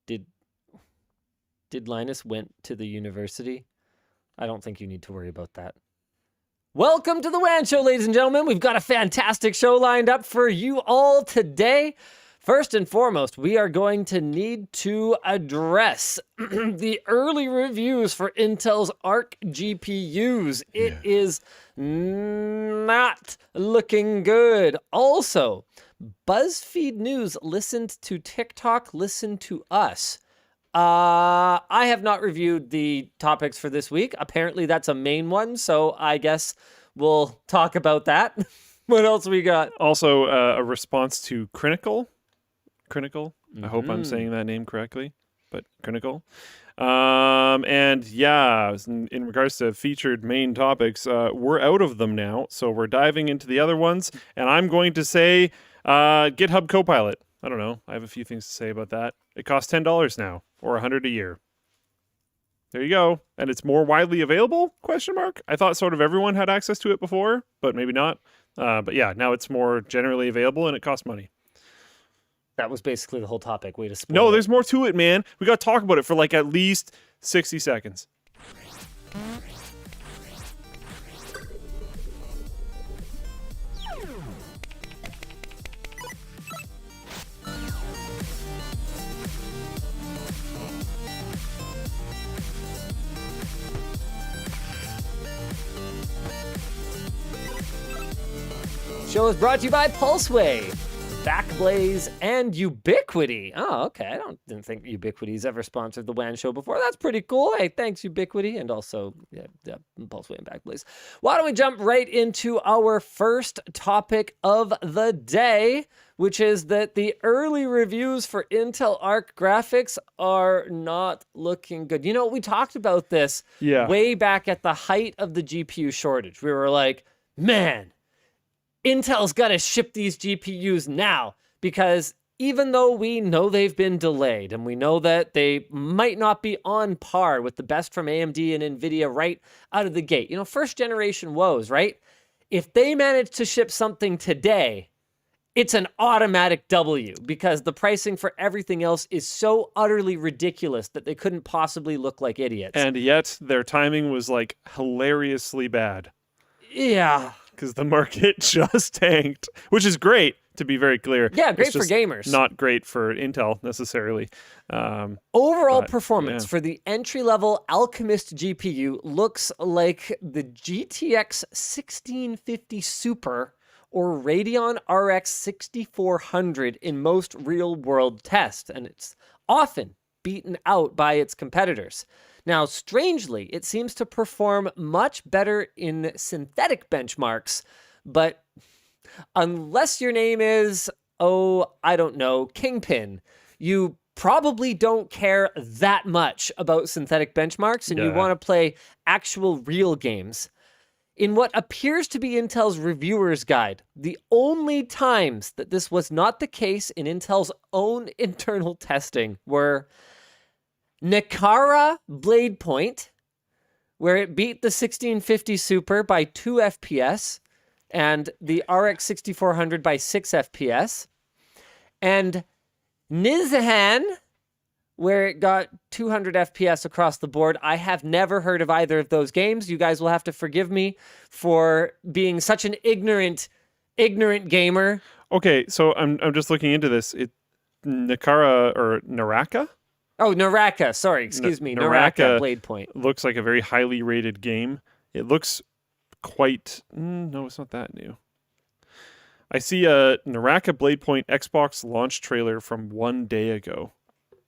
Did Linus went to the university? I don't think you need to worry about that. Welcome to the WAN Show, ladies and gentlemen. We've got a fantastic show lined up for you all today. First and foremost, we are going to need to address the early reviews for Intel's Arc GPUs. It is not looking good. Also, BuzzFeed News listened to TikTok, listened to us. I have not reviewed the topics for this week. Apparently that's a main one, so I guess we'll talk about that. What else we got? Also, a response to Crinacle. I hope I'm saying that name correctly, but Crinacle. And yeah, in regards to featured main topics, we're out of them now, so we're diving into the other ones, and I'm going to say GitHub Copilot. I don't know. I have a few things to say about that. It costs $10 now, or $100 a year. There you go. And it's more widely available? ? I thought sort of everyone had access to it before, but maybe not. But yeah, now it's more generally available and it costs money. That was basically the whole topic. Way to spoil No, it. there's more to it, man. We got to talk about it for like at least 60 seconds. Show is brought to you by Pulseway, Backblaze, and Ubiquiti. Oh, okay. I didn't think Ubiquiti's ever sponsored the WAN Show before. That's pretty cool. Hey, thanks, Ubiquiti, and also Pulseway and Backblaze. Why don't we jump right into our first topic of the day, which is that the early reviews for Intel Arc graphics are not looking good. You know, we talked about this way back at the height of the GPU shortage. We were like, man, Intel's got to ship these GPUs now, because even though we know they've been delayed and we know that they might not be on par with the best from AMD and Nvidia right out of the gate, you know, first generation woes, right? If they manage to ship something today, it's an automatic W, because the pricing for everything else is so utterly ridiculous that they couldn't possibly look like idiots. And yet their timing was like hilariously bad. Yeah. Because the market just tanked, which is great, to be very clear. Yeah, great for gamers. Not great for Intel, necessarily. Overall performance for the entry-level Alchemist GPU looks like the GTX 1650 Super or Radeon RX 6400 in most real-world tests, and it's often beaten out by its competitors. Now, strangely, it seems to perform much better in synthetic benchmarks, but unless your name is, I don't know, Kingpin, you probably don't care that much about synthetic benchmarks, and you want to play actual real games. In what appears to be Intel's reviewer's guide, the only times that this was not the case in Intel's own internal testing were Nicara Blade Point, where it beat the 1650 Super by 2 FPS, and the RX 6400 by 6 FPS, and Nizhan, where it got 200 FPS across the board. I have never heard of either of those games. You guys will have to forgive me for being such an ignorant gamer. Okay, so I'm just looking into this. Nicara or Naraka? Oh, Naraka. Sorry, excuse me. Naraka Blade Point. Looks like a very highly rated game. It looks quite... no, it's not that new. I see a Naraka Blade Point Xbox launch trailer from 1 day ago.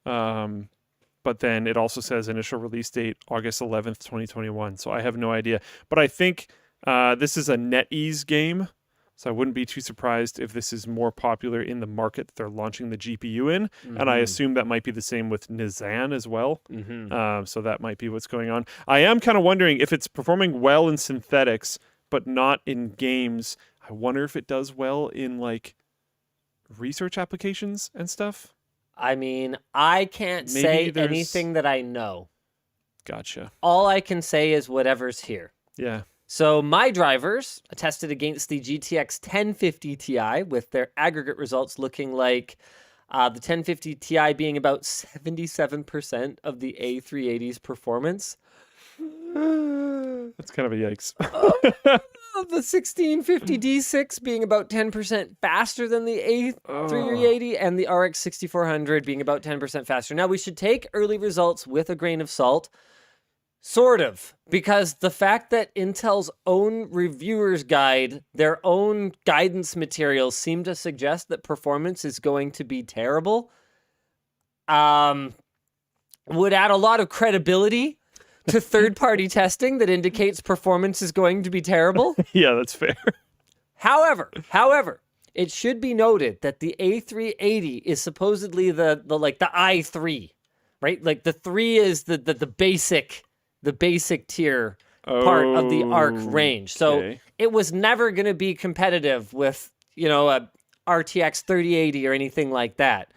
But then it also says initial release date August 11th, 2021. So I have no idea. But I think this is a NetEase game. So I wouldn't be too surprised if this is more popular in the market that they're launching the GPU in. Mm-hmm. And I assume that might be the same with Nizan as well. Mm-hmm. So that might be what's going on. I am kind of wondering if it's performing well in synthetics, but not in games. I wonder if it does well in like research applications and stuff. I mean, I can't say anything that I know. Gotcha. All I can say is whatever's here. Yeah. So my drivers tested against the GTX 1050 Ti with their aggregate results looking like The 1050 Ti being about 77% of the A380's performance. That's kind of a yikes. The 1650 D6 being about 10% faster than the A380, and the RX 6400 being about 10% faster. Now, we should take early results with a grain of salt. Sort of, because the fact that Intel's own reviewer's guide, their own guidance materials seem to suggest that performance is going to be terrible, would add a lot of credibility to third-party testing that indicates performance is going to be terrible. Yeah, that's fair. However, it should be noted that the A380 is supposedly the i3, right? Like the 3 is the basic tier part of the ARC range. So Okay. it was never going to be competitive with, a RTX 3080 or anything like that.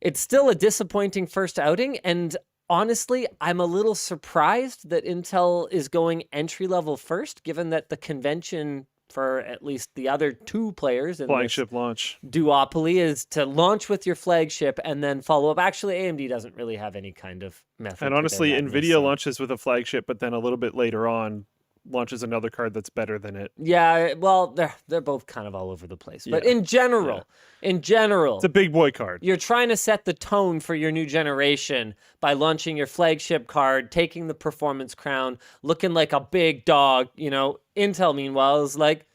It's still a disappointing first outing, and honestly, I'm a little surprised that Intel is going entry-level first, given that the convention for at least the other two players in Flagship launch. this duopoly is to launch with your flagship and then follow up. Actually, AMD doesn't really have any kind of method. And to honestly, their madness, Nvidia so- launches with a flagship, but then a little bit later on launches another card that's better than it. Yeah, well, they're both kind of all over the place. But Yeah. in general, It's a big boy card. you're trying to set the tone for your new generation by launching your flagship card, taking the performance crown, looking like a big dog. Intel, meanwhile, is like,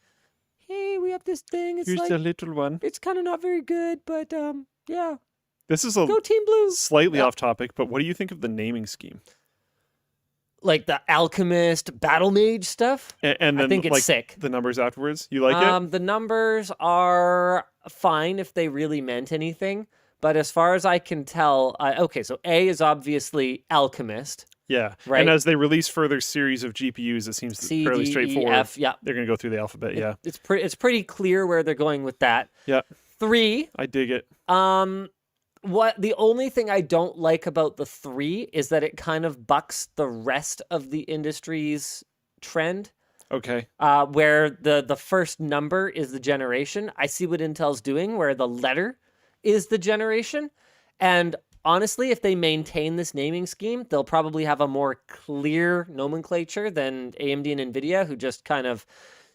hey, we have this thing. It's Here's like, the little one. it's kind of not very good, but yeah, This is a go Team Blue. slightly Yeah. off topic, but what do you think of the naming scheme? Like the Alchemist, Battle Mage stuff. And then I think it's like sick. the numbers afterwards. You like it? The numbers are fine if they really meant anything. But as far as I can tell, okay, so A is obviously Alchemist. Yeah. Right. And as they release further series of GPUs, it seems C, fairly D, E, straightforward. F, yeah. They're going to go through the alphabet. Yeah. It's pretty clear where they're going with that. Yeah. 3, I dig it. what the only thing I don't like about the 3 is that it kind of bucks the rest of the industry's trend. Okay. Where the first number is the generation. I see what Intel's doing, where the letter is the generation. And honestly, if they maintain this naming scheme, they'll probably have a more clear nomenclature than AMD and Nvidia, who just kind of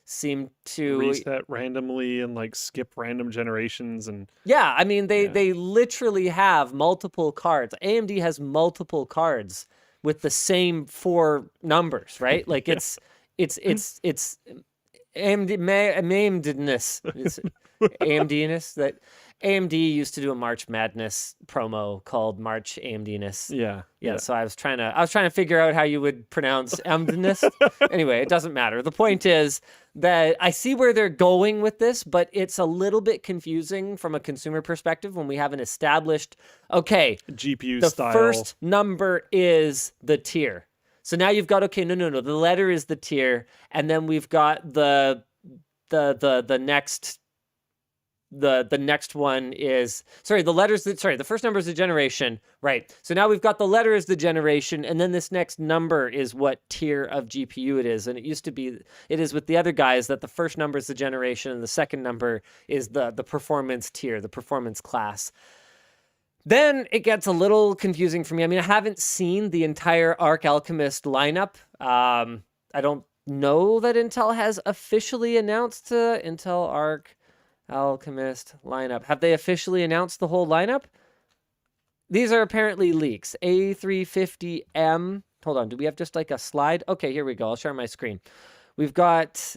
seem to Reset randomly and like skip random generations and Yeah, I mean they literally have multiple cards. AMD has multiple cards with the same 4 numbers, right? Like it's AMD-ness. It's AMD-ness that AMD used to do a March Madness promo called March AMD-ness. yeah. So I was trying to figure out how you would pronounce AMD-ness. Anyway, it doesn't matter. The point is that I see where they're going with this, but it's a little bit confusing from a consumer perspective when we have an established, okay, GPU the style. first number is the tier. So now you've got, okay, no, the letter is the tier, and then we've got the next one is, the first number is the generation, right? So now we've got the letter is the generation, and then this next number is what tier of GPU it is. And it is with the other guys that the first number is the generation, and the second number is the performance tier, the performance class. Then it gets a little confusing for me. I mean, I haven't seen the entire Arc Alchemist lineup. I don't know that Intel has officially announced the Intel Arc Alchemist lineup. Have they officially announced the whole lineup? These are apparently leaks. A350M. Hold on. Do we have just like a slide? Okay, here we go. I'll share my screen. We've got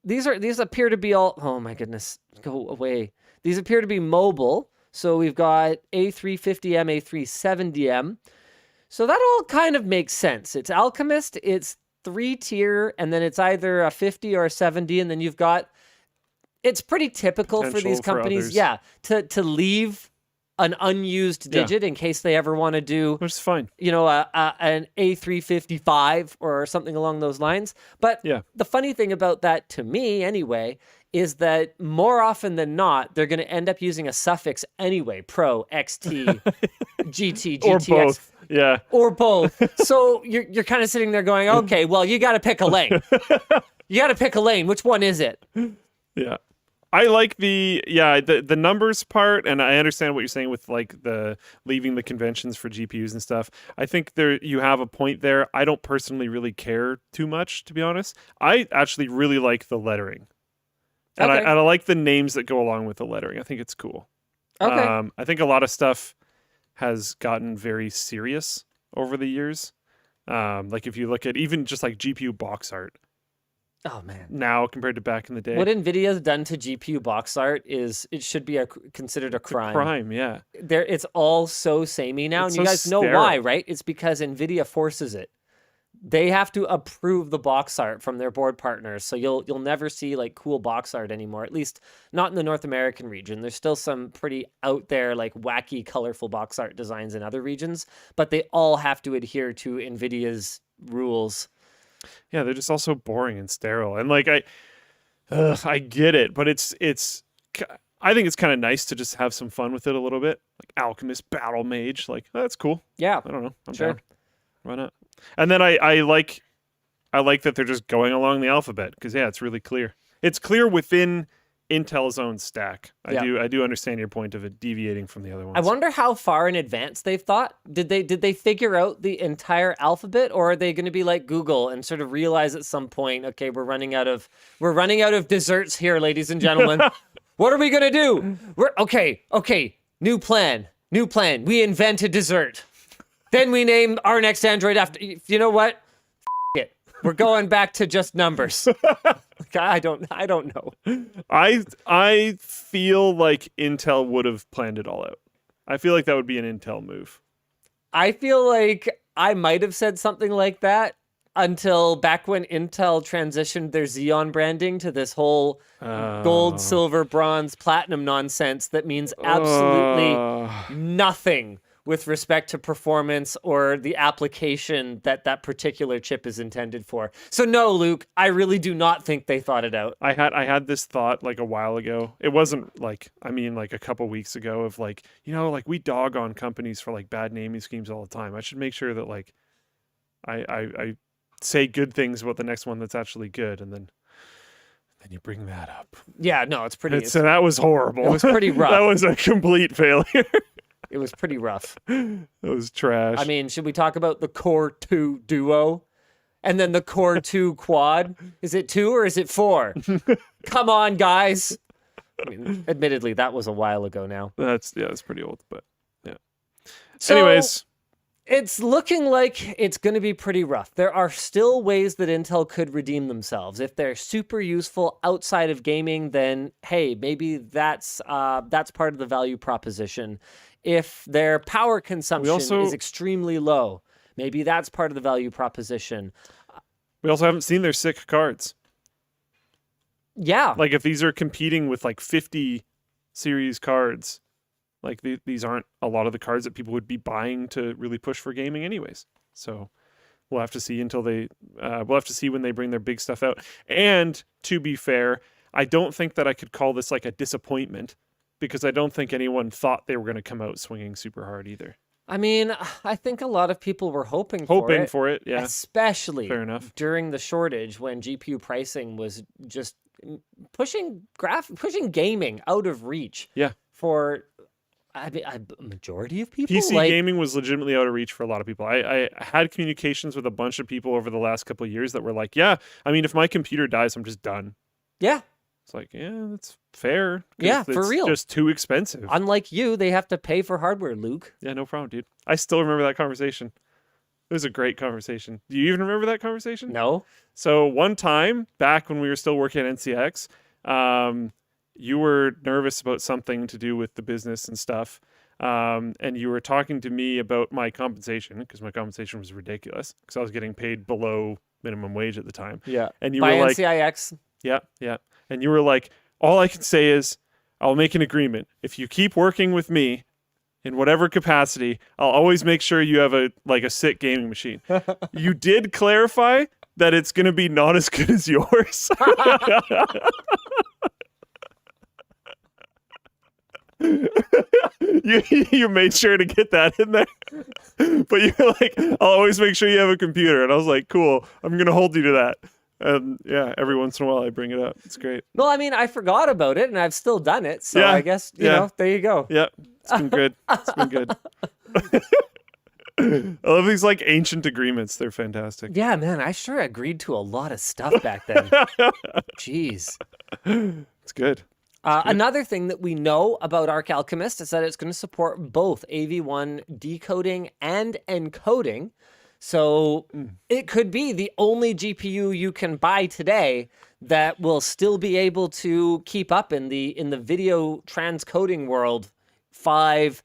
these appear to be all, oh my goodness, go away. These appear to be mobile. So we've got A350M, A370M. So that all kind of makes sense. It's Alchemist, it's 3-tier, and then it's either a 50 or a 70, and then you've got, it's pretty typical for these Potential for companies, others. to leave an unused digit in case they ever want to do, Which is fine. an A355 or something along those lines. But Yeah. the funny thing about that, to me anyway, is that more often than not, they're going to end up using a suffix anyway, Pro, XT, GT, GTX. Or both. Yeah. Or both. So you're kind of sitting there going, okay, well, you got to pick a lane. You got to pick a lane. Which one is it? Yeah. I like the numbers part, and I understand what you're saying with like the leaving the conventions for GPUs and stuff. I think you have a point there. I don't personally really care too much, to be honest. I actually really like the lettering, and Okay. I like the names that go along with the lettering. I think it's cool. Okay. I think a lot of stuff has gotten very serious over the years. Like if you look at even just like GPU box art Oh man. now compared to back in the day. What Nvidia's done to GPU box art is it should be considered a It's a crime. crime, yeah. It's all so samey now, It's and you so guys know sterile. why, right? It's because Nvidia forces it. They have to approve the box art from their board partners, so you'll never see like cool box art anymore. At least not in the North American region. There's still some pretty out there, like wacky, colorful box art designs in other regions, but they all have to adhere to Nvidia's rules. Yeah, they're just all so boring and sterile. And like I get it, but I think it's kind of nice to just have some fun with it a little bit. Like Alchemist, Battle Mage, like that's cool. Yeah, I don't know. I'm sure. down. Why not? And then I like that they're just going along the alphabet because yeah, it's really clear. It's clear within Intel's own stack. Yeah. I do understand your point of it deviating from the other ones. I wonder how far in advance they've thought. Did they figure out the entire alphabet, or are they going to be like Google and sort of realize at some point, okay, we're running out of desserts here, ladies and gentlemen. What are we going to do? We're okay. New plan. We invent a dessert. Then we name our next Android after. You know what? It. We're going back to just numbers. I don't know. I feel like Intel would have planned it all out. I feel like that would be an Intel move. I feel like I might have said something like that until back when Intel transitioned their Xeon branding to this whole gold, silver, bronze, platinum nonsense that means absolutely nothing with respect to performance or the application that particular chip is intended for. So no, Luke, I really do not think they thought it out. I had this thought like a while ago. It wasn't like a couple weeks ago of like, like we dog on companies for like bad naming schemes all the time. I should make sure that like I say good things about the next one that's actually good, and then you bring that up. Yeah, no, it's pretty. So that was horrible. It was pretty rough. That was a complete failure. It was pretty rough. That was trash. I mean, should we talk about the Core 2 Duo? And then the Core 2 Quad? Is it 2 or is it 4? Come on, guys. I mean, admittedly, that was a while ago now. That's pretty old, but yeah. So, anyways, it's looking like it's going to be pretty rough. There are still ways that Intel could redeem themselves. If they're super useful outside of gaming, then hey, maybe that's part of the value proposition. If their power consumption is extremely low, maybe that's part of the value proposition. We also haven't seen their sick cards. Yeah. Like if these are competing with like 50 series cards, like these aren't a lot of the cards that people would be buying to really push for gaming anyways. So we'll have to see we'll have to see when they bring their big stuff out. And to be fair, I don't think that I could call this like a disappointment, because I don't think anyone thought they were going to come out swinging super hard either. I mean, I think a lot of people were hoping for it, yeah. Especially fair enough. During the shortage when GPU pricing was just pushing gaming out of reach. Yeah. For a majority of people. PC gaming was legitimately out of reach for a lot of people. I had communications with a bunch of people over the last couple of years that were like, yeah, I mean, if my computer dies, I'm just done. Yeah. It's like, yeah, that's fair. Yeah, for real. It's just too expensive. Unlike you, they have to pay for hardware, Luke. Yeah, no problem, dude. I still remember that conversation. It was a great conversation. Do you even remember that conversation? No. So one time, back when we were still working at NCX, you were nervous about something to do with the business and stuff. And you were talking to me about my compensation, because my compensation was ridiculous, because I was getting paid below minimum wage at the time. Yeah. And you By were like, NCIX. Yeah. And you were like, all I can say is I'll make an agreement. If you keep working with me in whatever capacity, I'll always make sure you have a sick gaming machine. You did clarify that it's going to be not as good as yours. You made sure to get that in there. But you're like, I'll always make sure you have a computer. And I was like, cool, I'm going to hold you to that. Yeah, every once in a while I bring it up. It's great. Well, I mean, I forgot about it and I've still done it. So Yeah, I guess, you know, there you go. Yeah, it's been good. It's been good. I love these like ancient agreements. They're fantastic. Yeah, man, I sure agreed to a lot of stuff back then. Jeez. It's good. Another thing that we know about Arc Alchemist is that it's going to support both AV1 decoding and encoding. So it could be the only GPU you can buy today that will still be able to keep up in the video transcoding world 5,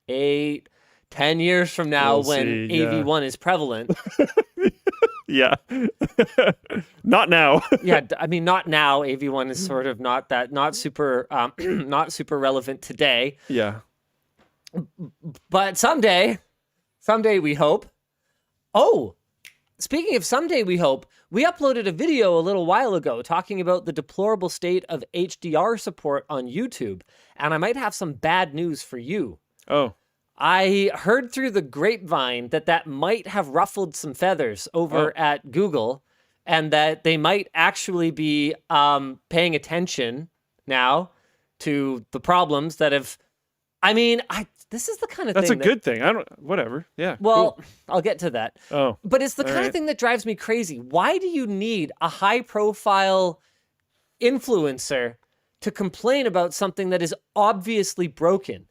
8, 10 years from now when AV1 is prevalent. Yeah. Not now. Yeah, I mean, not now. AV1 is sort of not super relevant today. Yeah. But someday we hope. Oh, speaking of someday we hope, we uploaded a video a little while ago talking about the deplorable state of HDR support on YouTube, and I might have some bad news for you. Oh. I heard through the grapevine that might have ruffled some feathers over at Google, and that they might actually be paying attention now to the problems that have. I mean, this is the kind of That's thing. That's a good thing. Whatever. Yeah. Well, cool. I'll get to that. Oh. But it's the kind of thing that drives me crazy. Why do you need a high-profile influencer to complain about something that is obviously broken?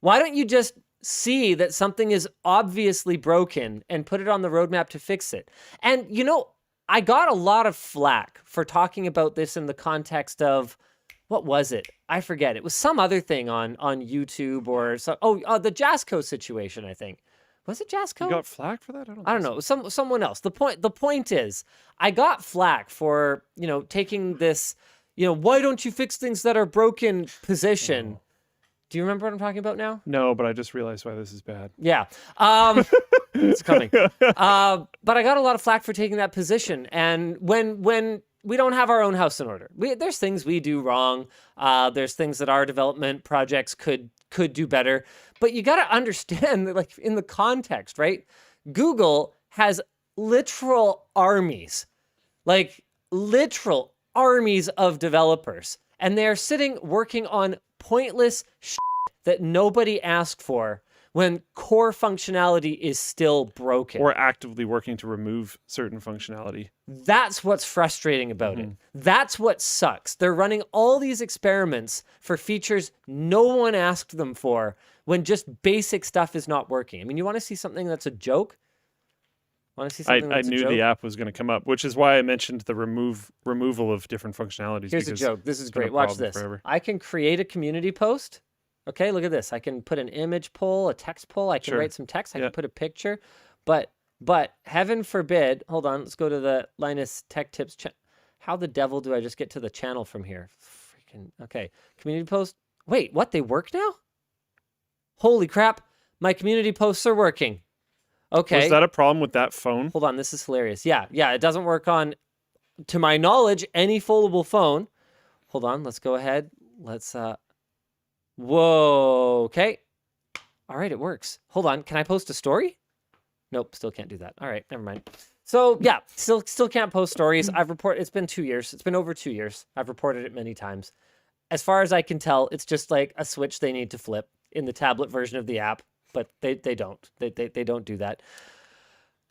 Why don't you just see that something is obviously broken and put it on the roadmap to fix it? And, you know, I got a lot of flack for talking about this in the context of, what was it? I forget. It was some other thing on YouTube or some, the Jasco situation, I think. Was it Jasco? You got flack for that? I don't know. It was someone else. The point is, I got flack for, you know, taking this, you know, why don't you fix things that are broken position. Do you remember what I'm talking about now? No, but I just realized why this is bad. Yeah. It's coming. But I got a lot of flack for taking that position. And when we don't have our own house in order, there's things we do wrong. There's things that our development projects could do better. But you got to understand that, like, in the context, right? Google has literal armies of developers. And they're sitting working on pointless shit that nobody asked for when core functionality is still broken. Or actively working to remove certain functionality. That's what's frustrating about it. That's what sucks. They're running all these experiments for features no one asked them for when just basic stuff is not working. I mean, you want to see something that's a joke? Want to see something I that's knew a joke? the app was going to come up, which is why I mentioned the removal of different functionalities. Here's a joke. This is great. Watch this. Forever. I can create a community post. Okay, look at this. I can put an image poll, a text poll. I can write some text. I can put a picture. But heaven forbid, hold on. Let's go to the Linus Tech Tips. How the devil do I just get to the channel from here? Freaking, okay. Community post. Wait, what? They work now? Holy crap. My community posts are working. Okay. Was that a problem with that phone? Hold on, this is hilarious. Yeah, it doesn't work on, to my knowledge, any foldable phone. Hold on, let's go ahead. Let's, whoa, okay. All right, it works. Hold on, can I post a story? Nope, still can't do that. All right, never mind. So yeah, still can't post stories. It's been 2 years. It's been over 2 years. I've reported it many times. As far as I can tell, it's just like a switch they need to flip in the tablet version of the app. But they don't. They don't do that.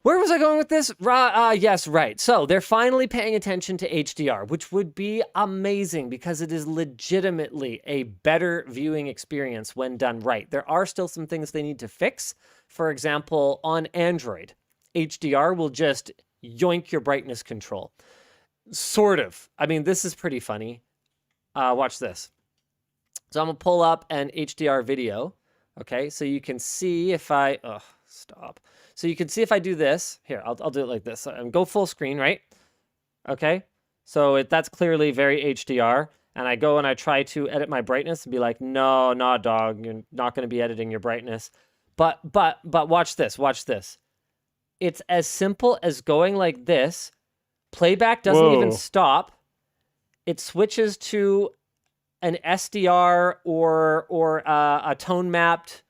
Where was I going with this? Yes, right. So they're finally paying attention to HDR, which would be amazing because it is legitimately a better viewing experience when done right. There are still some things they need to fix. For example, on Android, HDR will just yoink your brightness control. Sort of. I mean, this is pretty funny. Watch this. So I'm going to pull up an HDR video. Okay, so you can see if I, stop. So you can see if I do this, here, I'll do it like this. Go full screen, right? Okay, so that's clearly very HDR. And I go and I try to edit my brightness and be like, no, dog, you're not going to be editing your brightness. But watch this. It's as simple as going like this. Playback doesn't even stop. It switches to an SDR or a tone mapped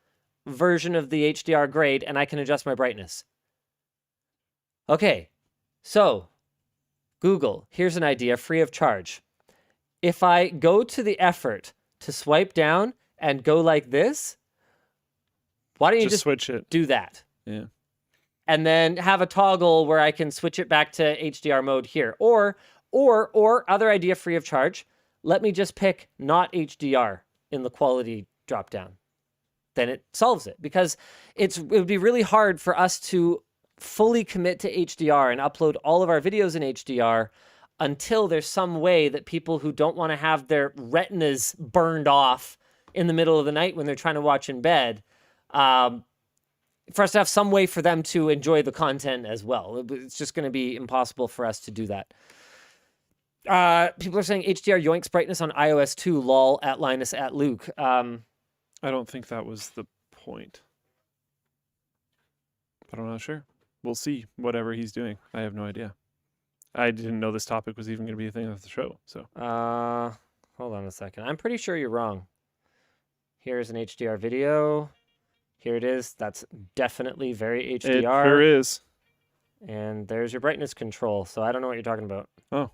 version of the HDR grade, and I can adjust my brightness. Okay, so Google, here's an idea free of charge. If I go to the effort to swipe down and go like this, why don't you just switch it? Do that? Yeah. And then have a toggle where I can switch it back to HDR mode here. Or other idea free of charge, let me just pick not HDR in the quality dropdown. Then it solves it, because it would be really hard for us to fully commit to HDR and upload all of our videos in HDR until there's some way that people who don't want to have their retinas burned off in the middle of the night when they're trying to watch in bed, for us to have some way for them to enjoy the content as well. It's just going to be impossible for us to do that. People are saying HDR yoinks brightness on iOS 2, lol, at Linus, at Luke. I don't think that was the point. But I'm not sure. We'll see whatever he's doing. I have no idea. I didn't know this topic was even going to be a thing of the show. So, hold on a second. I'm pretty sure you're wrong. Here's an HDR video. Here it is. That's definitely very HDR. It sure is. And there's your brightness control. So I don't know what you're talking about. Oh.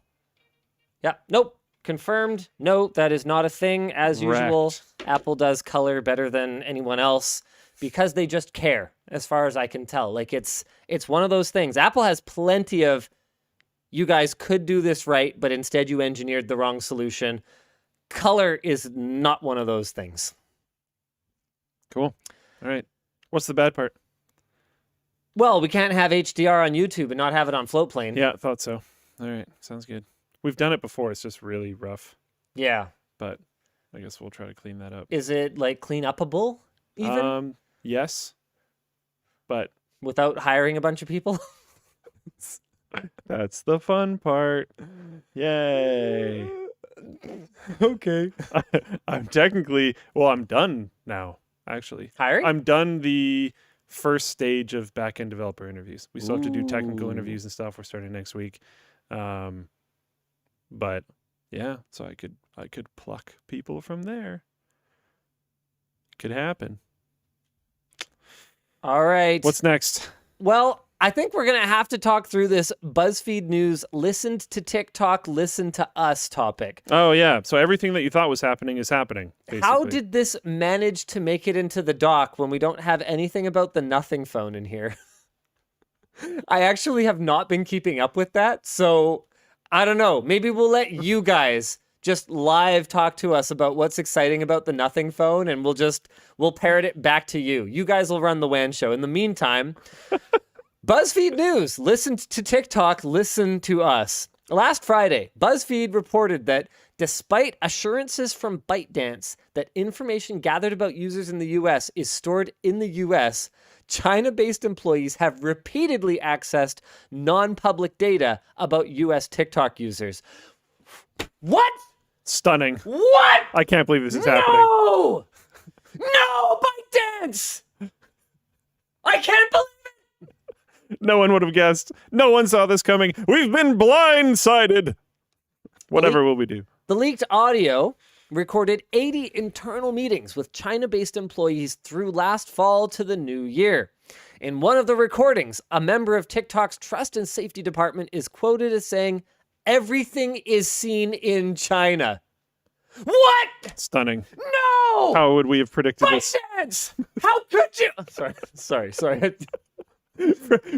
Yeah. Nope. Confirmed. No, that is not a thing. As usual, Apple does color better than anyone else because they just care, as far as I can tell. Like, it's one of those things. Apple has plenty of, you guys could do this right, but instead you engineered the wrong solution. Color is not one of those things. Cool. All right. What's the bad part? Well, we can't have HDR on YouTube and not have it on Floatplane. Yeah, I thought so. All right. Sounds good. We've done it before. It's just really rough. Yeah. But I guess we'll try to clean that up. Is it like clean upable even? Yes. But without hiring a bunch of people? That's the fun part. Yay. Okay. I'm technically, I'm done now, actually. Hiring? I'm done the first stage of back-end developer interviews. We still have to do technical interviews and stuff. We're starting next week. But yeah, so I could pluck people from there. Could happen. All right. What's next? Well, I think we're going to have to talk through this BuzzFeed News listened to TikTok, listen to us topic. Oh, yeah. So everything that you thought was happening is happening, basically. How did this manage to make it into the doc when we don't have anything about the Nothing phone in here? I actually have not been keeping up with that, so I don't know. Maybe we'll let you guys just live talk to us about what's exciting about the Nothing phone, and we'll parrot it back to you. You guys will run the WAN show. In the meantime, BuzzFeed News, listen to TikTok, listen to us. Last Friday, BuzzFeed reported that despite assurances from ByteDance that information gathered about users in the US is stored in the US, China-based employees have repeatedly accessed non-public data about US TikTok users. What? Stunning. What? I can't believe this is happening. No! No, ByteDance! I can't believe it! No one would have guessed. No one saw this coming. We've been blindsided. Whatever will we do? The leaked audio recorded 80 internal meetings with China-based employees through last fall to the new year. In one of the recordings, a member of TikTok's Trust and Safety Department is quoted as saying, "Everything is seen in China." What? Stunning. No! How would we have predicted this? ByteDance! How could you? Sorry.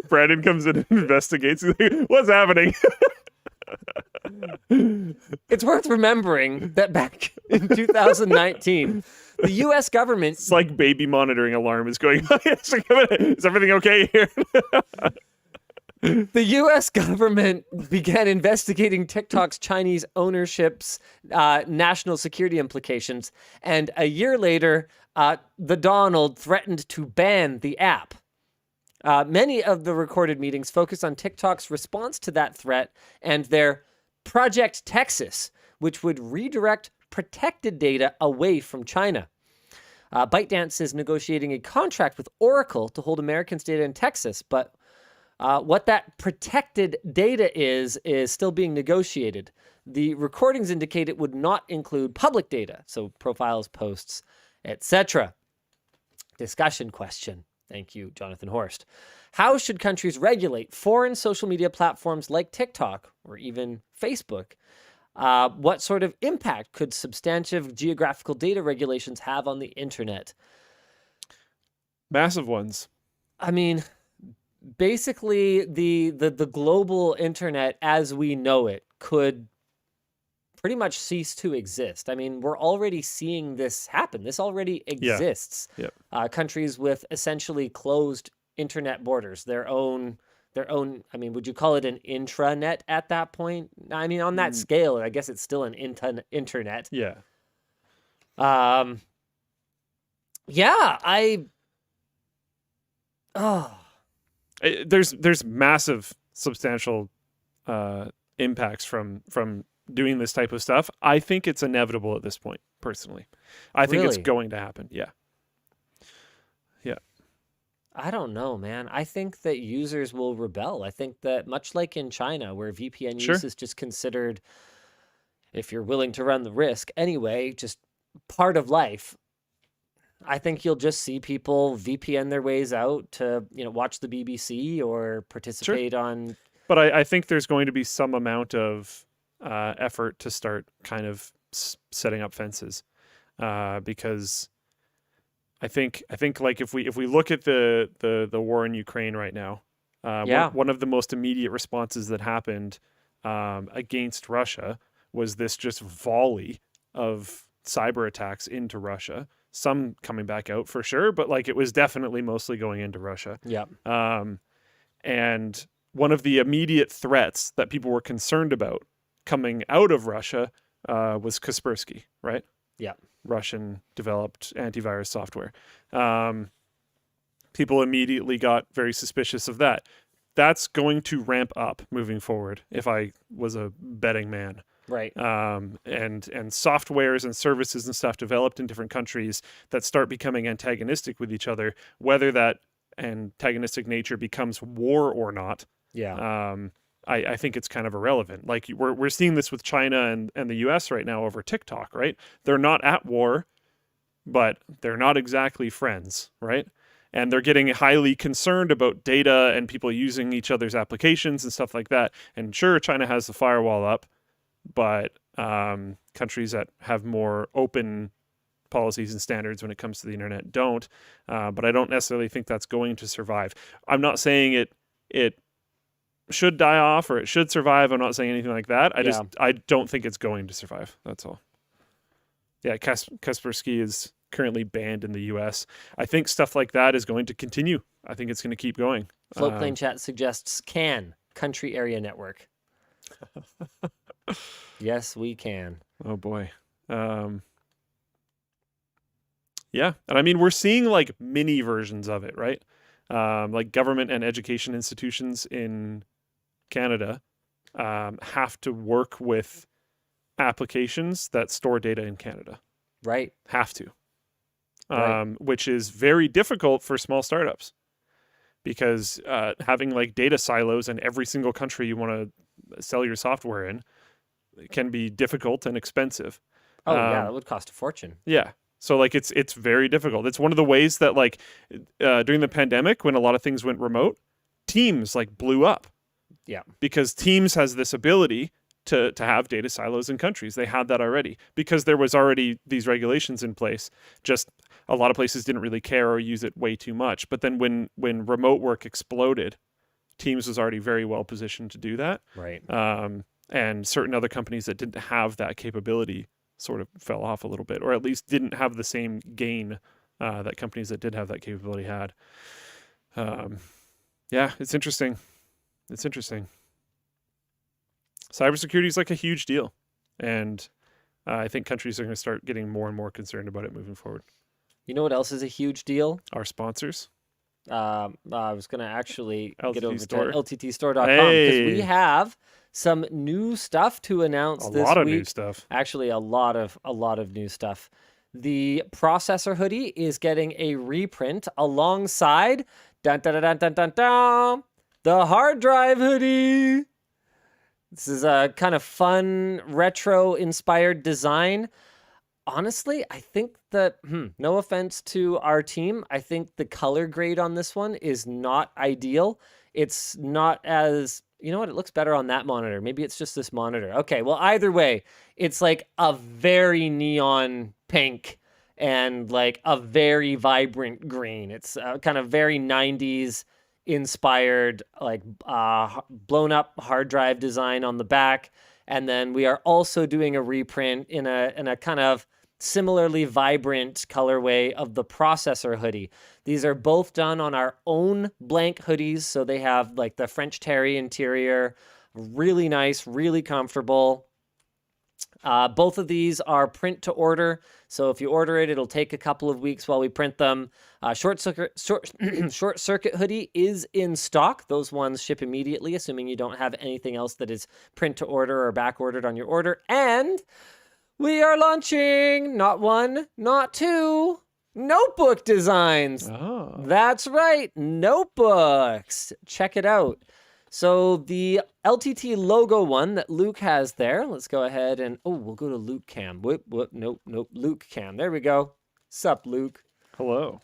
Brandon comes in and investigates. He's like, what's happening? It's worth remembering that back in 2019, the U.S. government... It's like baby monitoring alarm is going on. Is everything okay here? The U.S. government began investigating TikTok's Chinese ownership's national security implications, and a year later, the Donald threatened to ban the app. Many of the recorded meetings focus on TikTok's response to that threat and their Project Texas, which would redirect protected data away from China. ByteDance is negotiating a contract with Oracle to hold Americans' data in Texas, but what that protected data is still being negotiated. The recordings indicate it would not include public data, so profiles, posts, etc. Discussion question. Thank you, Jonathan Horst. How should countries regulate foreign social media platforms like TikTok or even Facebook? What sort of impact could substantive geographical data regulations have on the internet? Massive ones. I mean, basically, the global internet as we know it could pretty much cease to exist. I mean, we're already seeing this happen. This already exists. Yep. Countries with essentially closed internet borders, their own. I mean, would you call it an intranet at that point? I mean, on that scale, I guess it's still an internet. Yeah. Yeah. There's massive, substantial impacts from doing this type of stuff. I think it's inevitable at this point, personally. I think it's Really? going to happen. Yeah. I don't know, man. I think that users will rebel. I think that much like in China, where VPN Sure. use is just considered, if you're willing to run the risk anyway, just part of life. I think you'll just see people VPN their ways out to, watch the BBC or participate on. But I think there's going to be some amount of effort to start kind of setting up fences, because I think like if we look at the war in Ukraine right now, one of the most immediate responses that happened against Russia was this just volley of cyber attacks into Russia. Some coming back out for sure, but like it was definitely mostly going into Russia. Yeah. And one of the immediate threats that people were concerned about coming out of Russia was Kaspersky, right? Yeah. Russian developed antivirus software. People immediately got very suspicious of that. That's going to ramp up moving forward if I was a betting man. Right. And softwares and services and stuff developed in different countries that start becoming antagonistic with each other, whether that antagonistic nature becomes war or not. Yeah. I think it's kind of irrelevant. Like we're seeing this with China and the US right now over TikTok, right? They're not at war, but they're not exactly friends, right? And they're getting highly concerned about data and people using each other's applications and stuff like that. And sure, China has the firewall up, but countries that have more open policies and standards when it comes to the internet don't. But I don't necessarily think that's going to survive. I'm not saying it should die off or it should survive. I'm not saying anything like that. I don't think it's going to survive. That's all. Yeah, Kaspersky is currently banned in the US. I think stuff like that is going to continue. I think it's going to keep going. Floatplane Chat suggests country area network. Yes, we can. Oh boy. Yeah. And I mean, we're seeing like mini versions of it, right? Like government and education institutions in Canada have to work with applications that store data in Canada. Right. Have to. Right. Which is very difficult for small startups because having like data silos in every single country you want to sell your software in can be difficult and expensive. Oh yeah, that would cost a fortune. Yeah. So like it's very difficult. It's one of the ways that like during the pandemic when a lot of things went remote, Teams like blew up. Yeah. Because Teams has this ability to have data silos in countries. They had that already because there was already these regulations in place. Just a lot of places didn't really care or use it way too much. But then when remote work exploded, Teams was already very well positioned to do that. Right. And certain other companies that didn't have that capability sort of fell off a little bit, or at least didn't have the same gain that companies that did have that capability had. Yeah, it's interesting. It's interesting. Cybersecurity is like a huge deal, and I think countries are going to start getting more and more concerned about it moving forward. You know what else is a huge deal? Our sponsors. I was going to actually get over to Store. LTTStore.com because Hey. we have some new stuff to announce this week. A lot of new stuff. Actually, a lot of new stuff. The processor hoodie is getting a reprint alongside dun, dun, dun, dun, dun, dun, the hard drive hoodie. This is a kind of fun retro inspired design. Honestly, I think that, no offense to our team, I think the color grade on this one is not ideal. It's not as, you know what, it looks better on that monitor. Maybe it's just this monitor. Okay, well, either way, it's like a very neon pink and like a very vibrant green. It's kind of very 90s inspired, like blown up hard drive design on the back. And then we are also doing a reprint in a kind of similarly vibrant colorway of the processor hoodie. These are both done on our own blank hoodies, so they have like the French terry interior, really nice, really comfortable. Both of these are print to order, so if you order it, it'll take a couple of weeks while we print them. ShortCircuit hoodie is in stock. Those ones ship immediately, assuming you don't have anything else that is print to order or back ordered on your order. And we are launching not one, not two, notebook designs. Oh. That's right, notebooks. Check it out. So the LTT logo one that Luke has there, let's go ahead and, we'll go to Luke Cam. Nope, Luke Cam. There we go. Sup, Luke? Hello.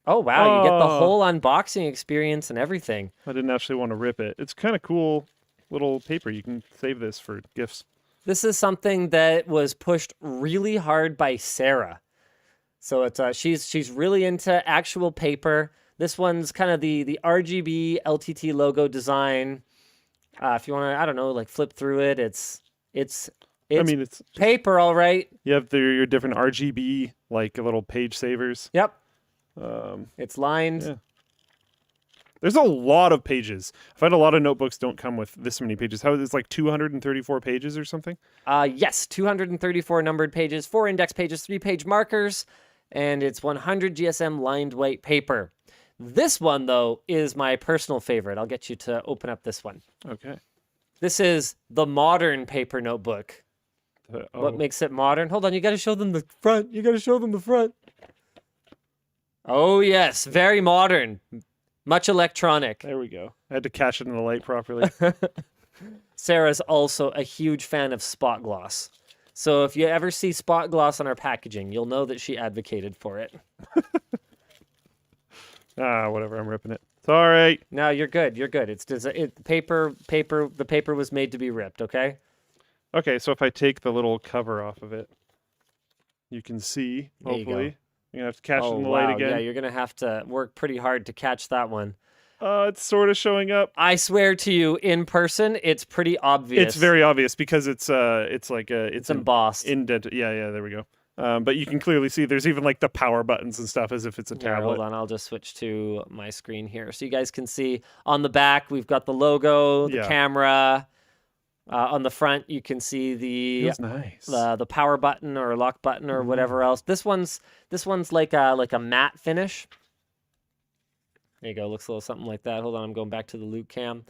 Oh, wow, you get the whole unboxing experience and everything. I didn't actually want to rip it. It's kind of cool little paper. You can save this for gifts. This is something that was pushed really hard by Sarah. So it's she's really into actual paper. This one's kind of the RGB LTT logo design. If you want to, I don't know, like flip through it, it's I mean, it's paper, all right. You have your different RGB like little page savers. Yep. It's lined. Yeah. There's a lot of pages. I find a lot of notebooks don't come with this many pages. How it's like 234 pages or something? Yes, 234 numbered pages, 4 index pages, 3-page markers, and it's 100 GSM lined white paper. This one, though, is my personal favorite. I'll get you to open up this one. Okay. This is the modern paper notebook. What makes it modern? Hold on, you got to show them the front. You got to show them the front. Oh, yes, very modern. Much electronic. There we go. I had to catch it in the light properly. Sarah's also a huge fan of spot gloss. So if you ever see spot gloss on our packaging, you'll know that she advocated for it. Whatever. I'm ripping it. It's all right. No, you're good. You're good. The paper was made to be ripped, okay? Okay, so if I take the little cover off of it, you can see, hopefully. You're going to have to catch it in the light again. Yeah, you're going to have to work pretty hard to catch that one. It's sort of showing up. I swear to you, in person, it's pretty obvious. It's very obvious because it's embossed. Indented. Yeah, there we go. But you can clearly see there's even like the power buttons and stuff as if it's a tablet. Hold on, I'll just switch to my screen here. So you guys can see on the back, we've got the logo, the camera. On the front, you can see the power button or lock button or whatever else. This one's like a matte finish. There you go. Looks a little something like that. Hold on, I'm going back to the Luke Cam.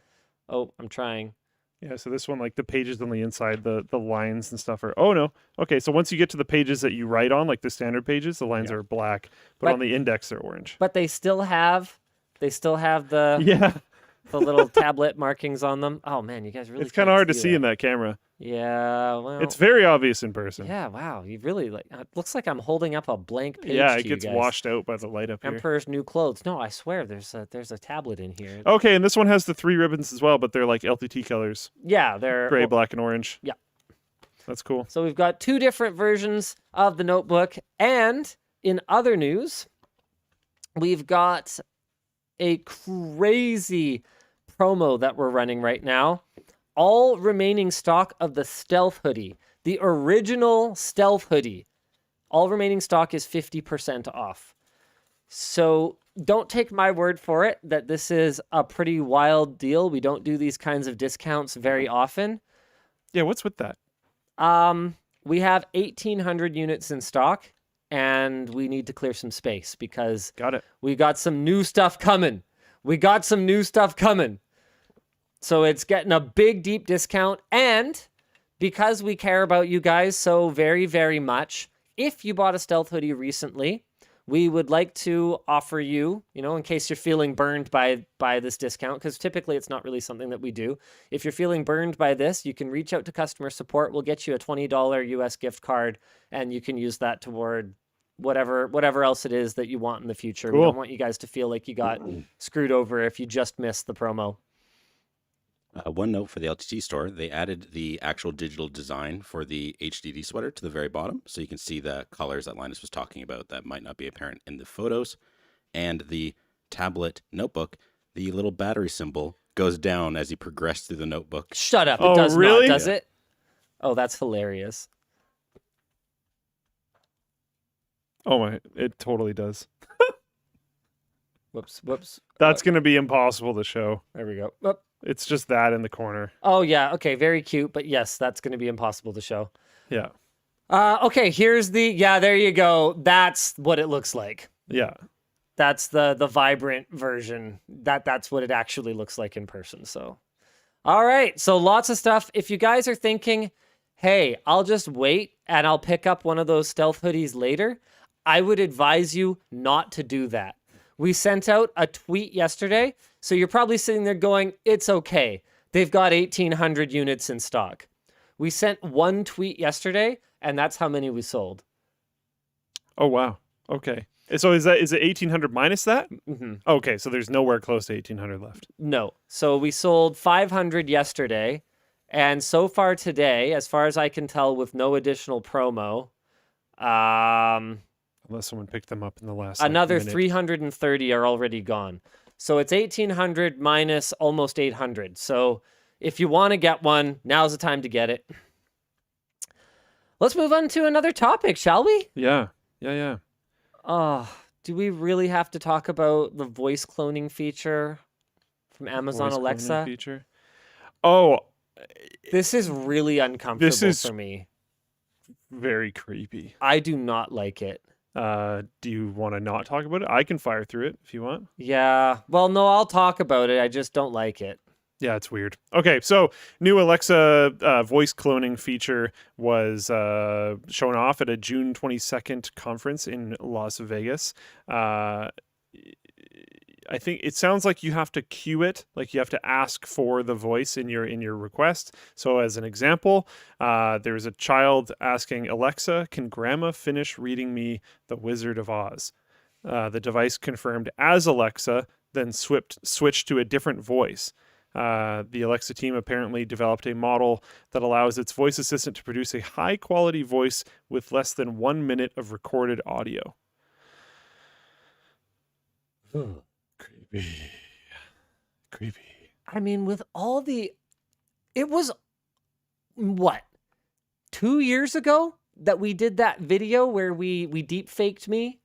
Oh, I'm trying. Yeah, so this one, like the pages on the inside, the lines and stuff are. Oh no. Okay, so once you get to the pages that you write on, like the standard pages, the lines are black, but on the index they're orange. But they still have the the little tablet markings on them. Oh man, you guys really. It's kind of hard to see in that camera. Yeah, well. It's very obvious in person. Yeah, wow. You really it looks like I'm holding up a blank page. Yeah, it gets washed out by the light up here. Emperor's New Clothes. No, I swear there's a tablet in here. Okay, and this one has the 3 ribbons as well, but they're like LTT colors. Yeah, they're gray, black, and orange. Yeah. That's cool. So we've got 2 different versions of the notebook, and in other news, we've got a crazy promo that we're running right now. All remaining stock of the Stealth hoodie, the original Stealth hoodie, all remaining stock is 50% off. So don't take my word for it that this is a pretty wild deal. We don't do these kinds of discounts very often. Yeah, what's with that? We have 1,800 units in stock, and we need to clear some space because we got some new stuff coming. So it's getting a big, deep discount. And because we care about you guys so very, very much, if you bought a Stealth hoodie recently, we would like to offer you, in case you're feeling burned by this discount, because typically it's not really something that we do. If you're feeling burned by this, you can reach out to customer support. We'll get you a $20 US gift card, and you can use that toward whatever else it is that you want in the future. Cool. We don't want you guys to feel like you got screwed over if you just missed the promo. One note for the LTT store, they added the actual digital design for the HDD sweater to the very bottom. So you can see the colors that Linus was talking about that might not be apparent in the photos. And the tablet notebook, the little battery symbol goes down as you progress through the notebook. Shut up. It Oh, does really? not, does it? Oh, that's hilarious. Oh my, it totally does. Whoops. That's going to be impossible to show. There we go. Whoop. It's just that in the corner. Oh, yeah. Okay, very cute. But yes, that's going to be impossible to show. Yeah. Okay, here's there you go. That's what it looks like. Yeah. That's the vibrant version. That's what it actually looks like in person. So, all right. So lots of stuff. If you guys are thinking, hey, I'll just wait and I'll pick up one of those stealth hoodies later, I would advise you not to do that. We sent out a tweet yesterday, so you're probably sitting there going, it's okay. They've got 1,800 units in stock. We sent one tweet yesterday, and that's how many we sold. Oh, wow. Okay. So is it 1,800 minus that? Mm-hmm. Okay, so there's nowhere close to 1,800 left. No. So we sold 500 yesterday, and so far today, as far as I can tell, with no additional promo, Unless someone picked them up in the last another minute. 330 are already gone. So it's 1,800 minus almost 800. So if you want to get one, now's the time to get it. Let's move on to another topic, shall we? Yeah. Do we really have to talk about the voice cloning feature from Amazon Voice cloning Alexa? feature. Oh, This is really uncomfortable is- for me. very creepy. I do not like it. Do you want to not talk about it? I can fire through it if you want. Yeah. Well, no, I'll talk about it. I just don't like it. Yeah, it's weird. Okay, so new Alexa voice cloning feature was shown off at a June 22nd conference in Las Vegas. I think it sounds like you have to queue it, like you have to ask for the voice in your request. So as an example, there's a child asking Alexa, "Can Grandma finish reading me The Wizard of Oz?" The device confirmed as Alexa, then switched to a different voice. The Alexa team apparently developed a model that allows its voice assistant to produce a high-quality voice with less than 1 minute of recorded audio. Creepy. I mean, with all the... It was, what, 2 years ago that we did that video where we deep-faked me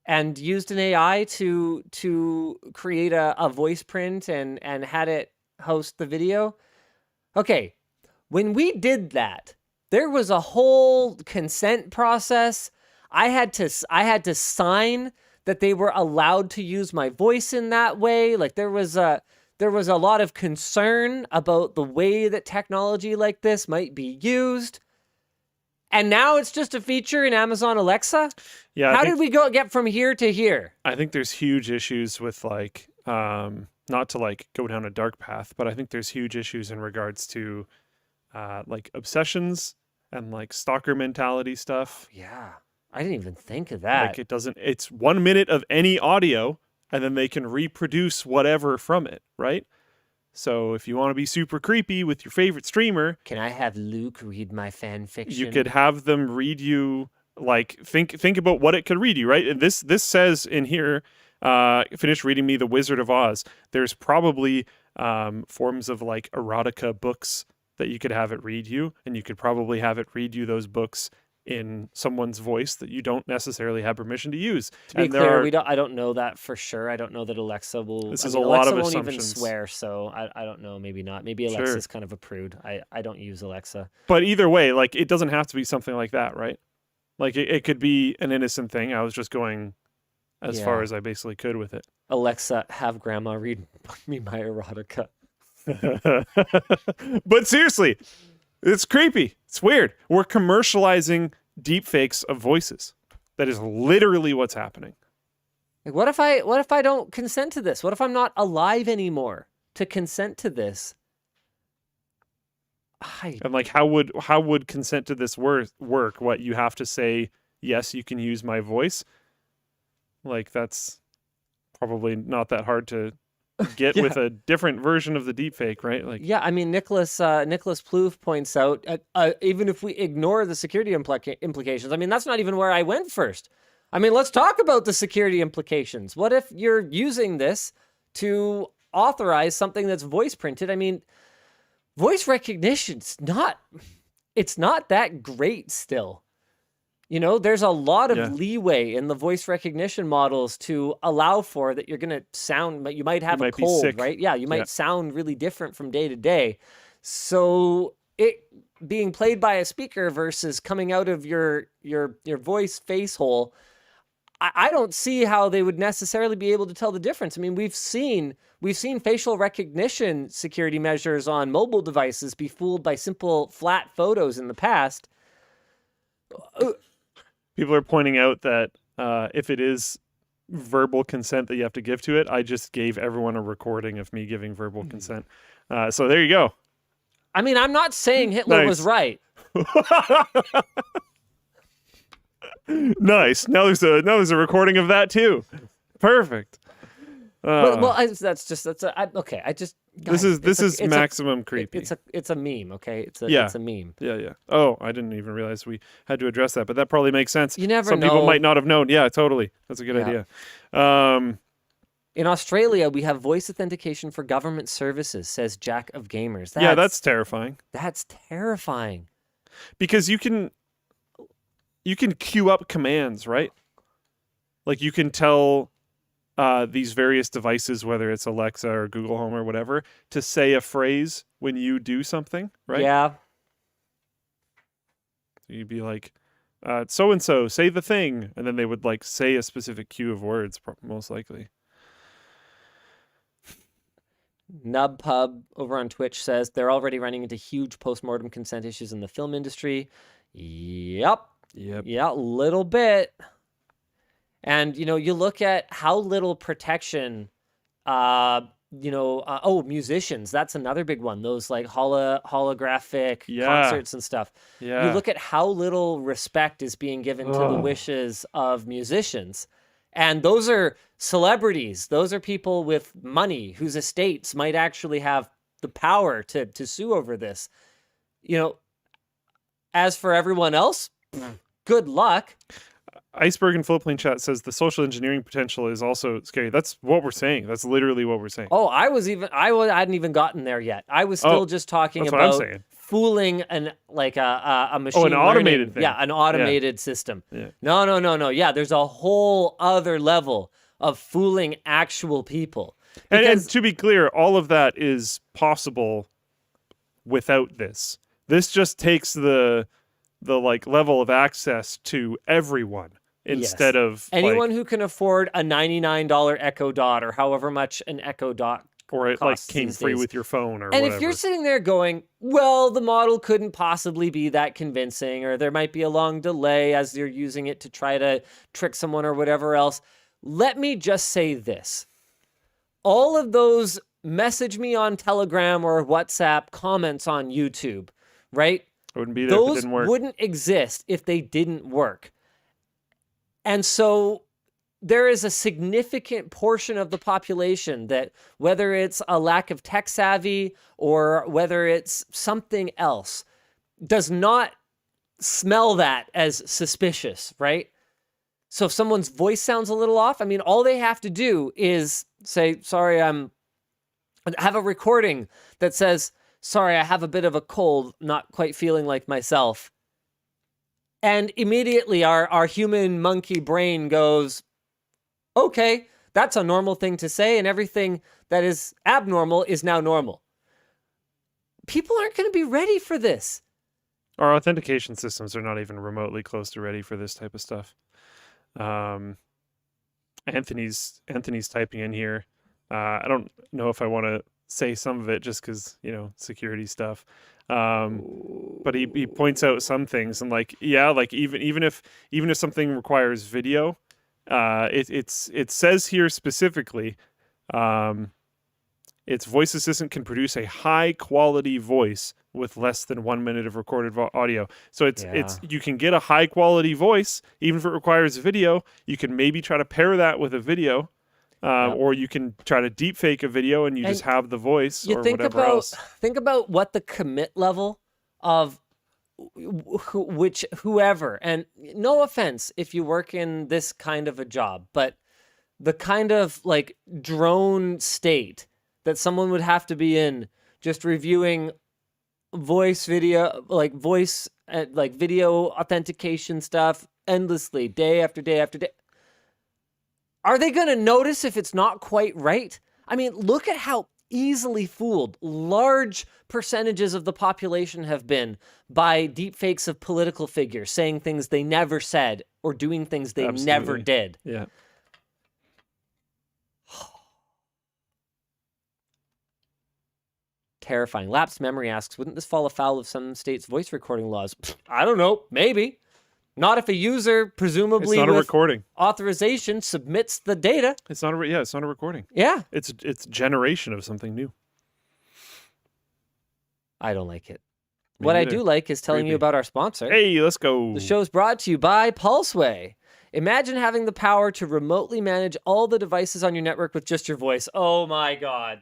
and used an AI to create a voice print and had it host the video. Okay, when we did that, there was a whole consent process. I had to sign that they were allowed to use my voice in that way. Like there was a lot of concern about the way that technology like this might be used. And now it's just a feature in Amazon Alexa? Yeah. How did we get from here to here? I think there's huge issues with like not to like go down a dark path, but I think there's huge issues in regards to like obsessions and like stalker mentality stuff. Yeah. I didn't even think of that. Like it's 1 minute of any audio and then they can reproduce whatever from it, right? So if you want to be super creepy with your favorite streamer, Can I have Luke read my fan fiction? you could have them read you like think about what it could read you, right? And this says in here, finish reading me The Wizard of Oz. There's probably forms of like erotica books that you could have it read you, and you could probably have it read you those books in someone's voice that you don't necessarily have permission to use. To be And there clear, are- I don't know that for sure. I don't know that Alexa will. This I is mean, a lot Alexa of won't even assumptions. swear, so I don't know. Maybe not. Maybe Sure. Alexa's kind of a prude. I don't use Alexa. But either way, like it doesn't have to be something like that, right? Like it could be an innocent thing. I was just going as far Yeah. as I basically could with it. Alexa, have Grandma read me my erotica. But seriously, it's creepy. It's weird. We're commercializing deepfakes of voices. That is literally what's happening. Like, what if I don't consent to this? What if I'm not alive anymore to consent to this? And like, how would consent to this work? What, you have to say, yes, you can use my voice? Like, that's probably not that hard to get with a different version of the deepfake, right? Like, yeah, I mean, Nicholas Plouffe points out, even if we ignore the security implications, I mean, that's not even where I went first. I mean, let's talk about the security implications. What if you're using this to authorize something that's voice printed? I mean, voice recognition's it's not that great still. You know, there's a lot of leeway in the voice recognition models to allow for that you're going to sound, you might have a cold, right? Yeah, you might sound really different from day to day. So it being played by a speaker versus coming out of your voice face hole, I don't see how they would necessarily be able to tell the difference. I mean, we've seen facial recognition security measures on mobile devices be fooled by simple flat photos in the past. People are pointing out that if it is verbal consent that you have to give to it, I just gave everyone a recording of me giving verbal consent. So there you go. I mean, I'm not saying Hitler was right. Nice. Now there's a recording of that too. Perfect. Okay. This is maximum creepy. It's a meme. Okay, it's a meme. Yeah. Oh, I didn't even realize we had to address that, but that probably makes sense. You never know. Some people might not have known. Yeah, totally. That's a good idea. In Australia, we have voice authentication for government services, says Jack of Gamers. That's terrifying. That's terrifying. Because you can queue up commands, right? Like, you can tell these various devices, whether it's Alexa or Google Home or whatever, to say a phrase when you do something, right? Yeah. So you'd be like, so-and-so, say the thing. And then they would like say a specific queue of words, most likely. NubPub over on Twitch says they're already running into huge post-mortem consent issues in the film industry. Yep. Yeah, a little bit. And, you know, you look at how little protection, musicians, that's another big one. Those like holographic concerts and stuff. Yeah. You look at how little respect is being given to the wishes of musicians. And those are celebrities. Those are people with money whose estates might actually have the power to sue over this. You know, as for everyone else, good luck. Iceberg and Floatplane Chat says the social engineering potential is also scary. That's what we're saying. That's literally what we're saying. Oh, I hadn't even gotten there yet. I was still just talking about fooling a machine an automated thing. Yeah, an automated system. Yeah. No. Yeah, there's a whole other level of fooling actual people. And to be clear, all of that is possible without this. This just takes the like level of access to everyone instead of anyone who can afford a $99 Echo Dot or however much an Echo Dot or it like came free with your phone or and whatever. If you're sitting there going, well, the model couldn't possibly be that convincing, or there might be a long delay as you're using it to try to trick someone or whatever else, let me just say this. All of those message me on Telegram or WhatsApp comments on YouTube, right? It wouldn't be there if it didn't work. Those wouldn't exist if they didn't work. And so there is a significant portion of the population that, whether it's a lack of tech savvy or whether it's something else, does not smell that as suspicious, right? So if someone's voice sounds a little off, I mean, all they have to do is say, sorry, have a recording that says, sorry, I have a bit of a cold, not quite feeling like myself. And immediately our human monkey brain goes, okay, that's a normal thing to say, and everything that is abnormal is now normal. People aren't going to be ready for this. Our authentication systems are not even remotely close to ready for this type of stuff. Anthony's typing in here. I don't know if I want to say some of it just because, security stuff. But he points out some things and like even if something requires video, It says here specifically, its voice assistant can produce a high quality voice with less than 1 minute of recorded audio. So you can get a high quality voice even if it requires video. You can maybe try to pair that with a video, or you can try to deepfake a video and just have the voice or whatever else. Think about what the commit level of whoever, and no offense if you work in this kind of a job, but the kind of like drone state that someone would have to be in just reviewing voice video, like voice, like video authentication stuff endlessly, day after day after day. Are they going to notice if it's not quite right? I mean, look at how easily fooled large percentages of the population have been by deepfakes of political figures saying things they never said or doing things they never did. Yeah. Terrifying. Lapsed Memory asks, wouldn't this fall afoul of some states' voice recording laws? I don't know. Maybe. Not if a user, presumably it's not a with recording authorization, submits the data. It's not it's not a recording. Yeah. It's generation of something new. I don't like it. Me What I neither. do like is telling you about our sponsor. Hey, let's go. The show's brought to you by Pulseway. Imagine having the power to remotely manage all the devices on your network with just your voice. Oh my God.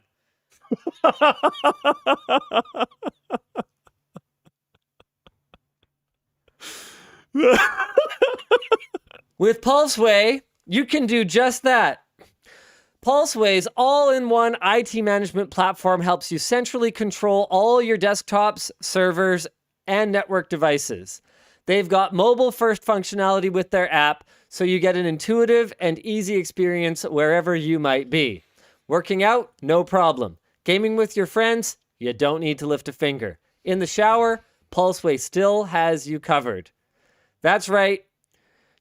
With Pulseway, you can do just that. Pulseway's all-in-one IT management platform helps you centrally control all your desktops, servers, and network devices. They've got mobile-first functionality with their app, so you get an intuitive and easy experience wherever you might be. Working out? No problem. Gaming with your friends? You don't need to lift a finger. In the shower? Pulseway still has you covered. That's right.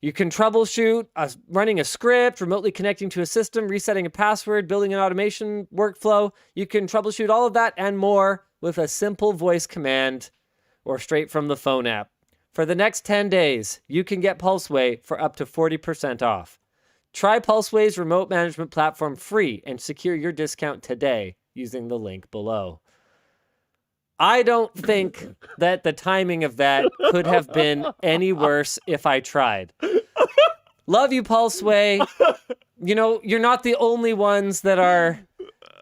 You can troubleshoot running a script, remotely connecting to a system, resetting a password, building an automation workflow. You can troubleshoot all of that and more with a simple voice command or straight from the phone app. For the next 10 days, you can get Pulseway for up to 40% off. Try Pulseway's remote management platform free and secure your discount today using the link below. I don't think that the timing of that could have been any worse if I tried. Love you, Pulseway. You know, you're not the only ones that are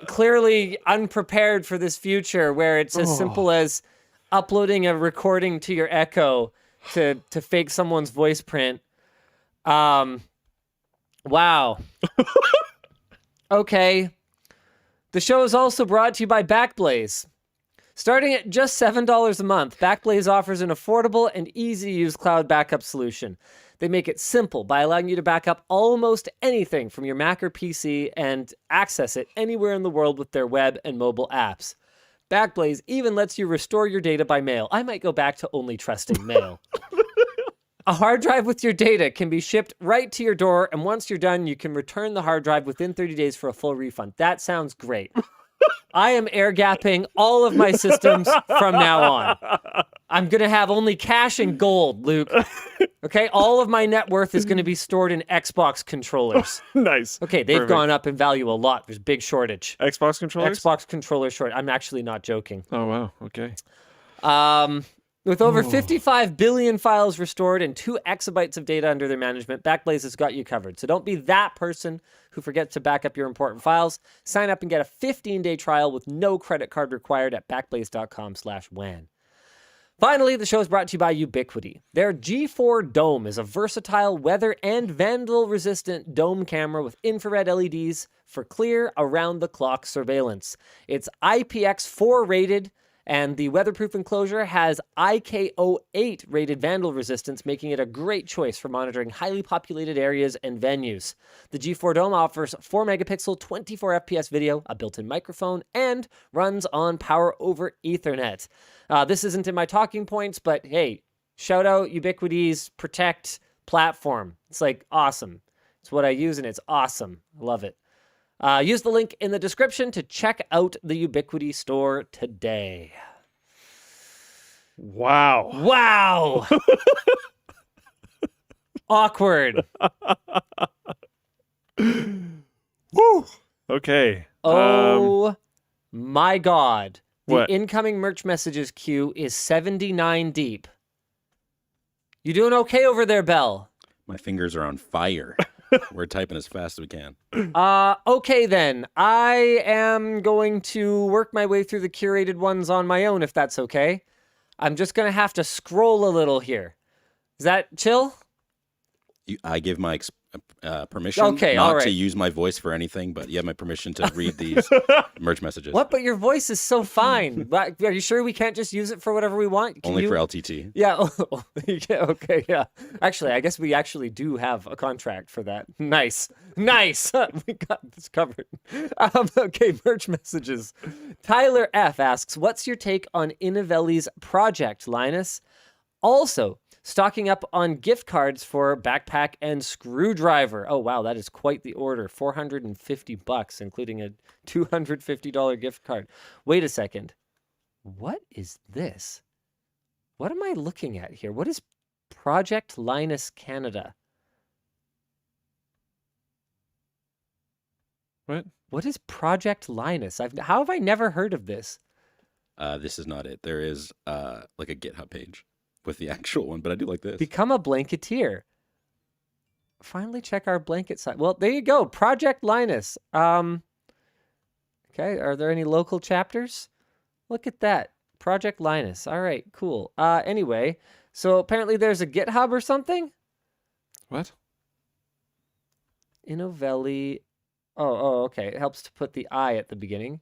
clearly unprepared for this future where it's as simple as uploading a recording to your Echo to fake someone's voice print. Wow. Okay. The show is also brought to you by Backblaze. Starting at just $7 a month, Backblaze offers an affordable and easy-to-use cloud backup solution. They make it simple by allowing you to back up almost anything from your Mac or PC and access it anywhere in the world with their web and mobile apps. Backblaze even lets you restore your data by mail. I might go back to only trusting mail. A hard drive with your data can be shipped right to your door, and once you're done, you can return the hard drive within 30 days for a full refund. That sounds great. I am air gapping all of my systems from now on. I'm going to have only cash and gold, Luke. Okay, all of my net worth is going to be stored in Xbox controllers. Nice. Okay, they've gone up in value a lot. There's a big shortage. Xbox controllers? Xbox controller short. I'm actually not joking. Oh, wow. Okay. With over 55 billion files restored and 2 exabytes of data under their management, Backblaze has got you covered. So don't be that person who forgets to back up your important files. Sign up and get a 15-day trial with no credit card required at backblaze.com/WAN. Finally, the show is brought to you by Ubiquiti. Their G4 Dome is a versatile weather and vandal-resistant dome camera with infrared LEDs for clear, around-the-clock surveillance. It's IPX4 rated, and the weatherproof enclosure has IKO8 rated vandal resistance, making it a great choice for monitoring highly populated areas and venues. The G4 Dome offers 4 megapixel 24 FPS video, a built-in microphone, and runs on power over Ethernet. This isn't in my talking points, but hey, shout out Ubiquiti's Protect platform. It's like awesome. It's what I use and it's awesome. I love it. Use the link in the description to check out the Ubiquiti store today. Wow. Wow. Awkward. Woo! Okay. Oh my God. The What? incoming merch messages queue is 79 deep. You doing okay over there, Bell? My fingers are on fire. We're typing as fast as we can. Okay then. I am going to work my way through the curated ones on my own, if that's okay. I'm just going to have to scroll a little here. Is that chill? I give my permission Okay, not all right. to use my voice for anything, but you have my permission to read these merge messages. What? But your voice is so fine. But are you sure we can't just use it for whatever we want? Can Only you... for LTT. Yeah. Yeah. Okay. Yeah. Actually, I guess we actually do have a contract for that. Nice. Nice. We got this covered. Okay. Merch messages. Tyler F asks, "What's your take on Inovelli's project, Linus? Also, stocking up on gift cards for backpack and screwdriver." Oh, wow. That is quite the order. $450, including a $250 gift card. Wait a second. What is this? What am I looking at here? What is Project Linus Canada? What? What is Project Linus? How have I never heard of this? This is not it. There is like a GitHub page with the actual one, but I do like this. Become a blanketeer. Finally check our blanket site. Well, there you go. Project Linus. Okay, are there any local chapters? Look at that. Project Linus. All right, cool. Anyway, so apparently there's a GitHub or something? What? Inovelli. Oh, okay. It helps to put the I at the beginning.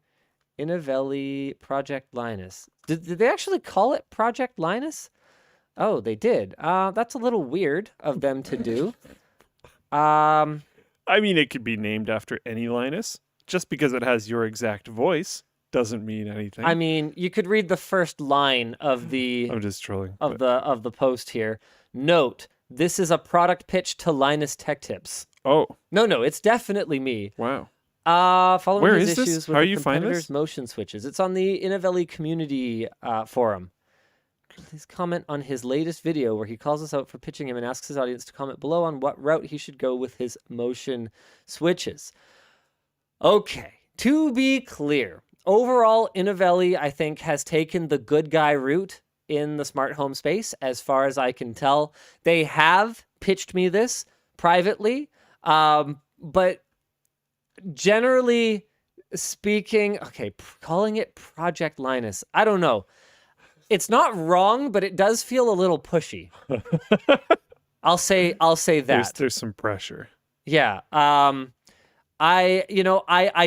Inovelli Project Linus. Did they actually call it Project Linus? Oh, they did. That's a little weird of them to do. I mean, it could be named after any Linus. Just because it has your exact voice doesn't mean anything. I mean, you could read the first line of the I'm just trolling. of the post here. Note: this is a product pitch to Linus Tech Tips. Oh, No, it's definitely me. wow. Following Where his is this? issues with How the you find competitors' this? motion switches. It's on the Inovelli community forum. Please comment on his latest video where he calls us out for pitching him and asks his audience to comment below on what route he should go with his motion switches. Okay, to be clear, overall, Inovelli, I think, has taken the good guy route in the smart home space, as far as I can tell. They have pitched me this privately, but generally speaking, okay, calling it Project Linus, I don't know. It's not wrong, but it does feel a little pushy. I'll say that. There's some pressure. Yeah. I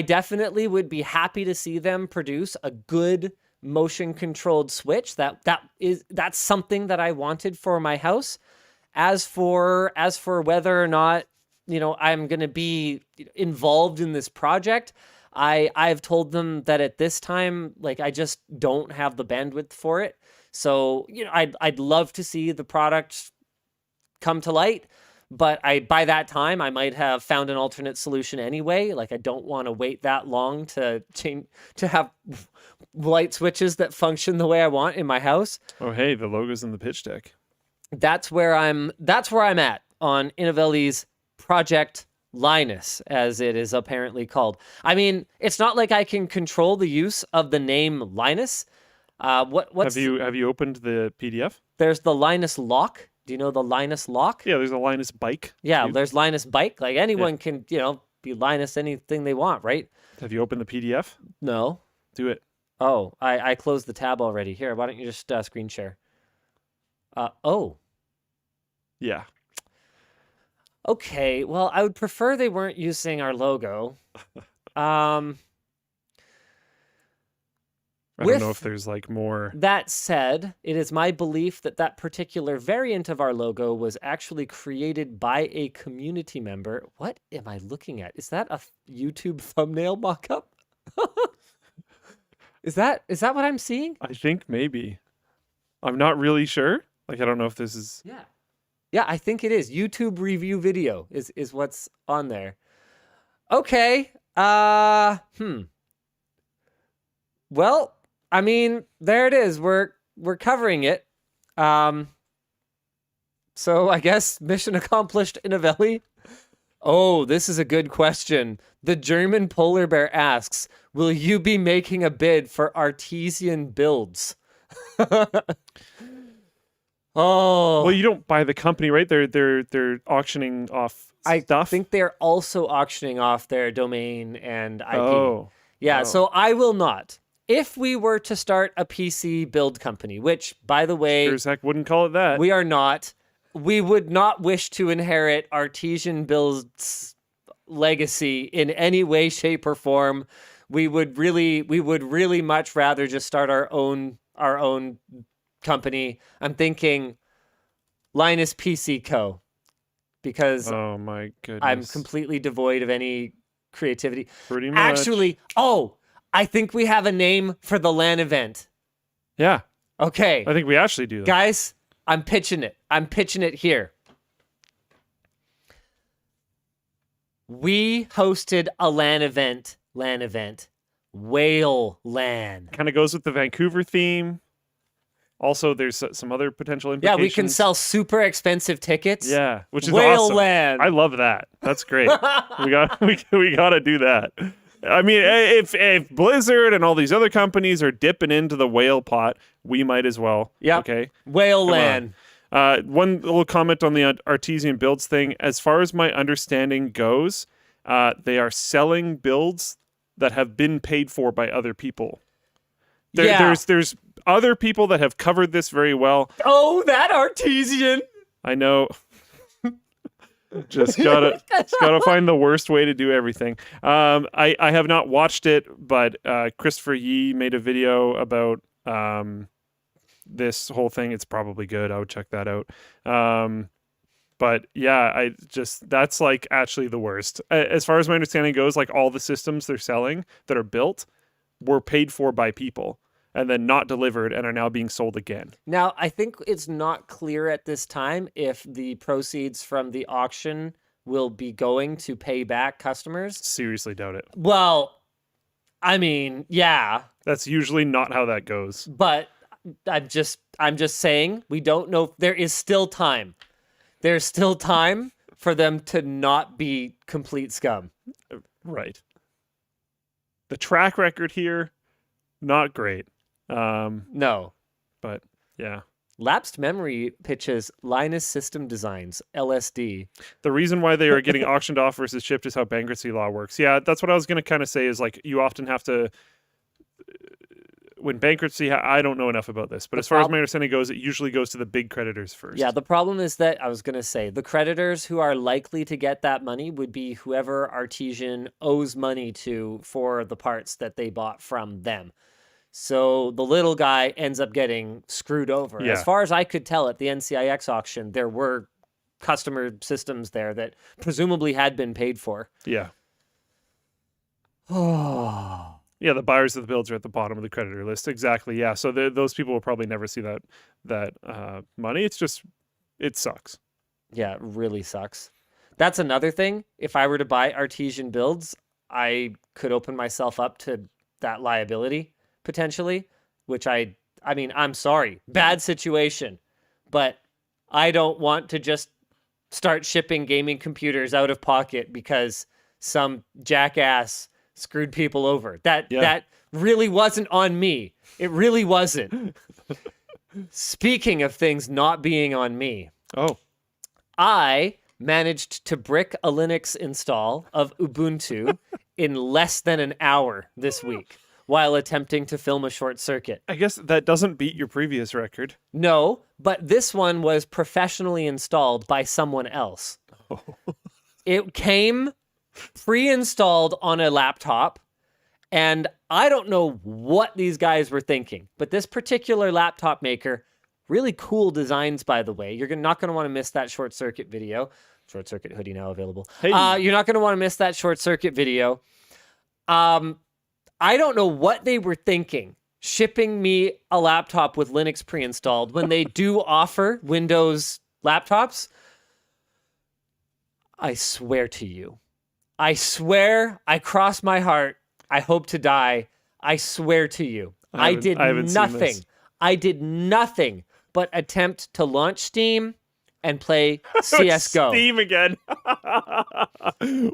definitely would be happy to see them produce a good motion controlled switch. That's something that I wanted for my house. As for whether or not, I'm going to be involved in this project, I've told them that at this time, like, I just don't have the bandwidth for it. So, I'd love to see the product come to light, but by that time I might have found an alternate solution anyway. Like, I don't want to wait that long to have light switches that function the way I want in my house. Oh, hey, the logo's in the pitch deck. That's where I'm at on Inovelli's Project Linus, as it is apparently called. I mean, it's not like I can control the use of the name Linus. What's Have you opened the PDF? There's the Linus lock. Do you know the Linus lock? Yeah, there's a Linus bike. Yeah, there's Linus bike. Like, anyone can, be Linus anything they want, right? Have you opened the PDF? No. Do it. Oh, I closed the tab already. Here, why don't you just screen share? Oh. Yeah. Okay, well, I would prefer they weren't using our logo. I don't know if there's like more. That said, it is my belief that particular variant of our logo was actually created by a community member. What am I looking at? Is that a YouTube thumbnail mock-up? Is that what I'm seeing? I think maybe. I'm not really sure. Like, I don't know if this is. Yeah. Yeah, I think it is. YouTube review video is what's on there. Okay. Well, I mean, there it is. We're covering it. So I guess mission accomplished, Inovelli. Oh, this is a good question. The German polar bear asks, will you be making a bid for Artesian builds? Oh. Well, you don't buy the company, right? They're auctioning off stuff. I think they're also auctioning off their domain and IP. Oh. Yeah, Oh. so I will not. If we were to start a PC build company, which, by the way, Sure as heck wouldn't call it that. we are not, we would not wish to inherit Artesian builds legacy in any way, shape, or form. We would really much rather just start our own company. I'm thinking Linus PC Co. Because Oh my goodness. I'm completely devoid of any creativity. Pretty much. Actually, I think we have a name for the LAN event. Yeah. Okay. I think we actually do that. Guys, I'm pitching it. I'm pitching it here. We hosted a LAN event, Whale LAN. Kind of goes with the Vancouver theme. Also, there's some other potential Yeah, implications. we can sell super expensive tickets. Yeah, which is Whale awesome. LAN. I love that. That's great. we got to do that. I mean, if Blizzard and all these other companies are dipping into the whale pot, we might as well. Yep. Okay. Whale Come LAN. One little comment on the Artesian builds thing. As far as my understanding goes, they are selling builds that have been paid for by other people. There's other people that have covered this very well. Oh, that Artesian. I know. Just gotta find the worst way to do everything. I have not watched it, but Christopher Yee made a video about this whole thing. It's probably good. I would check that out. But yeah, that's like actually the worst. As far as my understanding goes, like all the systems they're selling that are built were paid for by people and then not delivered and are now being sold again. Now, I think it's not clear at this time if the proceeds from the auction will be going to pay back customers. Seriously doubt it. Well, I mean, yeah, That's usually not how that goes. but I'm just saying we don't know. There is still time. There's still time for them to not be complete scum. Right. The track record here, not great. No. But yeah. Lapsed Memory pitches Linus System Designs, LSD. The reason why they are getting auctioned off versus shipped is how bankruptcy law works. Yeah, that's what I was going to kind of say is like you often have to, when bankruptcy, I don't know enough about this, but as far as my understanding goes, it usually goes to the big creditors first. Yeah, the problem is that I was going to say the creditors who are likely to get that money would be whoever Artesian owes money to for the parts that they bought from them. So the little guy ends up getting screwed over. Yeah. As far as I could tell at the NCIX auction, there were customer systems there that presumably had been paid for. Yeah. Oh. Yeah, the buyers of the builds are at the bottom of the creditor list. Exactly. Yeah. So those people will probably never see that money. It's just, it sucks. Yeah, it really sucks. That's another thing. If I were to buy Artesian builds, I could open myself up to that liability potentially, which I mean, I'm sorry, bad situation, but I don't want to just start shipping gaming computers out of pocket because some jackass screwed people over. That really wasn't on me. It really wasn't. Speaking of things not being on me, I managed to brick a Linux install of Ubuntu in less than an hour this week while attempting to film a short circuit. I guess that doesn't beat your previous record. No, but this one was professionally installed by someone else. It came pre-installed on a laptop, and I don't know what these guys were thinking, but this particular laptop maker, really cool designs, by the way. You're not going to want to miss that short circuit video. Short circuit hoodie now available. Hey. You're not going to want to miss that short circuit video. I don't know what they were thinking, shipping me a laptop with Linux pre-installed when they do offer Windows laptops. I swear to you. I swear, I cross my heart. I hope to die. I swear to you. I did nothing. I did nothing but attempt to launch Steam and play CS:GO. Steam again.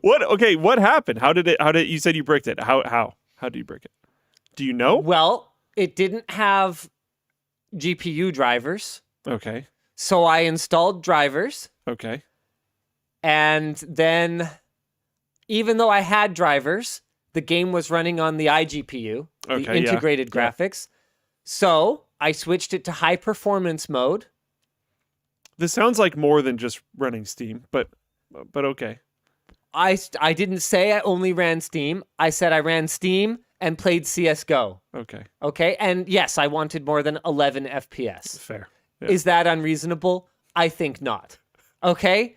What? Okay, what happened? How did you said you bricked it? How did you brick it? Do you know? Well, it didn't have GPU drivers, Okay. so I installed drivers, Okay. and then even though I had drivers, the game was running on the iGPU, the Okay, yeah. integrated Yeah. graphics. So I switched it to high performance mode. This sounds like more than just running Steam, but okay. I didn't say I only ran Steam. I said I ran Steam and played CS:GO. Okay. Okay, and yes, I wanted more than 11 FPS. Fair. Yeah. Is that unreasonable? I think not. Okay?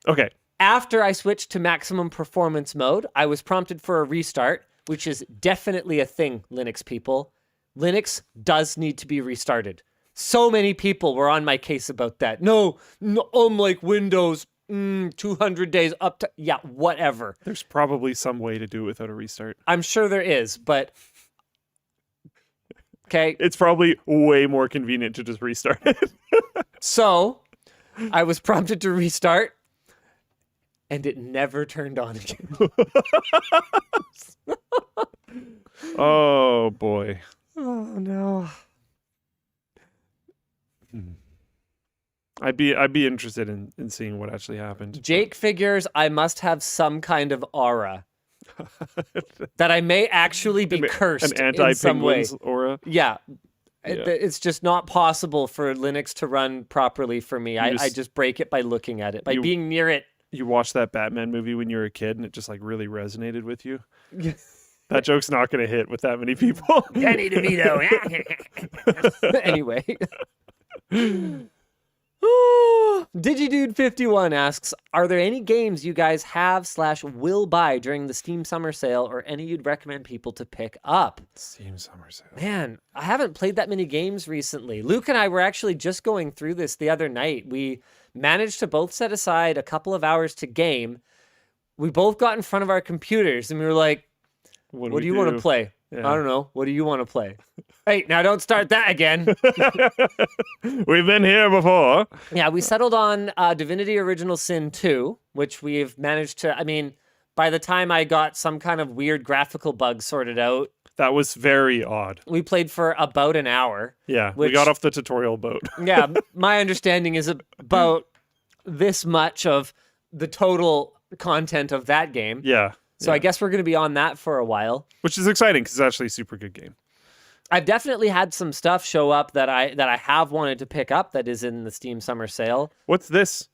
Okay. After I switched to maximum performance mode, I was prompted for a restart, which is definitely a thing, Linux people. Linux does need to be restarted. So many people were on my case about that. No, like Windows, 200 days up to, yeah, whatever. There's probably some way to do it without a restart. I'm sure there is, but okay. It's probably way more convenient to just restart it. So I was prompted to restart, and it never turned on again. Oh boy. Oh no. I'd be interested in seeing what actually happened. Jake figures I must have some kind of aura. That I may actually be cursed An in some way. anti-penguins aura. Yeah. Yeah. It's just not possible for Linux to run properly for me. I just break it by looking at it, by being near it. You watched that Batman movie when you were a kid and it just like really resonated with you. That joke's not going to hit with that many people. Danny DeVito. Anyway. DigiDude51 asks, are there any games you guys have / will buy during the Steam Summer Sale, or any you'd recommend people to pick up? Steam Summer Sale. Man, I haven't played that many games recently. Luke and I were actually just going through this the other night. We managed to both set aside a couple of hours to game. We both got in front of our computers and we were like, what do you want to play? Yeah. I don't know. What do you want to play? Hey, now don't start that again. We've been here before. Yeah, we settled on Divinity Original Sin 2, which we've managed to, I mean, by the time I got some kind of weird graphical bug sorted out, That was very odd. we played for about an hour. Yeah, we got off the tutorial boat. Yeah, my understanding is about this much of the total content of that game. Yeah. So I guess we're going to be on that for a while. Which is exciting because it's actually a super good game. I've definitely had some stuff show up that I have wanted to pick up that is in the Steam Summer Sale. What's this?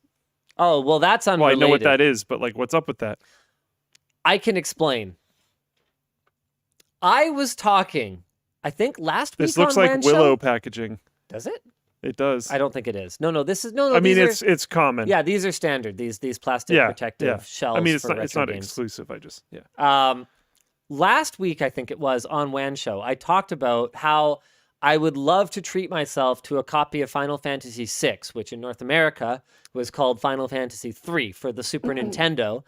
Oh, well, that's unrelated. Well, I know what that is, but like, what's up with that? I can explain. I was talking, I think last week This looks on like WAN Willow Show. packaging. Does it? It does. I don't think it is. No, this is no. I mean, these it's common. yeah, these are standard. These plastic protective shells. I mean, it's for not retro games. exclusive. I just yeah. Last week, I think it was on WAN Show, I talked about how I would love to treat myself to a copy of Final Fantasy VI, which in North America was called Final Fantasy III for the Super Nintendo,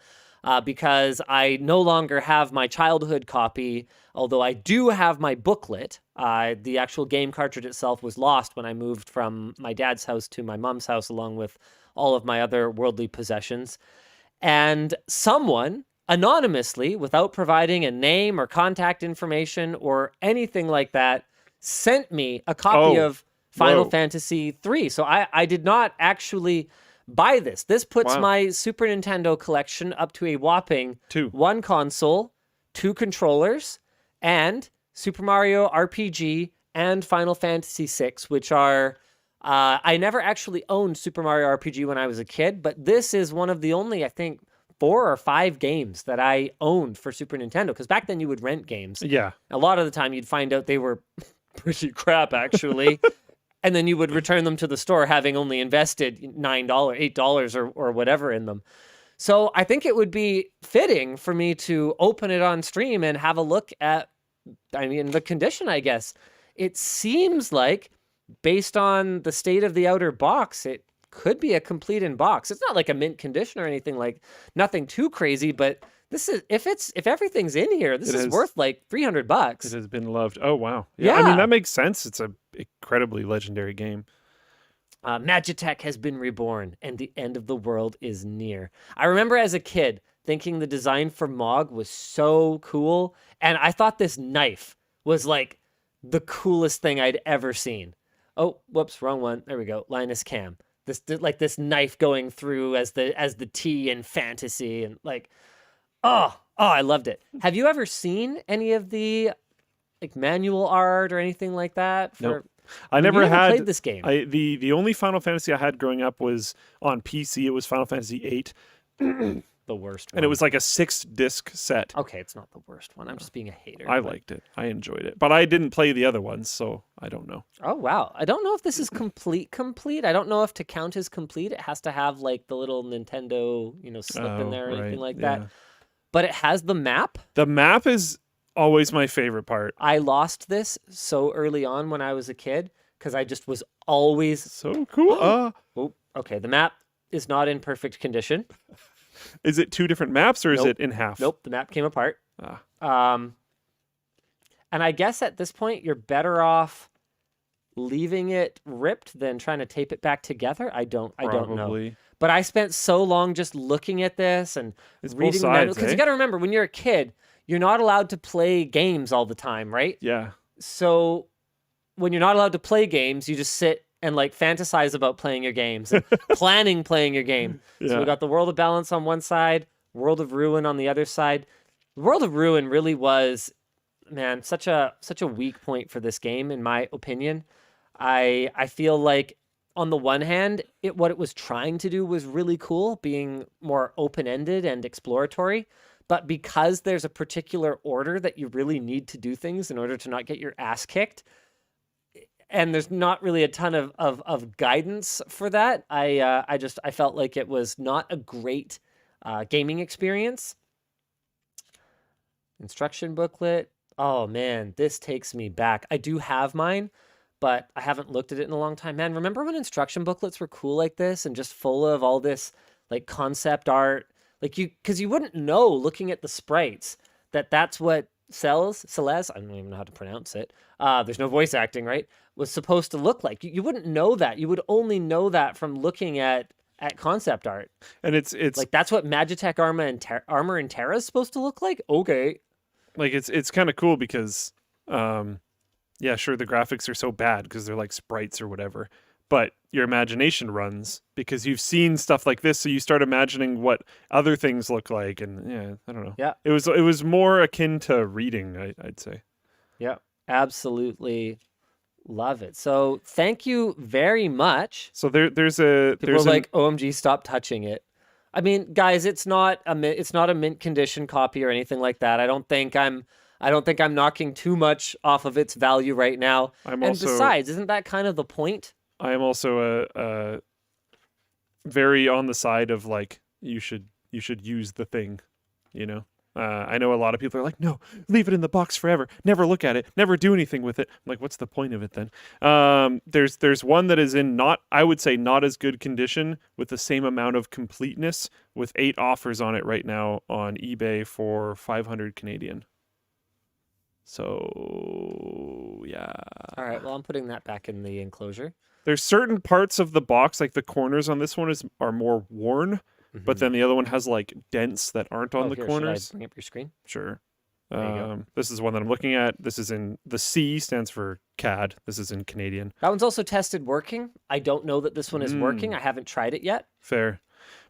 because I no longer have my childhood copy, although I do have my booklet. The actual game cartridge itself was lost when I moved from my dad's house to my mom's house, along with all of my other worldly possessions. And someone anonymously, without providing a name or contact information or anything like that, sent me a copy of Final Fantasy III. So I did not actually buy this. This puts my Super Nintendo collection up to a whopping 1 console, 2 controllers, and Super Mario RPG and Final Fantasy VI, which are... I never actually owned Super Mario RPG when I was a kid, but this is one of the only, I think, 4 or 5 games that I owned for Super Nintendo, because back then you would rent games. Yeah. A lot of the time you'd find out they were pretty crap, actually. And then you would return them to the store having only invested $9, $8 or whatever in them. So I think it would be fitting for me to open it on stream and have a look at, I mean, the condition, I guess. It seems like, based on the state of the outer box, it could be a complete in box. It's not like a mint condition or anything, like nothing too crazy, but this is, if everything's in here, this is worth like $300. It has been loved. Oh wow. Yeah. I mean, that makes sense. It's a incredibly legendary game. Magitech has been reborn, and the end of the world is near. I remember as a kid thinking the design for Mog was so cool, and I thought this knife was like the coolest thing I'd ever seen. Oh, whoops, wrong one. There we go. Linus Cam. This knife going through as the T in fantasy, and like, oh, I loved it. Have you ever seen any of the like manual art or anything like that? Nope. I never had played this game. The only Final Fantasy I had growing up was on PC. It was Final Fantasy VIII. The worst one. And it was like a 6-disc set. Okay, it's not the worst one. I'm just being a hater. I liked it. I enjoyed it. But I didn't play the other ones, so I don't know. Oh, wow. I don't know if this is complete. I don't know if to count as complete, it has to have like the little Nintendo, slip in there or anything like that. But it has the map. The map is always my favorite part. I lost this so early on when I was a kid because I just was always... So cool. Oh, okay, the map is not in perfect condition. Is it 2 different maps or is Nope. it in half? Nope, the map came apart. And I guess at this point, you're better off leaving it ripped than trying to tape it back together. I don't know. But I spent so long just looking at this and reading the manual. Because you got to remember, when you're a kid, you're not allowed to play games all the time, right? Yeah. So when you're not allowed to play games, you just sit and like fantasize about playing your games, and playing your game. Yeah. So we got the World of Balance on one side, World of Ruin on the other side. The World of Ruin really was, man, such a weak point for this game, in my opinion. I feel like on the one hand, what it was trying to do was really cool, being more open-ended and exploratory. But because there's a particular order that you really need to do things in order to not get your ass kicked, and there's not really a ton of guidance for that, I felt like it was not a great gaming experience. Instruction booklet. Oh man, this takes me back. I do have mine, but I haven't looked at it in a long time. Man, remember when instruction booklets were cool like this and just full of all this like concept art? Like because you wouldn't know looking at the sprites that's what Celes, I don't even know how to pronounce it. There's no voice acting, right? Was supposed to look like. You wouldn't know that. You would only know that from looking at concept art. And it's like that's what Magitech armor and Terra is supposed to look like. Okay. Like it's kind of cool because, yeah, sure, the graphics are so bad because they're like sprites or whatever. But your imagination runs because you've seen stuff like this, so you start imagining what other things look like, and yeah, I don't know. Yeah, it was more akin to reading, I'd say. Yeah, absolutely love it. So thank you very much. So there's people are like, OMG, stop touching it. I mean, guys, it's not a mint condition copy or anything like that. I don't think I'm knocking too much off of its value right now. Besides, isn't that kind of the point? I am also a very on the side of like you should use the thing, I know a lot of people are like, no, leave it in the box forever, never look at it, never do anything with it. I'm like, what's the point of it then? There's one that is in I would say not as good condition with the same amount of completeness, with 8 offers on it right now on eBay for 500 Canadian. So yeah. All right, well, I'm putting that back in the enclosure. There's certain parts of the box, like the corners on this one are more worn, but then the other one has like dents that aren't on the corners. Should I bring up your screen? Sure. There you go. This is one that I'm looking at. This is in the C stands for CAD. This is in Canadian. That one's also tested working. I don't know that this one is working. I haven't tried it yet. Fair.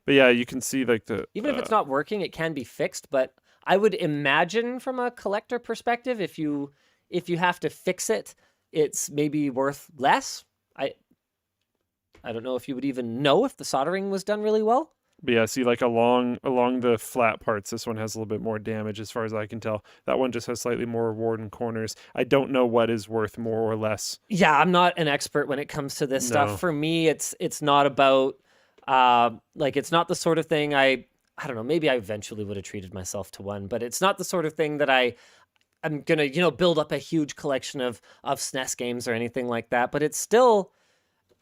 But yeah, you can see like even if it's not working, it can be fixed. But I would imagine from a collector perspective, if you have to fix it, it's maybe worth less. I don't know if you would even know if the soldering was done really well. But yeah, see, like along the flat parts, this one has a little bit more damage as far as I can tell. That one just has slightly more worn corners. I don't know what is worth more or less. Yeah, I'm not an expert when it comes to this stuff. For me, it's not about it's not the sort of thing I don't know, maybe I eventually would have treated myself to one, but it's not the sort of thing that I'm gonna, build up a huge collection of SNES games or anything like that. But it's still,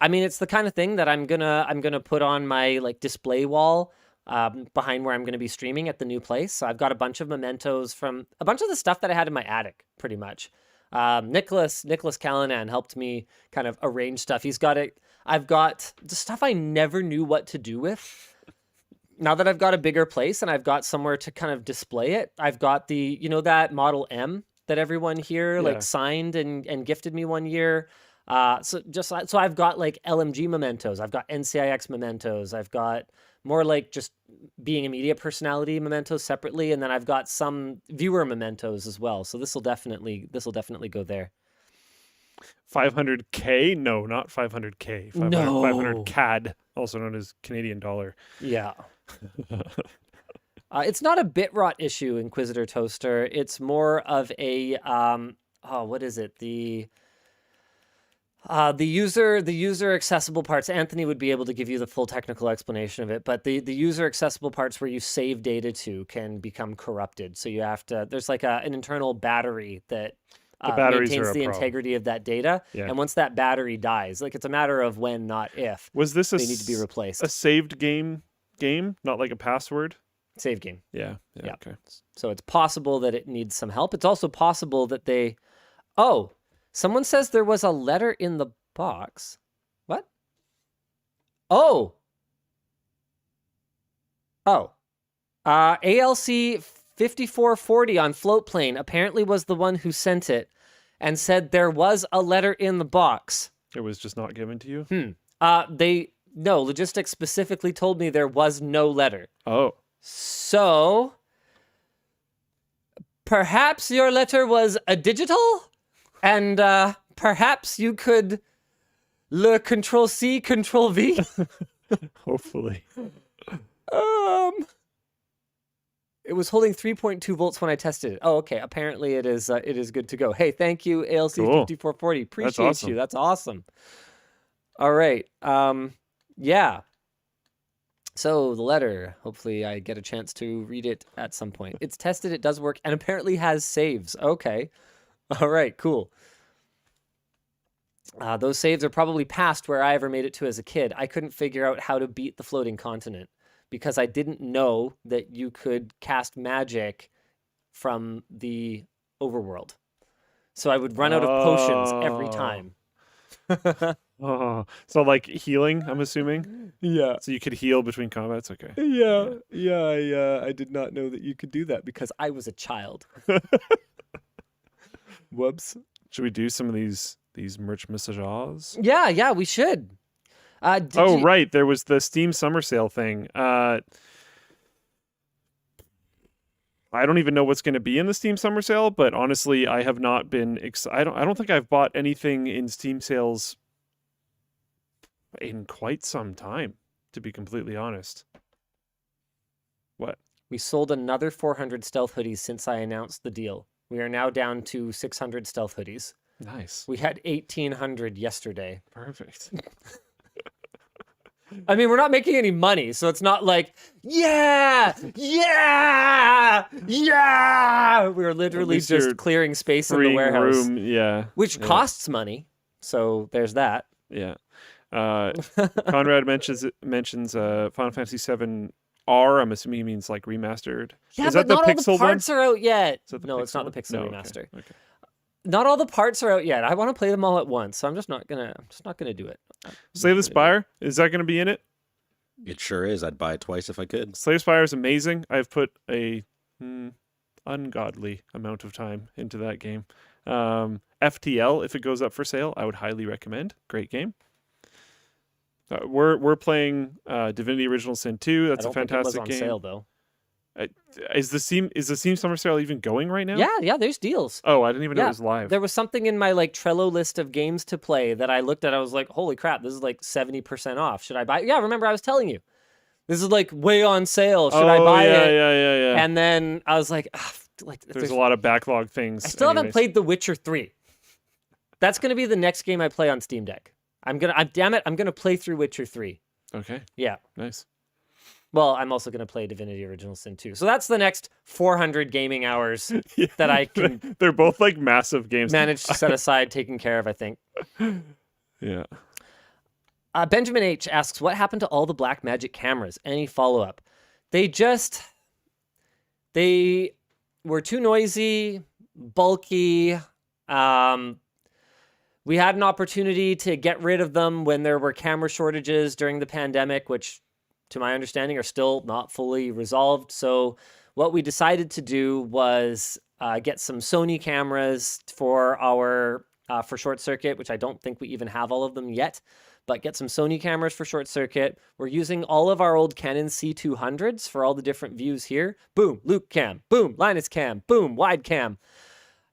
I mean, it's the kind of thing that I'm gonna put on my like display wall behind where I'm gonna be streaming at the new place. So I've got a bunch of mementos from a bunch of the stuff that I had in my attic, pretty much. Nicholas Callanan helped me kind of arrange stuff. He's got it. I've got the stuff I never knew what to do with. Now that I've got a bigger place and I've got somewhere to kind of display it, I've got the, that Model M that everyone here like signed and gifted me one year. So I've got like LMG mementos, I've got NCIX mementos, I've got more like just being a media personality mementos separately, and then I've got some viewer mementos as well. So this will definitely go there. 500K? No, not 500K. 500 CAD, also known as Canadian dollar. Yeah. It's not a bit rot issue, Inquisitor Toaster. It's more of a what is it? The user accessible parts. Anthony would be able to give you the full technical explanation of it, but the user accessible parts where you save data to can become corrupted. So you have to, there's like an internal battery that maintains the integrity of that data. Yeah. And once that battery dies, like it's a matter of when, not if. Was this they need to be replaced? A saved game, not like a password? Save game. Yeah. Okay. So it's possible that it needs some help. It's also possible that someone says there was a letter in the box. What? Oh. ALC 5440 on Floatplane apparently was the one who sent it and said there was a letter in the box. It was just not given to you? Logistics specifically told me there was no letter. Oh. So perhaps your letter was a digital? And perhaps you could Control-C, Control-V? Hopefully. It was holding 3.2 volts when I tested it. Oh, okay. Apparently it is good to go. Hey, thank you, ALC5440. Appreciate you. That's awesome. All right. Yeah. So the letter, hopefully I get a chance to read it at some point. It's tested, it does work, and apparently has saves. Okay. All right, cool. Those saves are probably past where I ever made it to as a kid. I couldn't figure out how to beat the floating continent because I didn't know that you could cast magic from the overworld. So I would run out of potions every time. So like healing, I'm assuming? Yeah. So you could heal between combats? Okay. Yeah. I did not know that you could do that because I was a child. Whoops. Should we do some of these merch messages? Yeah, we should. Right. There was the Steam Summer Sale thing. I don't even know what's going to be in the Steam Summer Sale, but honestly, I have not been I don't think I've bought anything in Steam sales in quite some time, to be completely honest. What? We sold another 400 stealth hoodies since I announced the deal. We are now down to 600 stealth hoodies. Nice. We had 1,800 yesterday. Perfect. I mean, we're not making any money, so it's not like, yeah. We're literally just clearing space in the warehouse. Room, which costs money. So there's that. Yeah. Conrad mentions Final Fantasy VII R. I'm assuming he means like remastered. Yeah, is but that not the all Pixel the parts one? are out yet. No, it's not the Pixel remaster. Okay. Not all the parts are out yet. I want to play them all at once, so I'm just not gonna do it. Slay the Spire, is that gonna be in it? It sure is. I'd buy it twice if I could. Slay the Spire is amazing. I've put a ungodly amount of time into that game. FTL, if it goes up for sale, I would highly recommend. Great game. We're playing Divinity Original Sin 2. That's a fantastic game. On sale though. Is the Steam Summer Sale even going right now? Yeah, there's deals. Oh, I didn't even know it was live. There was something in my like Trello list of games to play that I looked at. I was like, holy crap, this is like 70% off. Should I buy it? Yeah, remember I was telling you. This is like way on sale. Should I buy it? Yeah. And then I was like, there's a lot of backlog things. I still haven't played The Witcher 3. That's gonna be the next game I play on Steam Deck. I'm gonna play through Witcher 3. Okay. Yeah. Nice. Well, I'm also going to play Divinity Original Sin 2. So that's the next 400 gaming hours that I can... They're both like massive games. ...manage to set aside, taken care of, I think. Yeah. Benjamin H. asks, what happened to all the Blackmagic cameras? Any follow-up? They were too noisy, bulky. We had an opportunity to get rid of them when there were camera shortages during the pandemic, which to my understanding are still not fully resolved. So what we decided to do was get some Sony cameras for our for ShortCircuit, which I don't think we even have all of them yet, but get some Sony cameras for ShortCircuit. We're using all of our old Canon C200s for all the different views here. Boom, Luke cam, boom, Linus cam, boom, wide cam.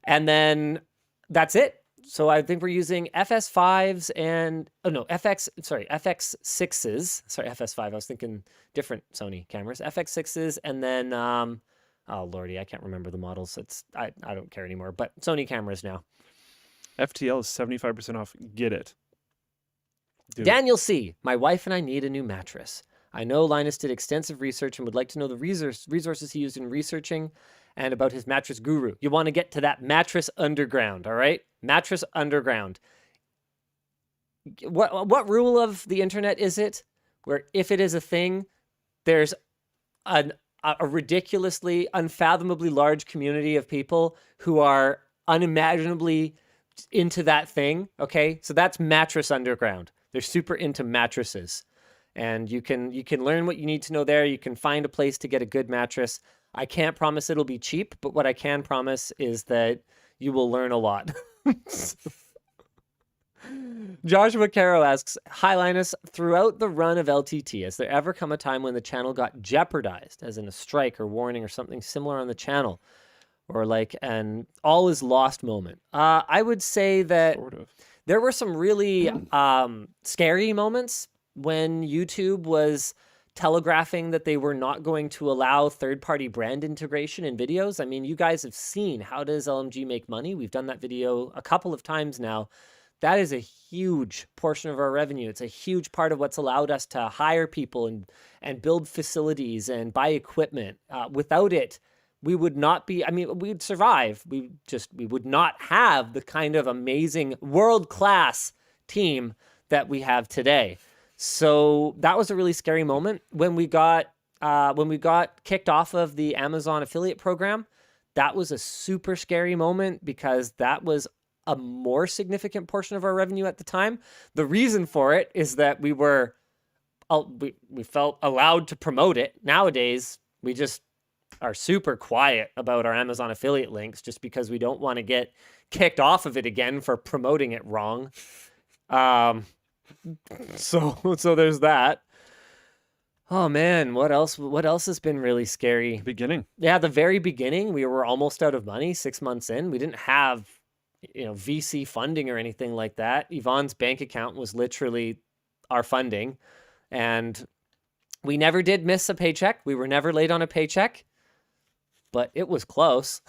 And then that's it. So I think we're using FS5s and, FX6s. Sorry, FS5. I was thinking different Sony cameras. FX6s and then, oh lordy, I can't remember the models. I don't care anymore, but Sony cameras now. FTL is 75% off. Get it. Do it. Daniel C. My wife and I need a new mattress. I know Linus did extensive research and would like to know the resources he used in researching and about his mattress guru. You want to get to that mattress underground, all right? Mattress underground. What rule of the internet is it? Where if it is a thing, there's a ridiculously, unfathomably large community of people who are unimaginably into that thing, okay? So that's mattress underground. They're super into mattresses. And you can learn what you need to know there. You can find a place to get a good mattress. I can't promise it'll be cheap, but what I can promise is that you will learn a lot. Joshua Caro asks, hi Linus, throughout the run of LTT, has there ever come a time when the channel got jeopardized, as in a strike or warning or something similar on the channel? Or like an all is lost moment? I would say that Sort of. there were some really scary moments when YouTube was telegraphing that they were not going to allow third-party brand integration in videos. I mean, you guys have seen How Does LMG Make Money? We've done that video a couple of times now. That is a huge portion of our revenue. It's a huge part of what's allowed us to hire people and build facilities and buy equipment. Without it, we would not be, I mean, we'd survive. We would not have the kind of amazing world-class team that we have today. So that was a really scary moment when we got kicked off of the Amazon affiliate program. That was a super scary moment because that was a more significant portion of our revenue at the time. The reason for it is that we felt allowed to promote it. Nowadays, we just are super quiet about our Amazon affiliate links just because we don't want to get kicked off of it again for promoting it wrong. So there's that. Oh man, what else has been really scary? Beginning. Yeah, the very beginning, we were almost out of money 6 months in. We didn't have, VC funding or anything like that. Yvonne's bank account was literally our funding. And we never did miss a paycheck. We were never late on a paycheck, but it was close.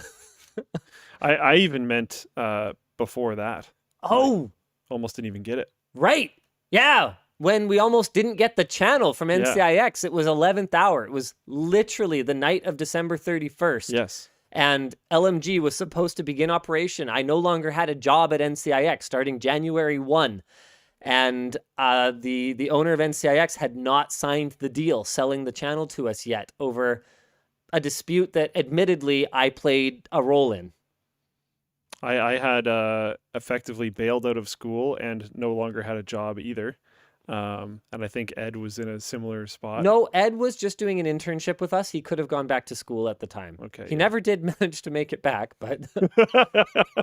I even meant before that. Oh, Almost didn't even get it. right. Yeah. When we almost didn't get the channel from NCIX, It was 11th hour. It was literally the night of December 31st. Yes. And LMG was supposed to begin operation. I no longer had a job at NCIX starting January 1. And the owner of NCIX had not signed the deal selling the channel to us yet over a dispute that admittedly I played a role in. I had effectively bailed out of school and no longer had a job either. And I think Ed was in a similar spot. No, Ed was just doing an internship with us. He could have gone back to school at the time. Okay. He never did manage to make it back, but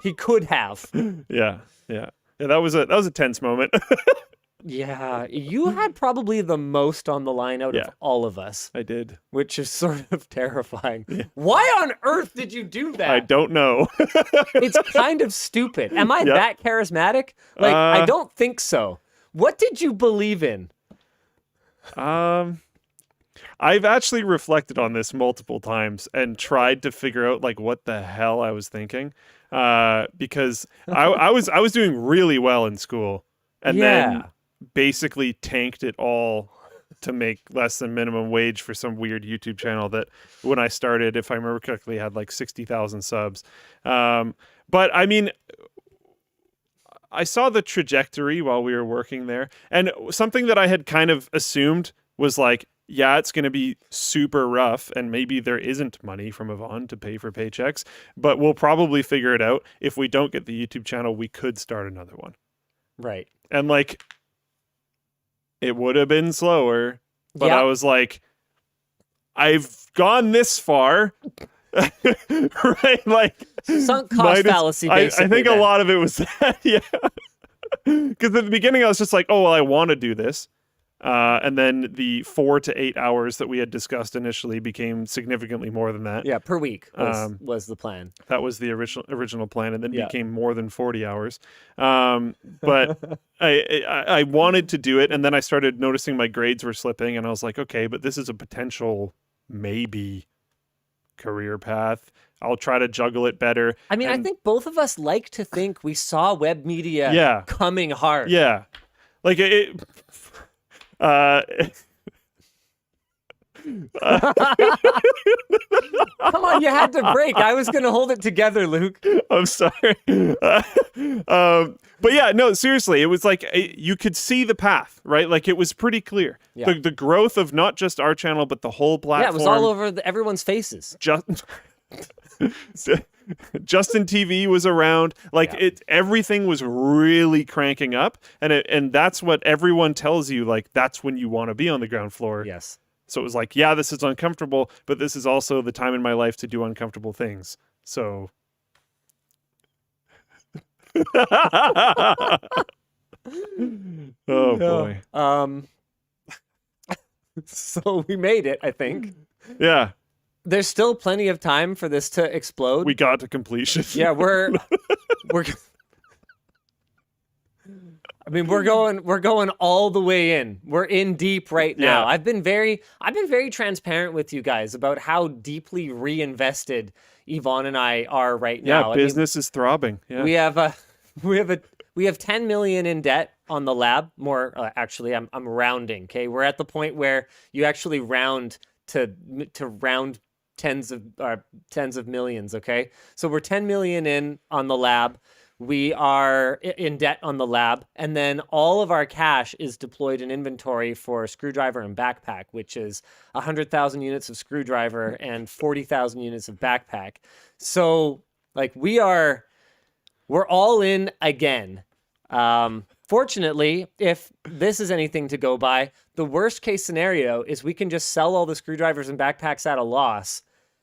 he could have. Yeah. That was a tense moment. Yeah, you had probably the most on the line out of all of us. I did. Which is sort of terrifying. Yeah. Why on earth did you do that? I don't know. It's kind of stupid. Am I that charismatic? Like, I don't think so. What did you believe in? I've actually reflected on this multiple times and tried to figure out like what the hell I was thinking. Because I was doing really well in school and then basically tanked it all to make less than minimum wage for some weird YouTube channel that when I started, if I remember correctly, had like 60,000 subs. But I mean, I saw the trajectory while we were working there, and something that I had kind of assumed was like, yeah, it's going to be super rough and maybe there isn't money from Yvonne to pay for paychecks, but we'll probably figure it out. If we don't get the YouTube channel, we could start another one. Right. And like, it would have been slower, but I was like, I've gone this far. Right? Like, Sunk cost fallacy, basically. I think a lot of it was that, yeah. Because at the beginning I was just like, oh, well, I want to do this. And then the 4 to 8 hours that we had discussed initially became significantly more than that. Yeah, per week was the plan. That was the original plan, and then became more than 40 hours. But I wanted to do it, and then I started noticing my grades were slipping, and I was like, okay, but this is a potential maybe career path. I'll try to juggle it better. I mean, I think both of us like to think we saw web media coming hard. Yeah. Like it Come on, you had to break. I was going to hold it together, Luke. I'm sorry. But yeah, no, seriously, it was like you could see the path, right? Like it was pretty clear. Yeah. The growth of not just our channel, but the whole platform. Yeah, it was all over everyone's faces. Justin TV was around. Like everything was really cranking up, and that's what everyone tells you. Like that's when you want to be on the ground floor. Yes. So it was like, yeah, this is uncomfortable, but this is also the time in my life to do uncomfortable things. So. Oh boy. So we made it, I think. Yeah. There's still plenty of time for this to explode. We got to completion. Yeah, we're I mean, we're going all the way in. We're in deep right now. Yeah. I've been very transparent with you guys about how deeply reinvested Yvonne and I are right now. Yeah, business is throbbing. Yeah. We have 10 million in debt on the lab. More actually, I'm rounding. Okay, we're at the point where you actually round to round tens of millions. Okay, so we're 10 million in on the lab. We are in debt on the lab, and then all of our cash is deployed in inventory for screwdriver and backpack, which is 100,000 units of screwdriver and 40,000 units of backpack. So, like, we're all in again. Fortunately, if this is anything to go by, the worst case scenario is we can just sell all the screwdrivers and backpacks at a loss,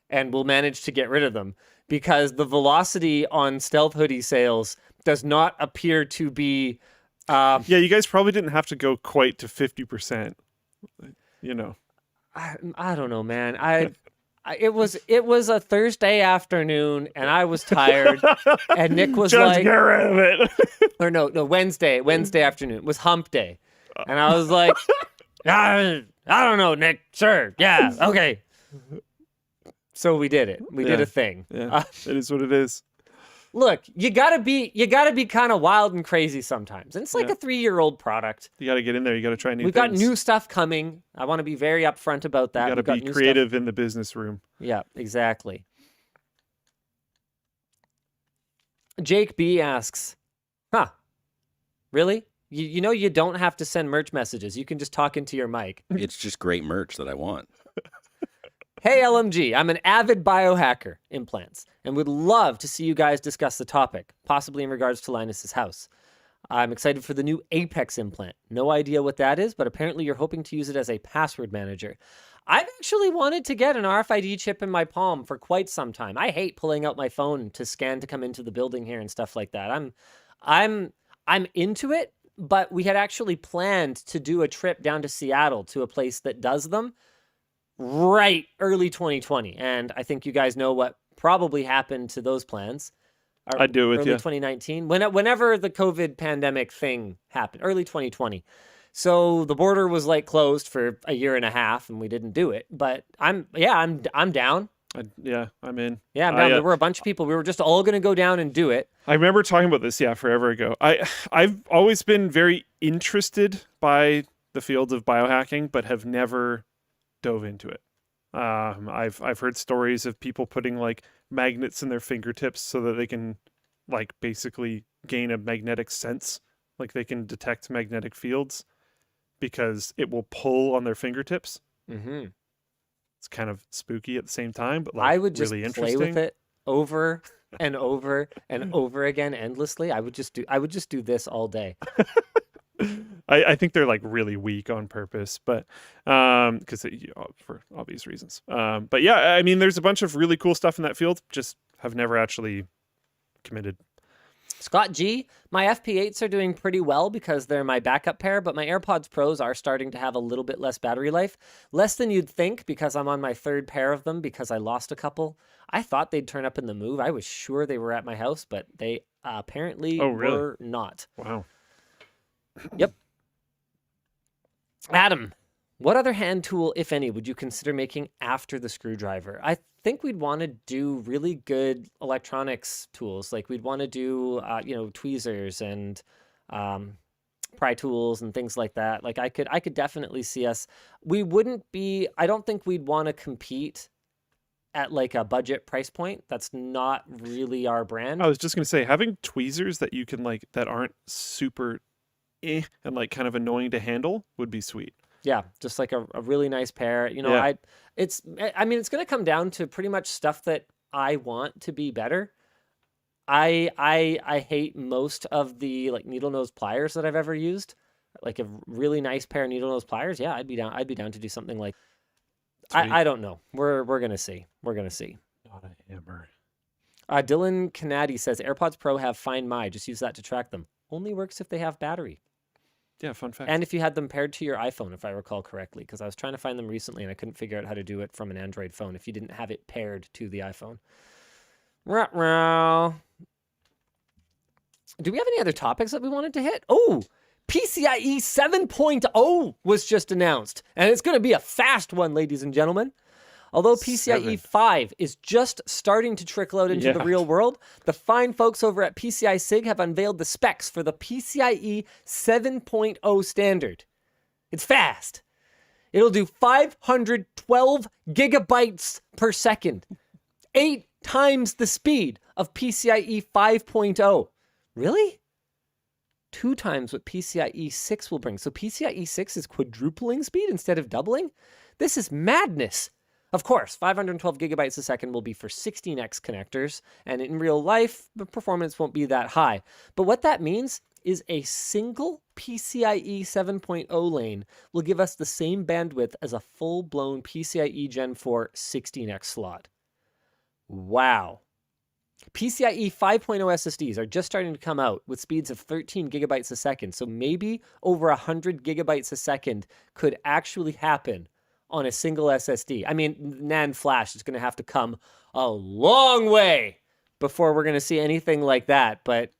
and we'll manage to get rid of them. Because the velocity on stealth hoodie sales does not appear to be... yeah, you guys probably didn't have to go quite to 50%. You know. I don't know, man. It was a Thursday afternoon, and I was tired, and Nick was just like... get rid of it. Or no, Wednesday afternoon. It was hump day. And I was like, I don't know, Nick. Sure, yeah, okay. So we did it. We did a thing. Yeah, it is what it is. Look, you gotta be kind of wild and crazy sometimes. And it's like a 3-year-old product. You gotta get in there. You gotta try new We've things. got new stuff coming. I want to be very upfront about that. You gotta be creative in the business room. Yeah, exactly. Jake B asks, really? You know you don't have to send merch messages. You can just talk into your mic. It's just great merch that I want. Hey, LMG, I'm an avid biohacker, implants, and would love to see you guys discuss the topic, possibly in regards to Linus's house. I'm excited for the new Apex implant. No idea what that is, but apparently you're hoping to use it as a password manager. I've actually wanted to get an RFID chip in my palm for quite some time. I hate pulling out my phone to scan to come into the building here and stuff like that. I'm into it, but we had actually planned to do a trip down to Seattle to a place that does them. Right, early 2020, and I think you guys know what probably happened to those plans. I do with early you. 2019, whenever the COVID pandemic thing happened, early 2020. So the border was like closed for a year and a half, and we didn't do it. But I'm down. I'm in. Yeah, I'm down. There were a bunch of people. We were just all going to go down and do it. I remember talking about this, forever ago. I've always been very interested by the field of biohacking, but have never dove into it. I've heard stories of people putting like magnets in their fingertips so that they can like basically gain a magnetic sense, like they can detect magnetic fields because it will pull on their fingertips. Mm-hmm. It's kind of spooky at the same time, but like I would just really play interesting. with it over and over and over again endlessly, I would just do this all day. I think they're like really weak on purpose, but because for obvious reasons. But yeah, I mean, there's a bunch of really cool stuff in that field. Just have never actually committed. Scott G, my FP8s are doing pretty well because they're my backup pair, but my AirPods Pros are starting to have a little bit less battery life. Less than you'd think because I'm on my third pair of them because I lost a couple. I thought they'd turn up in the move. I was sure they were at my house, but they apparently were not. Wow. Yep. Adam, what other hand tool, if any, would you consider making after the screwdriver? I think we'd want to do really good electronics tools. Like we'd want to do, tweezers and pry tools and things like that. Like I could definitely see us. I don't think we'd want to compete at like a budget price point. That's not really our brand. I was just going to say, having tweezers that you can like, that aren't super and like kind of annoying to handle would be sweet. Yeah, just like a really nice pair. It's going to come down to pretty much stuff that I want to be better. I hate most of the like needle nose pliers that I've ever used. Like a really nice pair of needle nose pliers. Yeah, I'd be down to do something like. I don't know. We're gonna see. We're gonna see. Not a hammer. Dylan Canady says AirPods Pro have Find My. Just use that to track them. Only works if they have battery. Yeah, fun fact. And if you had them paired to your iPhone, if I recall correctly, because I was trying to find them recently and I couldn't figure out how to do it from an Android phone if you didn't have it paired to the iPhone. Do we have any other topics that we wanted to hit? Oh, PCIe 7.0 was just announced, and it's going to be a fast one, ladies and gentlemen. Although PCIe 5 is just starting to trickle out into the real world, the fine folks over at PCI SIG have unveiled the specs for the PCIe 7.0 standard. It's fast. It'll do 512 gigabytes per second, 8 times the speed of PCIe 5.0. Really? 2 times what PCIe 6 will bring. So PCIe 6 is quadrupling speed instead of doubling? This is madness. Of course, 512 gigabytes a second will be for 16x connectors, and in real life, the performance won't be that high. But what that means is a single PCIe 7.0 lane will give us the same bandwidth as a full-blown PCIe Gen 4 16x slot. Wow. PCIe 5.0 SSDs are just starting to come out with speeds of 13 gigabytes a second, so maybe over 100 gigabytes a second could actually happen on a single SSD. I mean, NAND flash is going to have to come a long way before we're going to see anything like that, but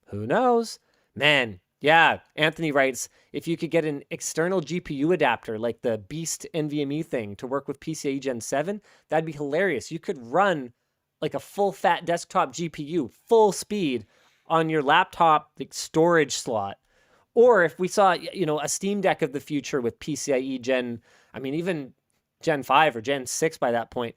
who knows? Man, yeah, Anthony writes, if you could get an external GPU adapter like the Beast NVMe thing to work with PCIe Gen 7, that'd be hilarious. You could run like a full fat desktop GPU, full speed on your laptop like storage slot. Or if we saw, a Steam Deck of the future with PCIe even Gen 5 or Gen 6 by that point.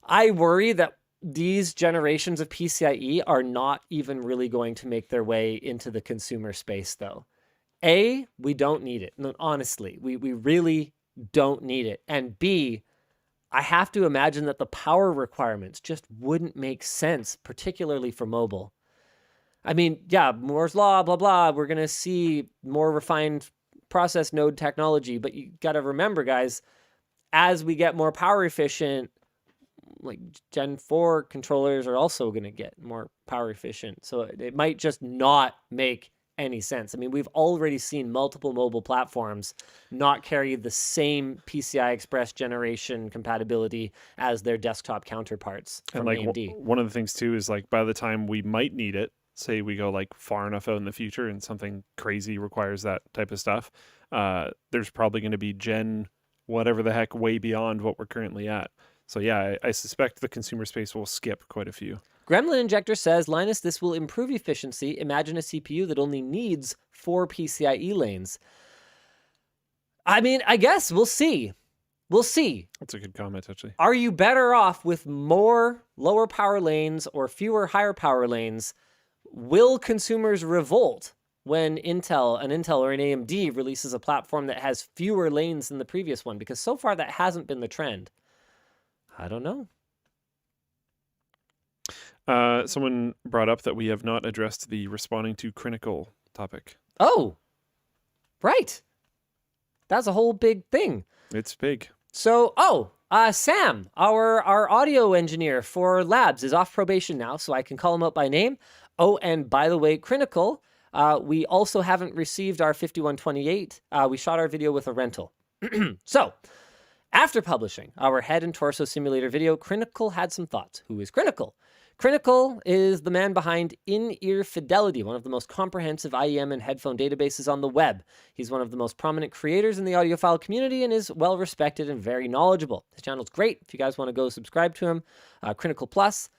I worry that these generations of PCIe are not even really going to make their way into the consumer space, though. A, we don't need it. No, honestly, we really don't need it. And B, I have to imagine that the power requirements just wouldn't make sense, particularly for mobile. I mean, yeah, Moore's Law, blah, blah. We're going to see more refined process node technology, but you got to remember, guys, as we get more power efficient, like Gen 4 controllers are also going to get more power efficient. So it might just not make any sense. I mean, we've already seen multiple mobile platforms not carry the same PCI Express generation compatibility as their desktop counterparts from AMD. One of the things too is like by the time we might need it, say we go like far enough out in the future and something crazy requires that type of stuff, there's probably going to be Gen whatever the heck way beyond what we're currently at. So yeah, I suspect the consumer space will skip quite a few. Gremlin Injector says, Linus, this will improve efficiency. Imagine a CPU that only needs 4 PCIe lanes. I mean, I guess we'll see. We'll see. That's a good comment, actually. Are you better off with more lower power lanes or fewer higher power lanes? Will consumers revolt when an Intel or an AMD releases a platform that has fewer lanes than the previous one? Because so far that hasn't been the trend. I don't know. Someone brought up that we have not addressed the responding to Crinacle topic. Oh, right. That's a whole big thing. It's big. So, Sam, our audio engineer for Labs, is off probation now, so I can call him out by name. Oh, and by the way, Crinacle, we also haven't received our 5128. We shot our video with a rental. So, after publishing our head and torso simulator video, Crinacle had some thoughts. Who is Crinacle? Crinacle is the man behind In-Ear Fidelity, one of the most comprehensive IEM and headphone databases on the web. He's one of the most prominent creators in the audiophile community and is well respected and very knowledgeable. His channel's great. If you guys want to go subscribe to him, Crinacle Plus,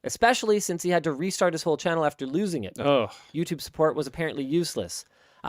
especially since he had to restart his whole channel after losing it. Oh, YouTube support was apparently useless.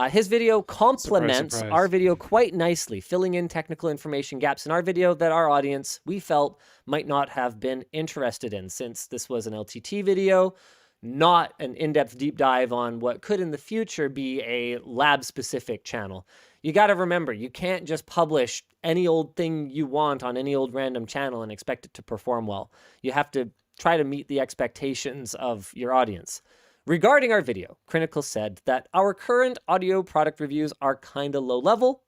His video complements our video quite nicely, filling in technical information gaps in our video that our audience, we felt, might not have been interested in, since this was an LTT video, not an in-depth deep dive on what could in the future be a lab-specific channel. You got to remember, you can't just publish any old thing you want on any old random channel and expect it to perform well. You have to try to meet the expectations of your audience. Regarding our video, Crinacle said that our current audio product reviews are kind of low level.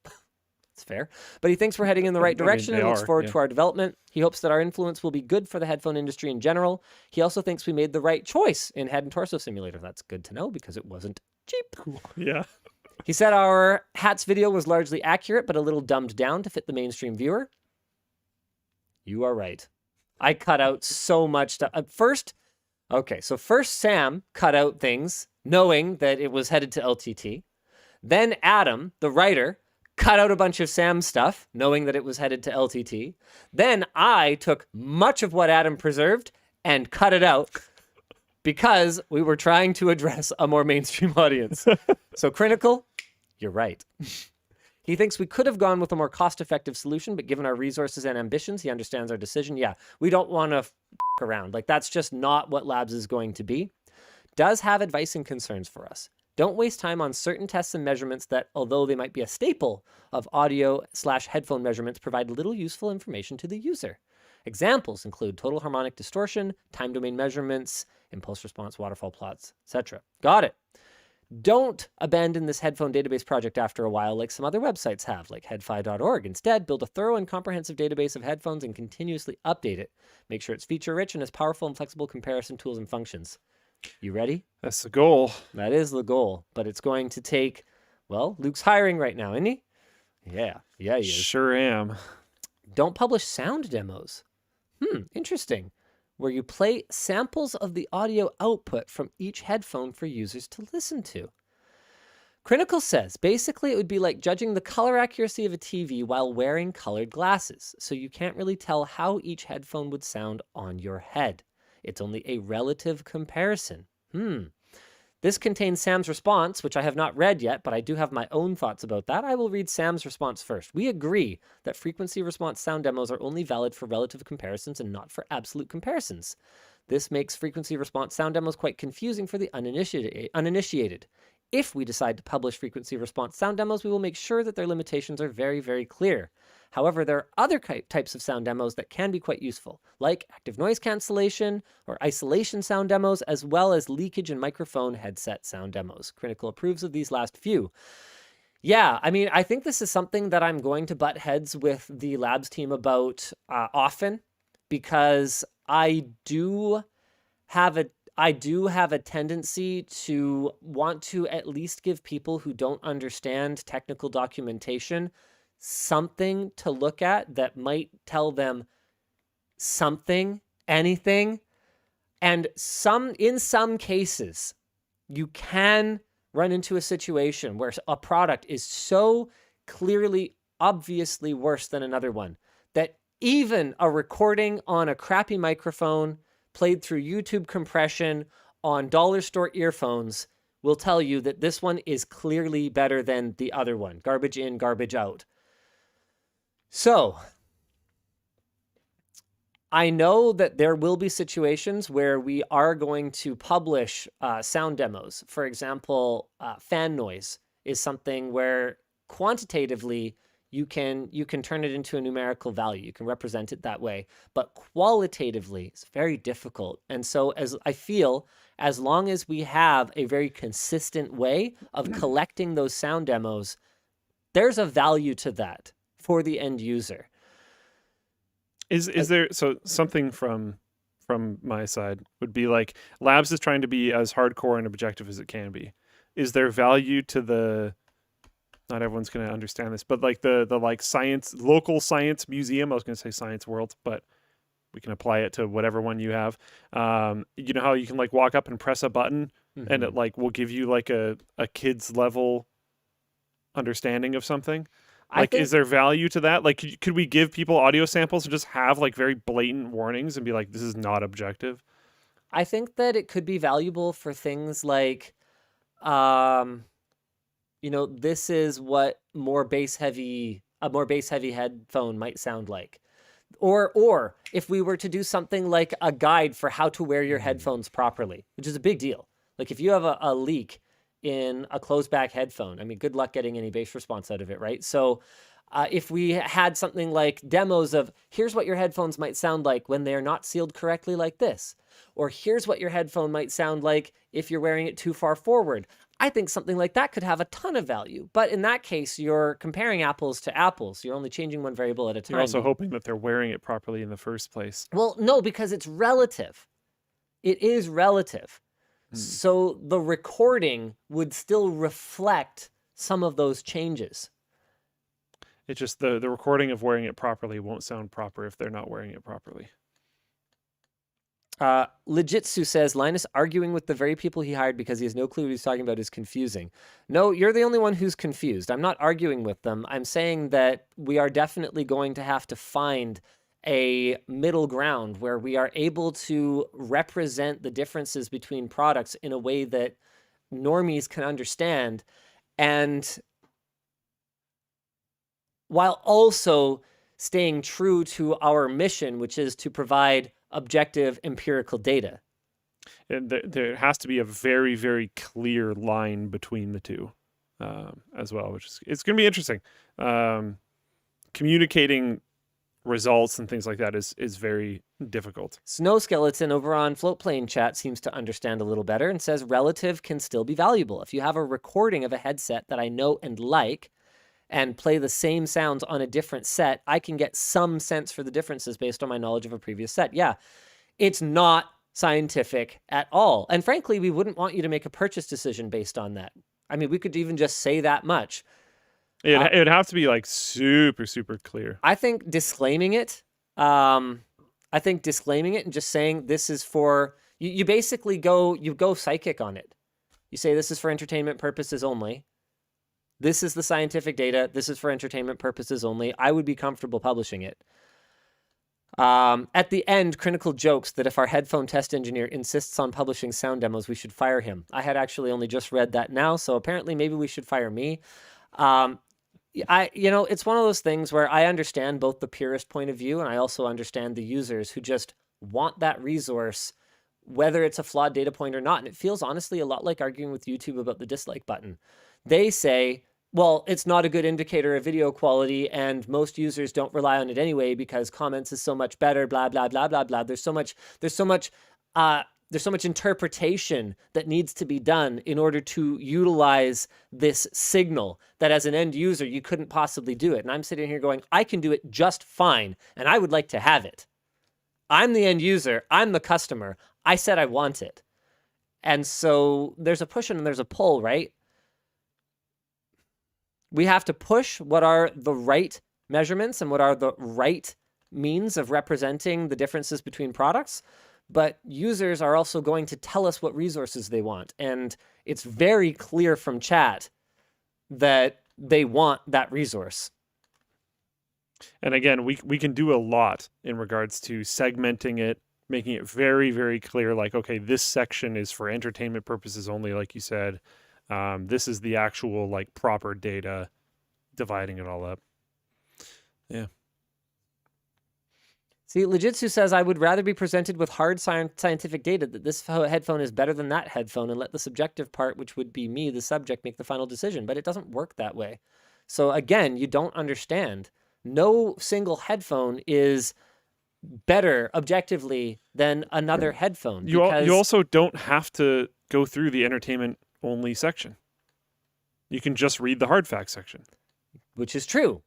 It's fair. But he thinks we're heading in the right direction and looks forward to our development. He hopes that our influence will be good for the headphone industry in general. He also thinks we made the right choice in Head and Torso Simulator. That's good to know because it wasn't cheap. cool. Yeah. He said our hats video was largely accurate, but a little dumbed down to fit the mainstream viewer. You are right. I cut out so much stuff. First, Sam cut out things knowing that it was headed to LTT. Then Adam, the writer, cut out a bunch of Sam's stuff knowing that it was headed to LTT. Then I took much of what Adam preserved and cut it out because we were trying to address a more mainstream audience. So Crinacle, you're right. He thinks we could have gone with a more cost-effective solution, but given our resources and ambitions, he understands our decision. Yeah, we don't want to around. Like, that's just not what Labs is going to be. Does have advice and concerns for us. Don't waste time on certain tests and measurements that, although they might be a staple of audio/headphone measurements, provide little useful information to the user. Examples include total harmonic distortion, time domain measurements, impulse response, waterfall plots, etc. Got it. Don't abandon this headphone database project after a while like some other websites have, like headfi.org. Instead, build a thorough and comprehensive database of headphones and continuously update it. Make sure it's feature-rich and has powerful and flexible comparison tools and functions. You ready? That's the goal. That is the goal, but it's going to take, well, Luke's hiring right now, isn't he? Yeah, he is. Sure am. Don't publish sound demos. Interesting. Where you play samples of the audio output from each headphone for users to listen to. Crinacle says, basically it would be like judging the color accuracy of a TV while wearing colored glasses, so you can't really tell how each headphone would sound on your head. It's only a relative comparison. This contains Sam's response, which I have not read yet, but I do have my own thoughts about that. I will read Sam's response first. We agree that frequency response sound demos are only valid for relative comparisons and not for absolute comparisons. This makes frequency response sound demos quite confusing for the uninitiated. If we decide to publish frequency response sound demos, we will make sure that their limitations are very, very clear. However, there are other types of sound demos that can be quite useful, like active noise cancellation or isolation sound demos, as well as leakage and microphone headset sound demos. Crinacle approves of these last few. Yeah, I mean, I think this is something that I'm going to butt heads with the Labs team about often, because I do have a tendency to want to at least give people who don't understand technical documentation something to look at that might tell them something, anything. And in some cases, you can run into a situation where a product is so clearly, obviously worse than another one that even a recording on a crappy microphone played through YouTube compression on dollar store earphones will tell you that this one is clearly better than the other one. Garbage in, garbage out. So, I know that there will be situations where we are going to publish sound demos. For example, fan noise is something where quantitatively you can turn it into a numerical value. You can represent it that way. But qualitatively, it's very difficult. And so I feel as long as we have a very consistent way of collecting those sound demos, there's a value to that for the end user. Is there, so something from my side would be like, Labs is trying to be as hardcore and objective as it can be. Is there value to the, not everyone's going to understand this, but like the like science, local science museum, I was going to say Science World, but we can apply it to whatever one you have. You know how you can like walk up and press a button and it like will give you like a kid's level understanding of something? Like, is there value to that? Like, could we give people audio samples and just have like very blatant warnings and be like, this is not objective? I think that it could be valuable for things like, you know, this is what a more bass heavy headphone might sound like. Or if we were to do something like a guide for how to wear your headphones properly, which is a big deal. Like if you have a leak in a closed back headphone, I mean, good luck getting any bass response out of it, right? So if we had something like demos of here's what your headphones might sound like when they're not sealed correctly like this, or here's what your headphone might sound like if you're wearing it too far forward, I think something like that could have a ton of value. But in that case, you're comparing apples to apples. You're only changing one variable at a time. You're also hoping that they're wearing it properly in the first place. Well, no, because it's relative. It is relative. So the recording would still reflect some of those changes. It's just the recording of wearing it properly won't sound proper if they're not wearing it properly. Legitsu says, Linus arguing with the very people he hired because he has no clue what he's talking about is confusing. No, you're the only one who's confused. I'm not arguing with them. I'm saying that we are definitely going to have to find a middle ground where we are able to represent the differences between products in a way that normies can understand, and while also staying true to our mission, which is to provide objective empirical data. And there has to be a very, very clear line between the two as well, which is, it's going to be interesting. Communicating results and things like that is very difficult. Snow Skeleton over on Floatplane chat seems to understand a little better and says relative can still be valuable. If you have a recording of a headset that I know and like and play the same sounds on a different set, I can get some sense for the differences based on my knowledge of a previous set. Yeah, it's not scientific at all. And frankly, we wouldn't want you to make a purchase decision based on that. I mean, we could even just say that much. It'd have to be like super, super clear. I think disclaiming it, and just saying this is for, you basically go psychic on it. You say this is for entertainment purposes only. This is the scientific data. This is for entertainment purposes only. I would be comfortable publishing it. At the end, Crinacle jokes that if our headphone test engineer insists on publishing sound demos, we should fire him. I had actually only just read that now, so apparently maybe we should fire me. It's one of those things where I understand both the purist point of view and I also understand the users who just want that resource, whether it's a flawed data point or not. And it feels honestly a lot like arguing with YouTube about the dislike button. They say, well, it's not a good indicator of video quality and most users don't rely on it anyway because comments is so much better, blah, blah, blah, blah, blah. There's so much interpretation that needs to be done in order to utilize this signal that as an end user, you couldn't possibly do it. And I'm sitting here going, I can do it just fine. And I would like to have it. I'm the end user. I'm the customer. I said I want it. And so there's a push and there's a pull, right? We have to push what are the right measurements and what are the right means of representing the differences between products. But users are also going to tell us what resources they want. And it's very clear from chat that they want that resource. And again, we can do a lot in regards to segmenting it, making it very, very clear, like, okay, this section is for entertainment purposes only, like you said. This is the actual, like, proper data, dividing it all up. Yeah. See, Legitsu says, I would rather be presented with hard scientific data that this headphone is better than that headphone and let the subjective part, which would be me, the subject, make the final decision. But it doesn't work that way. So again, you don't understand. No single headphone is better objectively than another headphone. You because also don't have to go through the entertainment only section. You can just read the hard facts section. Which is true.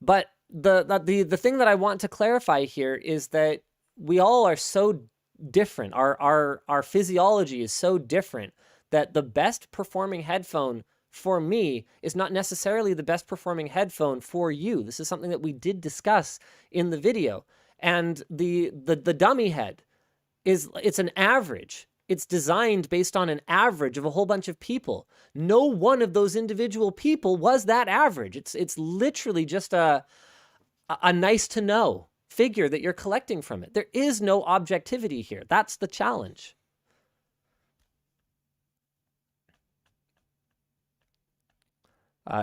But the thing that I want to clarify here is that we all are so different. Our physiology is so different that the best performing headphone for me is not necessarily the best performing headphone for you. This is something that we did discuss in the video. And the dummy head it's an average. It's designed based on an average of a whole bunch of people. No one of those individual people was that average. It's literally just a nice to know figure that you're collecting from it. There is no objectivity here. That's the challenge.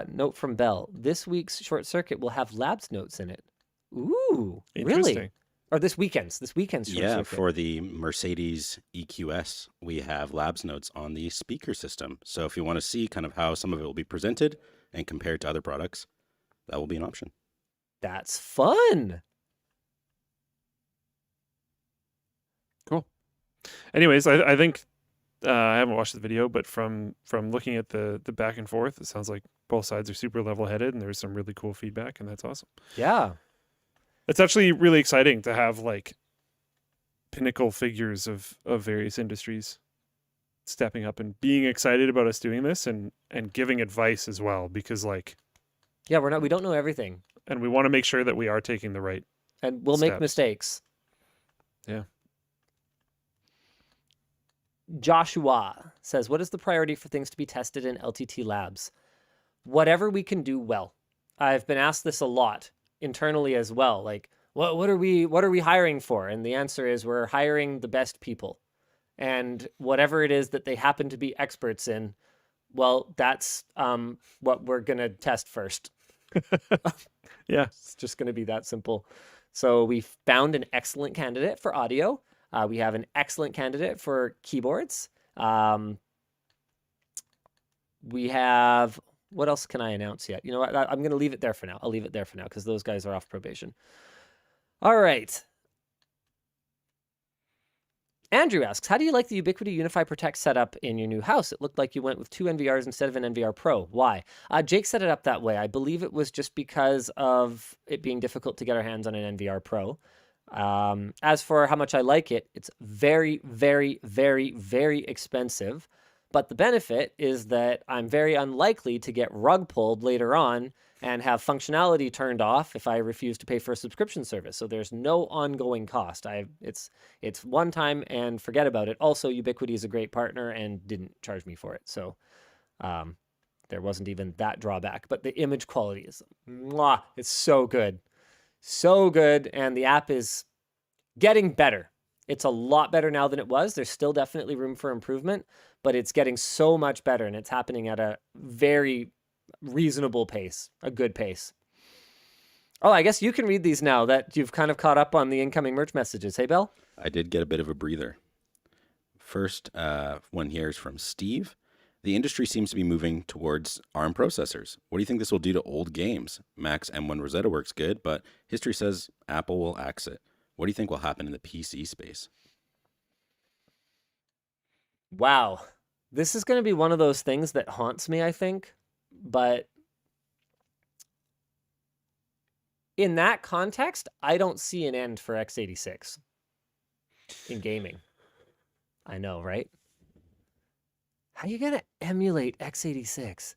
Note from Bell. This week's Short Circuit will have labs notes in it. Ooh, really? Or this weekend's Short Circuit. For the Mercedes EQS, we have labs notes on the speaker system. So if you want to see kind of how some of it will be presented and compared to other products, that will be an option. That's fun. Cool. Anyways, I think I haven't watched the video, but from looking at the back and forth, it sounds like both sides are super level-headed, and there's some really cool feedback, and that's awesome. Yeah. It's actually really exciting to have like pinnacle figures of various industries stepping up and being excited about us doing this and giving advice as well, because like, yeah, we don't know everything, and we want to make sure that we are taking the right and we'll steps. make mistakes. Yeah. Joshua says, what is the priority for things to be tested in LTT labs? Whatever we can do well. I've been asked this a lot internally as well. Like, what are we hiring for? And the answer is we're hiring the best people. And whatever it is that they happen to be experts in, well, that's what we're going to test first. Yeah. It's just going to be that simple. So we found an excellent candidate for audio. We have an excellent candidate for keyboards. We have, what else can I announce yet? You know what? I'm going to leave it there for now. I'll leave it there for now because those guys are off probation. All right. Andrew asks, how do you like the Ubiquiti Unify Protect setup in your new house? It looked like you went with 2 NVRs instead of an NVR Pro. Why? Jake set it up that way. I believe it was just because of it being difficult to get our hands on an NVR Pro. As for how much I like it, it's very, very, very, very expensive. But the benefit is that I'm very unlikely to get rug pulled later on and have functionality turned off if I refuse to pay for a subscription service. So there's no ongoing cost. It's one time and forget about it. Also, Ubiquiti is a great partner and didn't charge me for it. So there wasn't even that drawback. But the image quality is, mwah, it's so good. So good. And the app is getting better. It's a lot better now than it was. There's still definitely room for improvement, but it's getting so much better, and it's happening at a very reasonable pace, a good pace. Oh, I guess you can read these now that you've kind of caught up on the incoming merch messages. Hey, Bill? I did get a bit of a breather. First one here is from Steve. The industry seems to be moving towards ARM processors. What do you think this will do to old games? Mac's M1 Rosetta works good, but history says Apple will axe it. What do you think will happen in the PC space? Wow. This is going to be one of those things that haunts me, I think. But in that context, I don't see an end for x86 in gaming. I know, right? How are you going to emulate x86?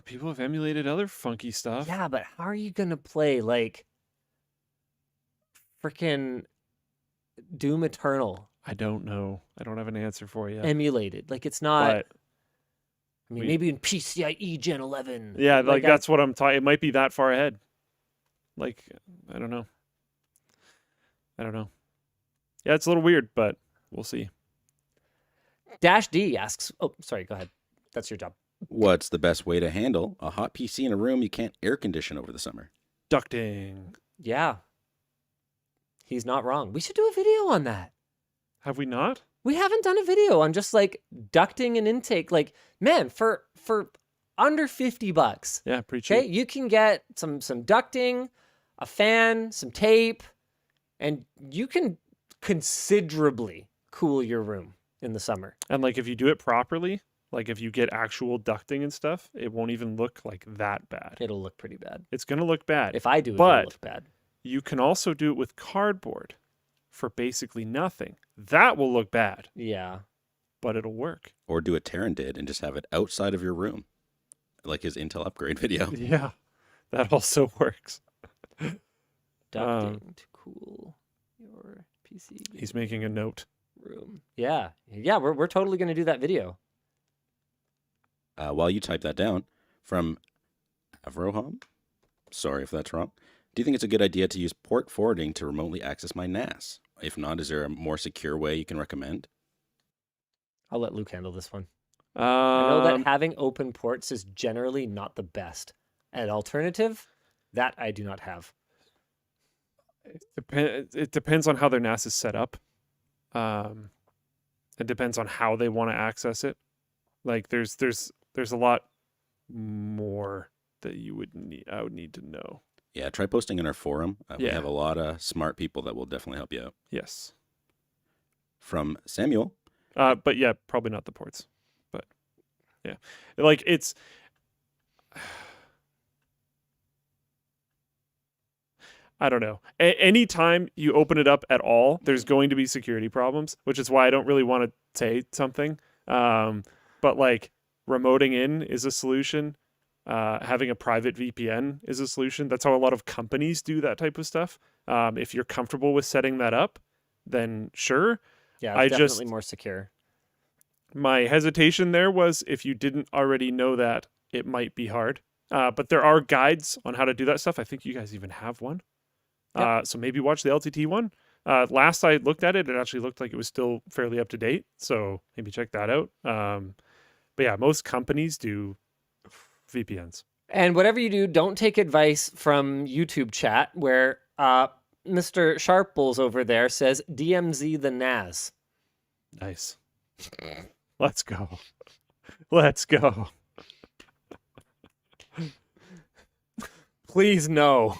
People have emulated other funky stuff. Yeah, but how are you going to play like freaking Doom Eternal? I don't know. I don't have an answer for you. Emulated. Like, it's not. But I mean, maybe in PCIe Gen 11. Yeah, like that's what I'm talking. It might be that far ahead. Like, I don't know. Yeah, it's a little weird, but we'll see. Dash D asks, oh, sorry, go ahead. That's your job. What's the best way to handle a hot PC in a room you can't air condition over the summer? Ducting. Yeah. He's not wrong. We should do a video on that. Have we not? We haven't done a video on just like ducting and intake. Like, man, for under $50. Yeah, pretty cheap. Okay, you can get some ducting, a fan, some tape, and you can considerably cool your room in the summer. And like if you do it properly, like if you get actual ducting and stuff, it won't even look like that bad. It'll look pretty bad. It's going to look bad. If I do it, But it'll look bad. you can also do it with cardboard for basically nothing. That will look bad, Yeah. but it'll work. Or do what Taryn did and just have it outside of your room, like his Intel upgrade video. Yeah, that also works. Ducting to cool your PC. He's making a note. Room. Yeah. Yeah, we're totally going to do that video. While you type that down, from Avrohom, sorry if that's wrong, do you think it's a good idea to use port forwarding to remotely access my NAS? If not, is there a more secure way you can recommend? I'll let Luke handle this one. I know Um, that having open ports is generally not the best. An alternative, that I do not have. it depends on how their NAS is set up. It depends on how they want to access it. Like there's a lot more that I would need to know. Yeah, try posting in our forum. We Yeah. have a lot of smart people that will definitely help you out. Yes. From Samuel, But yeah, probably not the ports. But yeah, like it's. I don't know. Anytime you open it up at all, there's going to be security problems, which is why I don't really want to say something. But like remoting in is a solution. Having a private VPN is a solution. That's how a lot of companies do that type of stuff. If you're comfortable with setting that up, then sure. Yeah, I it's just- definitely more secure. My hesitation there was if you didn't already know that, it might be hard. But there are guides on how to do that stuff. I think you guys even have one. Yep. So maybe watch the LTT one. Last I looked at it, it actually looked like it was still fairly up to date. So maybe check that out. But yeah, most companies do VPNs. And whatever you do, don't take advice from YouTube chat where Mr. Sharples over there says DMZ the NAS. Nice. Let's go. Let's go. Please no.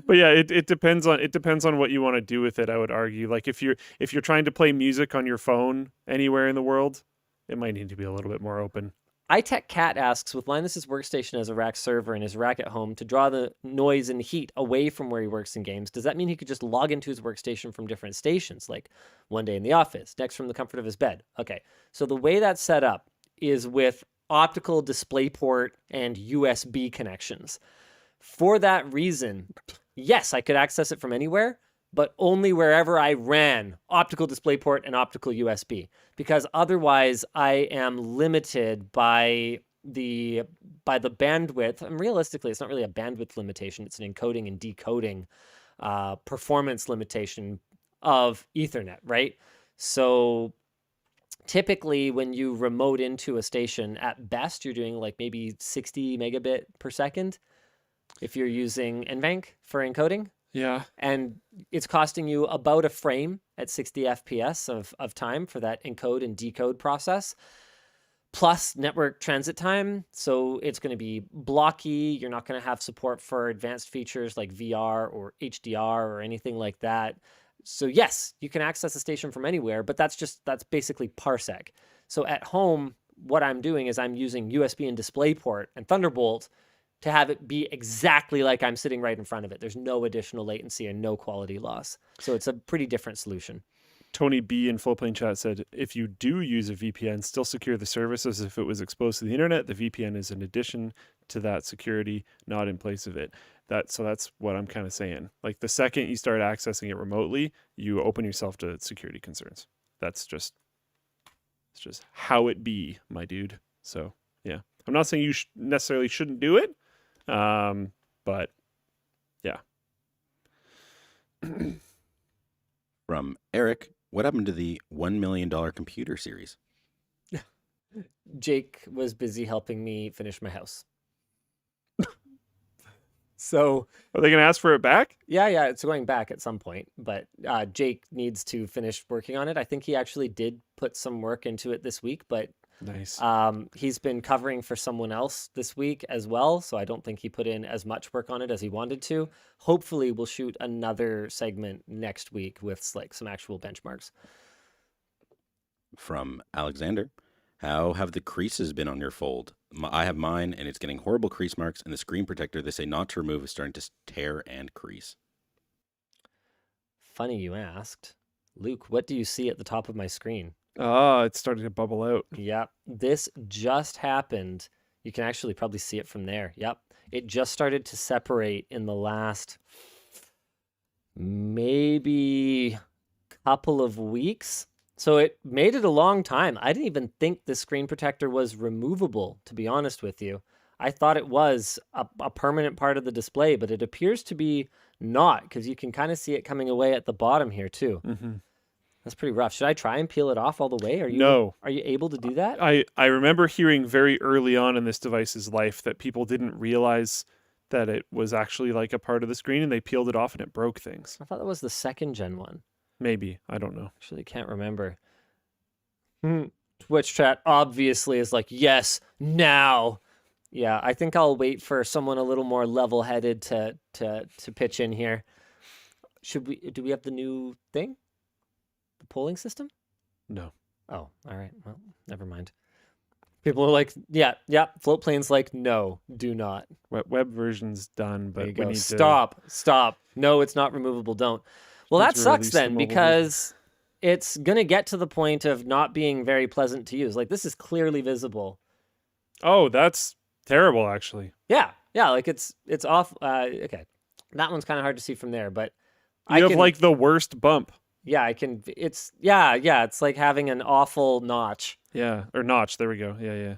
But yeah, it depends on what you want to do with it. I would argue, like if you're trying to play music on your phone anywhere in the world, it might need to be a little bit more open. iTech Cat asks, with Linus's workstation as a rack server and his rack at home to draw the noise and heat away from where he works in games, does that mean he could just log into his workstation from different stations, like one day in the office, next from the comfort of his bed? Okay, so the way that's set up is with optical DisplayPort and USB connections. For that reason, yes, I could access it from anywhere, but only wherever I ran optical DisplayPort and optical USB, because otherwise I am limited by the bandwidth. And realistically, it's not really a bandwidth limitation; it's an encoding and decoding performance limitation of Ethernet, right? So typically, when you remote into a station, at best you're doing like maybe 60 megabit per second if you're using NVENC for encoding. Yeah. And it's costing you about a frame at 60 FPS of time for that encode and decode process, plus network transit time. So it's going to be blocky. You're not going to have support for advanced features like VR or HDR or anything like that. So yes, you can access the station from anywhere, but that's basically parsec. So at home, what I'm doing is I'm using USB and DisplayPort and Thunderbolt to have it be exactly like I'm sitting right in front of it. There's no additional latency and no quality loss. So it's a pretty different solution. Tony B in Full Plane Chat said, if you do use a VPN, still secure the service as if it was exposed to the internet. The VPN is an addition to that security, not in place of it. So that's what I'm kind of saying. Like the second you start accessing it remotely, you open yourself to security concerns. It's just how it be, my dude. So yeah, I'm not saying you necessarily shouldn't do it. But yeah. from Eric, what happened to the $1 million computer series? Jake was busy helping me finish my house. So Are they going to ask for it back? yeah, it's going back at some point, but Jake needs to finish working on it. I think he actually did put some work into it this week, but Nice. He's been covering for someone else this week as well, so I don't think he put in as much work on it as he wanted to. Hopefully, we'll shoot another segment next week with like some actual benchmarks. From Alexander, how have the creases been on your fold? I have mine, and it's getting horrible crease marks, and the screen protector they say not to remove is starting to tear and crease. Funny you asked. Luke, what do you see at the top of my screen? It's starting to bubble out. Yep, this just happened. You can actually probably see it from there. Yep, it just started to separate in the last maybe couple of weeks. So it made it a long time. I didn't even think the screen protector was removable, to be honest with you. I thought it was a permanent part of the display, but it appears to be not, because you can kind of see it coming away at the bottom here too. Mm-hmm. That's pretty rough. Should I try and peel it off all the way? Are you able to do that? I remember hearing very early on in this device's life that people didn't realize that it was actually like a part of the screen, and they peeled it off and it broke things. I thought that was the second gen one. Maybe. I don't know. Actually, can't remember. Twitch chat obviously is like, yes, now. Yeah, I think I'll wait for someone a little more level-headed to pitch in here. Do we have the new thing? The polling system? No. Oh, all right. Well, never mind. People are like, yeah, float plane's like, no, do not. Web version's done, but There you we go. need Stop. No, it's not removable. Don't. Well, Need that to sucks release the then, mobile because it's going to get to the point of not being very pleasant to use. Like, this is clearly visible. Oh, that's terrible, actually. Yeah, like it's off. Okay, that one's kind of hard to see from there, but You have like the worst bump. Yeah, I can. It's it's like having an awful notch. Yeah, or notch. There we go. Yeah.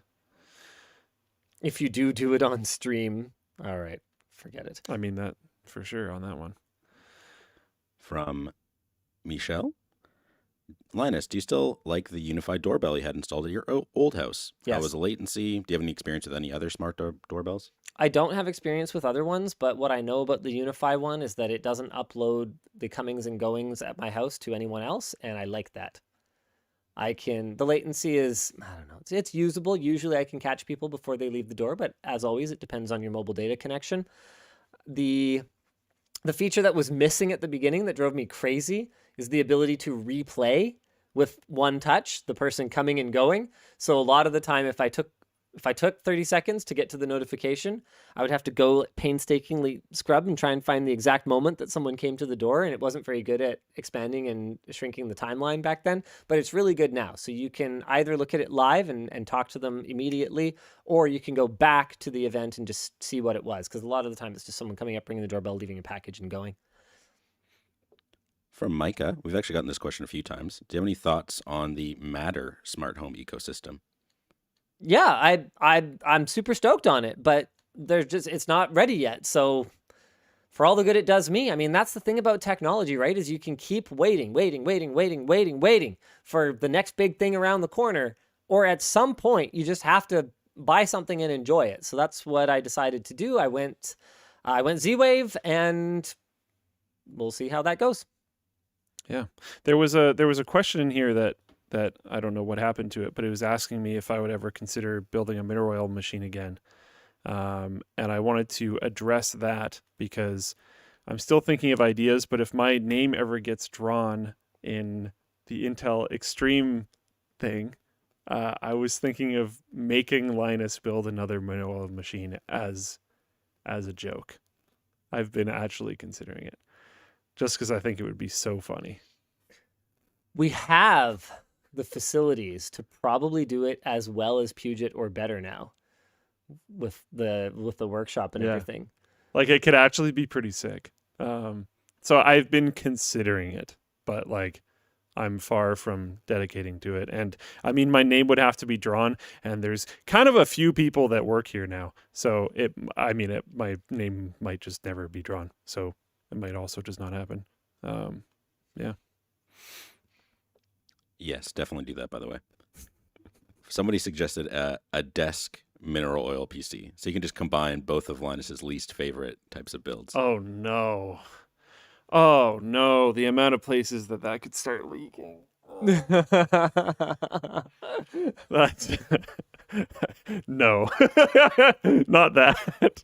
If you do it on stream, all right, forget it. I mean that for sure on that one. From Michelle, Linus, do you still like the unified doorbell you had installed at your old house? Yes. How was the latency? Do you have any experience with any other smart doorbells? I don't have experience with other ones, but what I know about the Unify one is that it doesn't upload the comings and goings at my house to anyone else, and I like that. The latency is, I don't know, it's usable. Usually I can catch people before they leave the door, but as always, it depends on your mobile data connection. The feature that was missing at the beginning that drove me crazy is the ability to replay with one touch, the person coming and going. So a lot of the time, if I took 30 seconds to get to the notification, I would have to go painstakingly scrub and try and find the exact moment that someone came to the door, and it wasn't very good at expanding and shrinking the timeline back then, but it's really good now. So you can either look at it live and talk to them immediately, or you can go back to the event and just see what it was, because a lot of the time it's just someone coming up, ringing the doorbell, leaving a package, and going. From Micah, we've actually gotten this question a few times. Do you have any thoughts on the Matter smart home ecosystem? Yeah, I'm super stoked on it, but it's not ready yet. So for all the good it does me, I mean, that's the thing about technology, right? Is you can keep waiting for the next big thing around the corner, or at some point you just have to buy something and enjoy it. So that's what I decided to do. I went Z-Wave, and we'll see how that goes. Yeah, there was a question in here that I don't know what happened to it, but it was asking me if I would ever consider building a mineral oil machine again. And I wanted to address that because I'm still thinking of ideas, but if my name ever gets drawn in the Intel Extreme thing, I was thinking of making Linus build another mineral oil machine as a joke. I've been actually considering it just because I think it would be so funny. We have the facilities to probably do it as well as Puget or better now with the workshop and everything. Like, it could actually be pretty sick. So I've been considering it, but like I'm far from dedicating to it. And I mean, my name would have to be drawn, and there's kind of a few people that work here now. So my name might just never be drawn. So it might also just not happen. Yeah. Yes, definitely do that, by the way. Somebody suggested a desk mineral oil PC. So you can just combine both of Linus's least favorite types of builds. Oh, no. The amount of places that could start leaking. That's no, not that.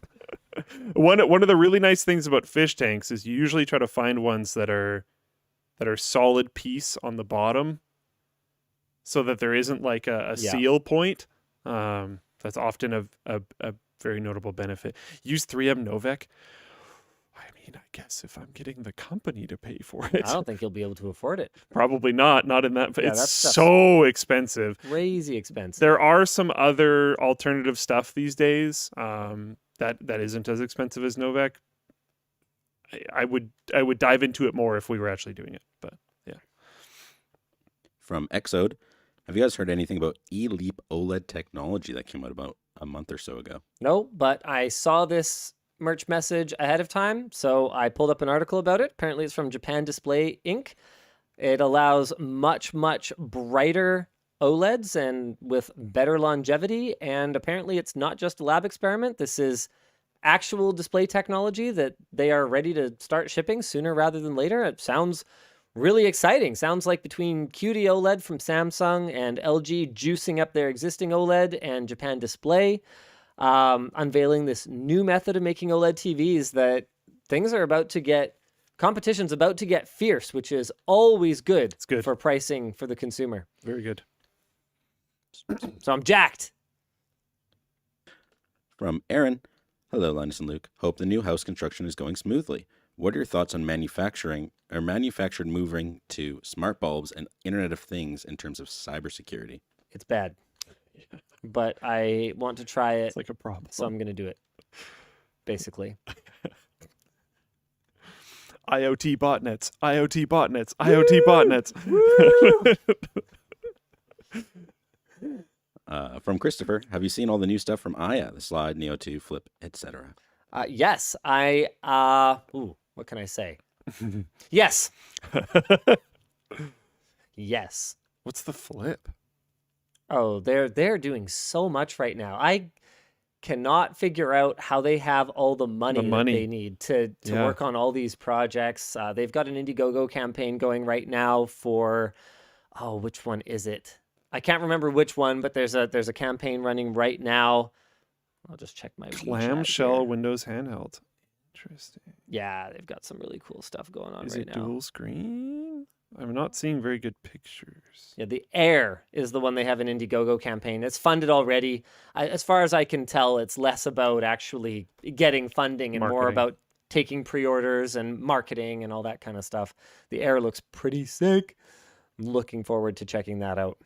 One of the really nice things about fish tanks is you usually try to find ones that are solid piece on the bottom, so that there isn't like a Yeah. seal point. That's often a very notable benefit. Use 3M Novec. I mean, I guess if I'm getting the company to pay for it, I don't think you'll be able to afford it. probably not. Not in that. Yeah, It's that stuff's so expensive. crazy expensive. There are some other alternative stuff these days that isn't as expensive as Novec. I would dive into it more if we were actually doing it. But yeah. From Exode, have you guys heard anything about eLeap OLED technology that came out about a month or so ago? No, but I saw this merch message ahead of time, so I pulled up an article about it. Apparently it's from Japan Display Inc. It allows much, much brighter OLEDs and with better longevity, and apparently it's not just a lab experiment. This is actual display technology that they are ready to start shipping sooner rather than later. It sounds really exciting. Sounds like between QD OLED from Samsung and LG juicing up their existing OLED and Japan Display unveiling this new method of making OLED TVs, that things are about to get, competition's about to get fierce, which is always good. It's good for pricing for the consumer. Very good. So I'm jacked. From Aaron, hello Linus and Luke. Hope the new house construction is going smoothly. What are your thoughts on manufactured moving to smart bulbs and Internet of Things in terms of cybersecurity? It's bad, but I want to try it, It's like a problem. so I'm going to do it, basically. IoT botnets, IoT botnets, IoT botnets. From Christopher, have you seen all the new stuff from Aya, the Slide, Neo 2, Flip, etc.? Yes, what can I say? Yes. Yes. What's the Flip? Oh, they're doing so much right now. I cannot figure out how they have all the money that they need to Yeah. work on all these projects. They've got an Indiegogo campaign going right now for, which one is it? I can't remember which one, but there's a campaign running right now. I'll just check my WeChat Clamshell here. Windows handheld. Interesting. Yeah, they've got some really cool stuff going on Is right it now. dual screen? I'm not seeing very good pictures. Yeah, the Air is the one they have an Indiegogo campaign. It's funded already. As far as I can tell, it's less about actually getting funding and more Marketing. about taking pre-orders and marketing and all that kind of stuff. The Air looks pretty sick. I'm looking forward to checking that out.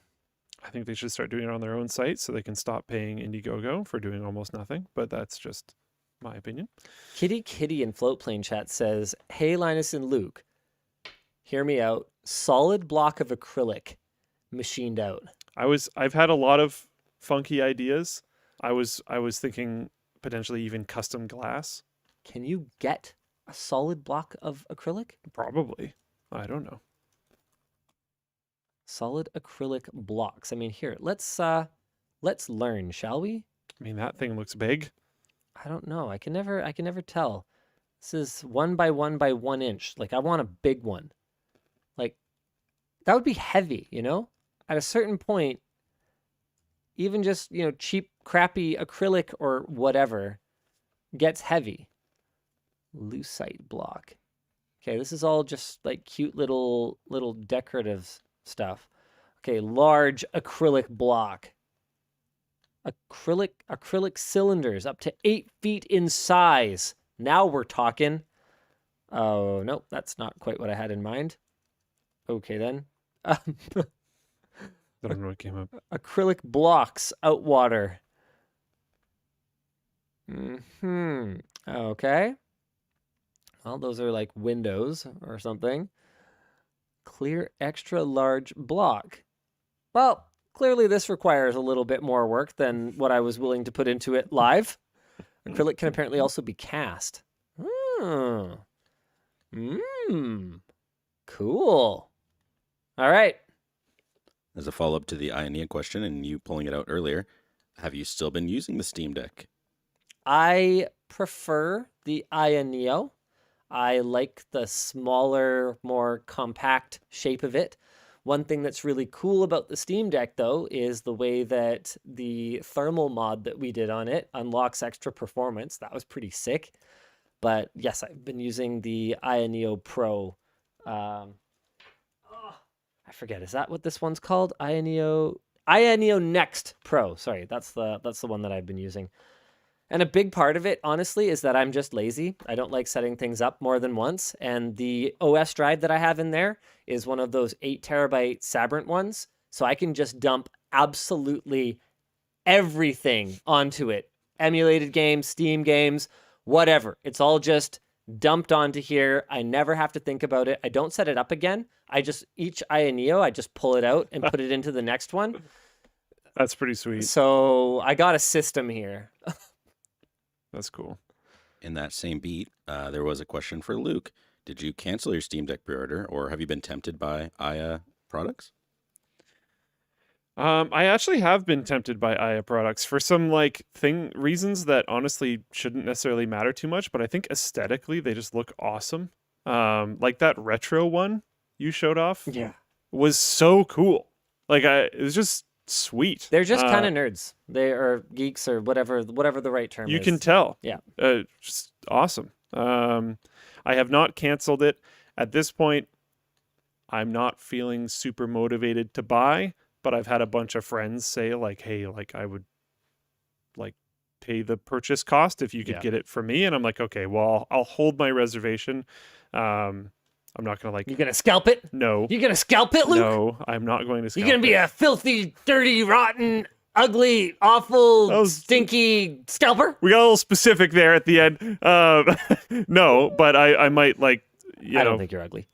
I think they should start doing it on their own site so they can stop paying Indiegogo for doing almost nothing. But that's just my opinion. Kitty in Floatplane Chat says, "Hey Linus and Luke, hear me out. Solid block of acrylic machined out." I've had a lot of funky ideas. I was thinking potentially even custom glass. Can you get a solid block of acrylic? Probably. I don't know. Solid acrylic blocks. I mean, here, let's learn, shall we? I mean, that thing looks big. I don't know. I can never tell. This is 1 by 1 by 1 inch. Like, I want a big one. Like, that would be heavy, you know? At a certain point, even just, cheap, crappy acrylic or whatever gets heavy. Lucite block. Okay, this is all just like cute little decorative stuff. Okay, large acrylic block. Acrylic cylinders up to 8 feet in size. Now we're talking. Oh, nope, that's not quite what I had in mind. Okay, then. I don't know what came up. Acrylic blocks, outwater. Okay. Well, those are like windows or something. Clear extra large block. Well, clearly this requires a little bit more work than what I was willing to put into it live. Acrylic can apparently also be cast. Cool. All right. As a follow-up to the Ionia question and you pulling it out earlier, have you still been using the Steam Deck? I prefer the Aya Neo. I like the smaller, more compact shape of it. One thing that's really cool about the Steam Deck, though, is the way that the thermal mod that we did on it unlocks extra performance. That was pretty sick. But yes, I've been using the Ioneo Pro. I forget, is that what this one's called? Ioneo Next Pro. Sorry, that's the one that I've been using. And a big part of it, honestly, is that I'm just lazy. I don't like setting things up more than once. And the OS drive that I have in there is one of those 8 terabyte Sabrent ones. So I can just dump absolutely everything onto it. Emulated games, Steam games, whatever. It's all just dumped onto here. I never have to think about it. I don't set it up again. Each Ioneo, I just pull it out and put it into the next one. That's pretty sweet. So I got a system here. That's cool. In that same beat, there was a question for Luke. Did you cancel your Steam Deck pre-order, or have you been tempted by Aya products? I actually have been tempted by Aya products for some reasons that honestly shouldn't necessarily matter too much, but I think aesthetically they just look awesome. Like that retro one you showed off, was so cool. It was just sweet. They're just kind of nerds. They are geeks or whatever the right term is. You can tell. Yeah. Just awesome. I have not canceled it. At this point, I'm not feeling super motivated to buy, but I've had a bunch of friends say hey, I would pay the purchase cost if you could get it for me. And I'm like, okay, well, I'll hold my reservation. I'm not going to You gonna scalp it? No. You gonna scalp it, Luke? No, I'm not going to scalp You gonna be a filthy, dirty, rotten, ugly, awful, stinky scalper? We got a little specific there at the end. No, but I might I don't think you're ugly.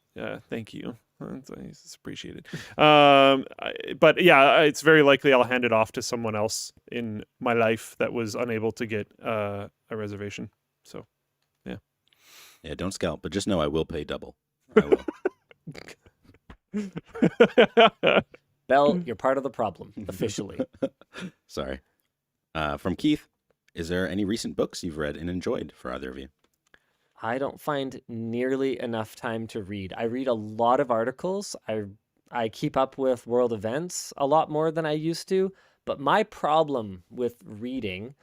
Thank you. It's appreciated. But yeah, it's very likely I'll hand it off to someone else in my life that was unable to get a reservation. So, yeah. Yeah, don't scalp, but just know I will pay double. I will. Bell, you're part of the problem, officially. Sorry. From Keith, is there any recent books you've read and enjoyed for either of you? I don't find nearly enough time to read. I read a lot of articles. I keep up with world events a lot more than I used to. But my problem with reading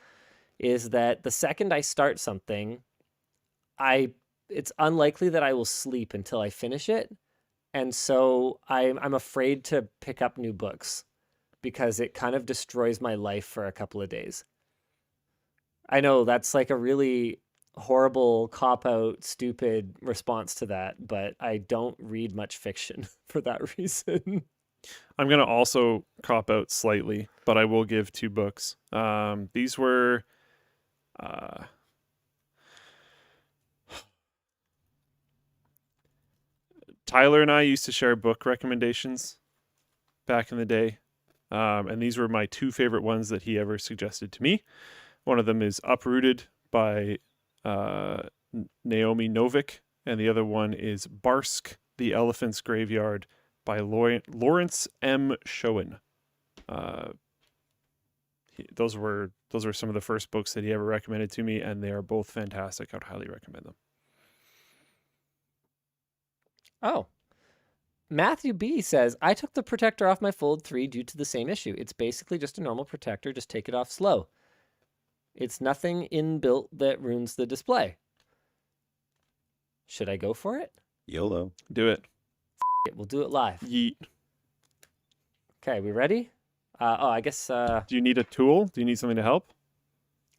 is that the second I start something, it's unlikely that I will sleep until I finish it. And so I'm afraid to pick up new books because it kind of destroys my life for a couple of days. I know that's a really horrible, cop-out, stupid response to that, but I don't read much fiction for that reason. I'm going to also cop out slightly, but I will give 2 books. These were... Tyler and I used to share book recommendations back in the day, and these were my 2 favorite ones that he ever suggested to me. One of them is Uprooted by Naomi Novik, and the other one is Barsk, the Elephant's Graveyard by Lawrence M. Schoen. Those were some of the first books that he ever recommended to me, and they are both fantastic. I would highly recommend them. Oh. Matthew B says, I took the protector off my Fold 3 due to the same issue. It's basically just a normal protector. Just take it off slow. It's nothing inbuilt that ruins the display. Should I go for it? YOLO. Do it. We'll do it live. Yeet. Okay, we ready? I guess... Do you need a tool? Do you need something to help?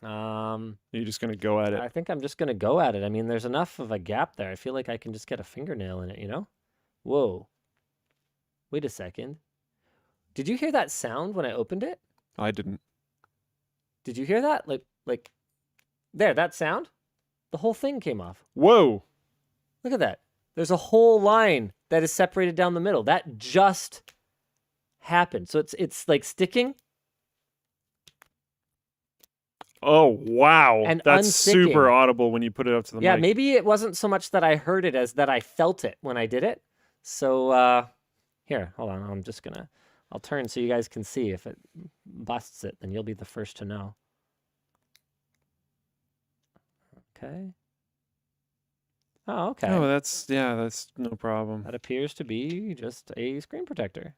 Are you just going to go at it? I think I'm just going to go at it. I mean, there's enough of a gap there. I feel like I can just get a fingernail in it, you know? Whoa. Wait a second. Did you hear that sound when I opened it? I didn't. Did you hear that? Like, there, that sound? The whole thing came off. Whoa. Look at that. There's a whole line that is separated down the middle. That just happened. So it's like sticking. Oh, wow. And that's unsticking. Super audible when you put it up to the mic. Yeah, maybe it wasn't so much that I heard it as that I felt it when I did it. So here, hold on. I'll turn so you guys can see. If it busts it, then you'll be the first to know. Okay. Oh, okay. Oh, that's no problem. That appears to be just a screen protector.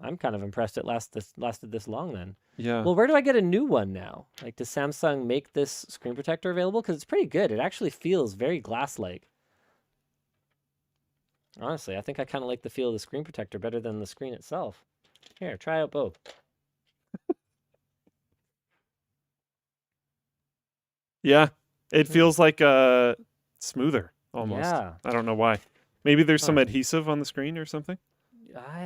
I'm kind of impressed it lasted this long then. Yeah. Well, where do I get a new one now? Like, does Samsung make this screen protector available? Because it's pretty good. It actually feels very glass-like. Honestly, I think I kind of like the feel of the screen protector better than the screen itself. Here, try out both. Yeah. It feels like smoother almost. Yeah. I don't know why. Maybe there's some Huh. adhesive on the screen or something.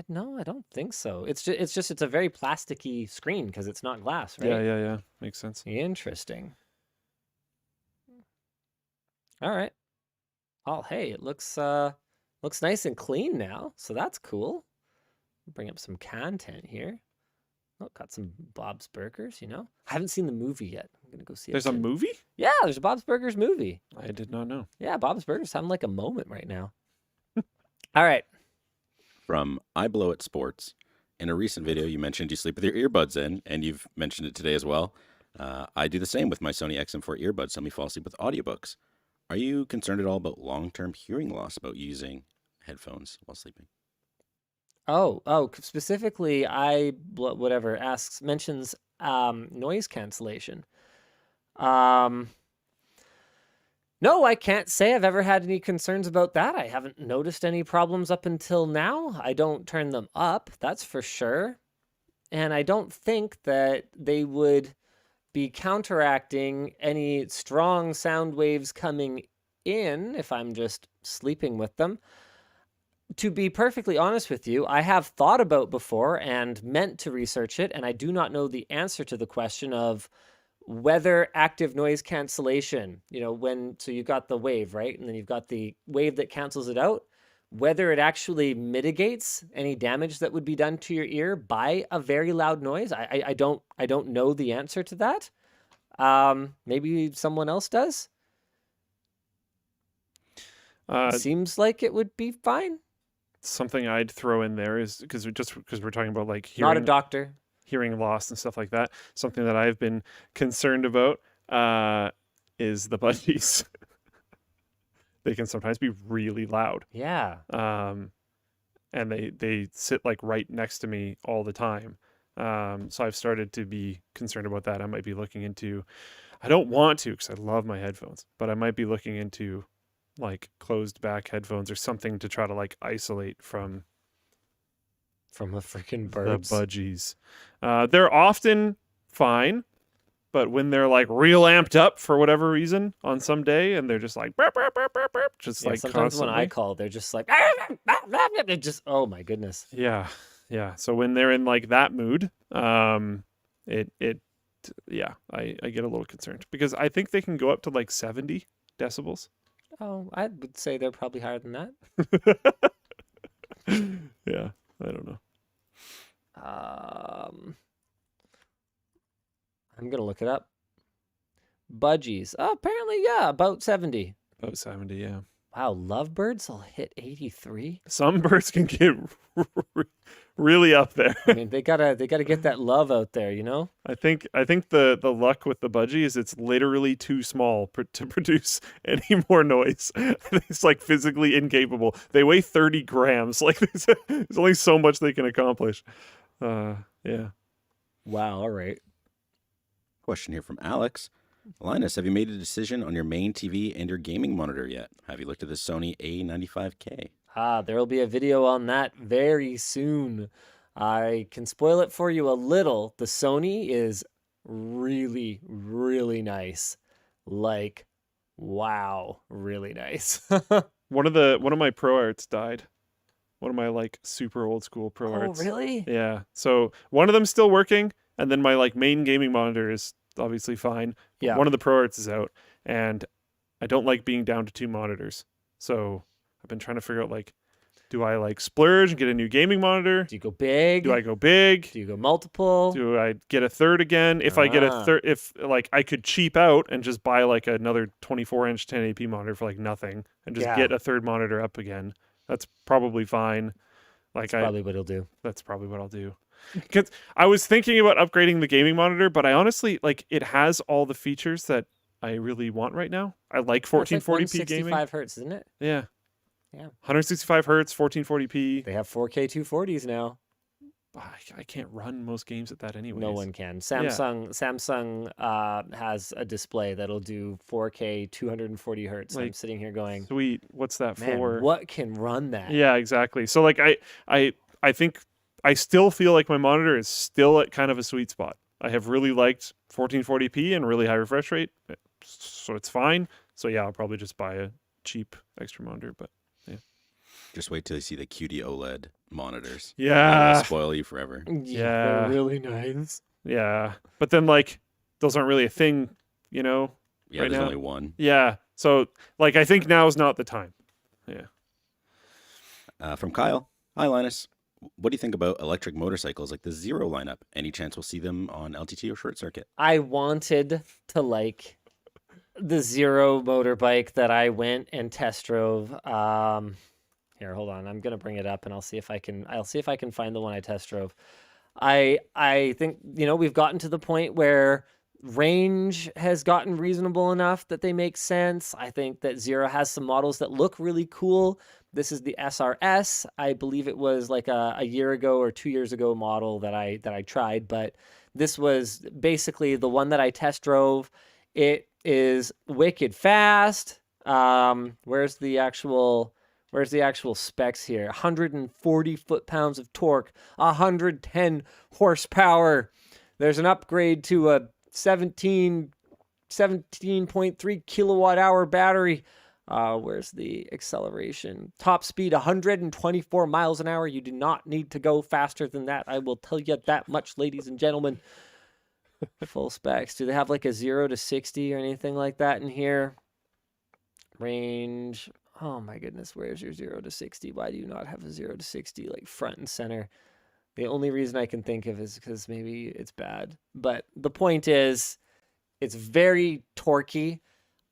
No, I don't think so. It's a very plasticky screen because it's not glass, right? Yeah. Makes sense. Interesting. All right. Oh, hey, it looks nice and clean now, so that's cool. Bring up some content here. Oh, got some Bob's Burgers, I haven't seen the movie yet. I'm gonna go see it. There's a soon. movie? Yeah, there's a Bob's Burgers movie. I did not know. Yeah, Bob's Burgers sound like a moment right now. All right. From I Blow at Sports. In a recent video, you mentioned you sleep with your earbuds in, and you've mentioned it today as well. I do the same with my Sony XM4 earbuds, so me fall asleep with audiobooks. Are you concerned at all about long-term hearing loss about using headphones while sleeping? Oh, specifically, mentions noise cancellation. No, I can't say I've ever had any concerns about that. I haven't noticed any problems up until now. I don't turn them up, that's for sure. And I don't think that they would be counteracting any strong sound waves coming in if I'm just sleeping with them. To be perfectly honest with you, I have thought about before and meant to research it, and I do not know the answer to the question of whether active noise cancellation, so you've got the wave, right? And then you've got the wave that cancels it out, whether it actually mitigates any damage that would be done to your ear by a very loud noise. I don't know the answer to that. Maybe someone else does. Seems like it would be fine. Something I'd throw in there is because we're talking about like Not a doctor. hearing loss and stuff like that. Something that I've been concerned about is the budgies. They can sometimes be really loud. Yeah. And they sit like right next to me all the time. So I've started to be concerned about that. I might be looking into, I don't want to because I love my headphones, but I might be looking into like closed back headphones or something to try to like isolate from a freaking bird. the budgies. They're often fine, but when they're like real amped up for whatever reason on some day and they're just like burp, burp, burp, burp, burp, just like sometimes constantly. when I call, they're just like it just, oh my goodness. Yeah. So when they're in like that mood, I get a little concerned because I think they can go up to like 70 decibels. Oh, I would say they're probably higher than that. Yeah, I don't know. I'm gonna look it up. Budgies. Oh, apparently, yeah, about 70. About 70, yeah. Wow, lovebirds will hit 83. Some birds can get really up there. I mean, they gotta get that love out there, I think the luck with the budgie is it's literally too small to produce any more noise. It's like physically incapable. They weigh 30 grams. Like there's only so much they can accomplish. Yeah. Wow. All right. Question here from Alex. Linus, have you made a decision on your main TV and your gaming monitor yet? Have you looked at the Sony A95K? There will be a video on that very soon. I can spoil it for you a little. The Sony is really, really nice. Like, wow, really nice. One of my Pro Arts died. One of my like super old school Pro Arts. Oh, really? Yeah. So one of them's still working, and then my like main gaming monitor is obviously fine. Yeah. One of the Pro Arts is out, and I don't like being down to two monitors. So I've been trying to figure out like, do I like splurge and get a new gaming monitor? Do you go big? Do I go big? Do you go multiple? Do I get a third again? If I get a third, if like I could cheap out and just buy like another 24-inch 1080p monitor for like nothing and just get a third monitor up again, that's probably fine. Like probably what he'll do. That's probably what I'll do. Because I was thinking about upgrading the gaming monitor, but I honestly like it has all the features that I really want right now. I like It's like 1440p gaming. 165 hertz, isn't it? Yeah. Yeah. 165 hertz, 1440p. They have 4K 240s now. I can't run most games at that anyways. No one can. Samsung has a display that'll do 4K 240 hertz. I'm Like, sitting here going, Sweet. What's that man, for? what can run that? Yeah, exactly. So like I think I still feel like my monitor is still at kind of a sweet spot. I have really liked 1440p and really high refresh rate, so it's fine. So yeah, I'll probably just buy a cheap extra monitor, but yeah. Just wait till you see the cutie OLED monitors. That Yeah. will spoil you forever. Yeah. They're really nice. Yeah. But then like those aren't really a thing, you know? Yeah, Right there's now? only one. Yeah. So like I think now is not the time. Yeah. From Kyle. Hi, Linus. What do you think about electric motorcycles like the Zero lineup? Any chance we'll see them on LTT or ShortCircuit? I wanted to like the Zero motorbike that I went and test drove. Here, hold on. I'm gonna bring it up and I'll see if I can find the one I test drove. I think, we've gotten to the point where range has gotten reasonable enough that they make sense. I think that Zero has some models that look really cool. This is the SRS. I believe it was like a year ago or 2 years ago model that I tried, but this was basically the one that I test drove. It is wicked fast. Where's the actual specs here? 140 foot-pounds of torque, 110 horsepower. There's an upgrade to a 17.3 kilowatt hour battery. Where's the acceleration? Top speed 124 miles an hour. You do not need to go faster than that. I will tell you that much, ladies and gentlemen. Full specs. Do they have like a 0 to 60 or anything like that in here? Range. Oh my goodness, where's your 0 to 60? Why do you not have a 0 to 60 like front and center? The only reason I can think of is because maybe it's bad. But the point is, it's very torquey.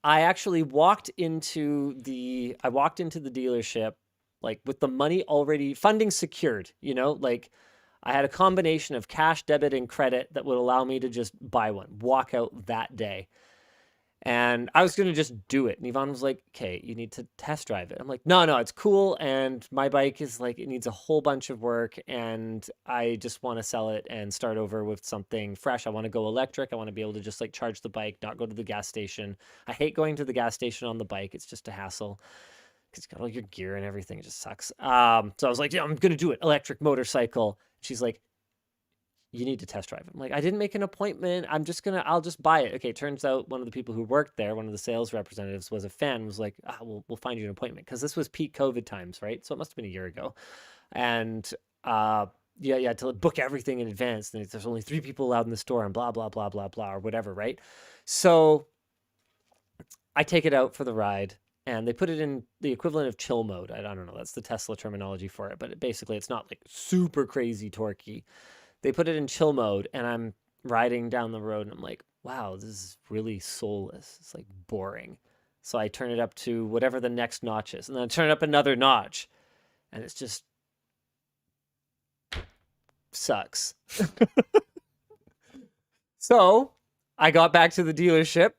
I actually walked into the dealership like with the money already, funding secured, like I had a combination of cash, debit, and credit that would allow me to just buy one, walk out that day. And I was going to just do it. And Yvonne was like, okay, you need to test drive it. I'm like, no, it's cool. And my bike is like, it needs a whole bunch of work. And I just want to sell it and start over with something fresh. I want to go electric. I want to be able to just like charge the bike, not go to the gas station. I hate going to the gas station on the bike. It's just a hassle because you got all your gear and everything. It just sucks. So I was like, yeah, I'm going to do it. Electric motorcycle. She's like, you need to test drive it. I'm like, I didn't make an appointment. I'll just buy it. Okay, turns out one of the people who worked there, one of the sales representatives, was a fan, was like, we'll find you an appointment. Because this was peak COVID times, right? So it must have been a year ago. And yeah, to book everything in advance. And there's only 3 people allowed in the store and blah, blah, blah, blah, blah, or whatever, right? So I take it out for the ride. And they put it in the equivalent of chill mode. I don't know. That's the Tesla terminology for it. But basically, it's not like super crazy torquey. They put it in chill mode, and I'm riding down the road, and I'm like, wow, this is really soulless. It's like boring. So I turn it up to whatever the next notch is, and then I turn it up another notch, and it's just sucks. So I got back to the dealership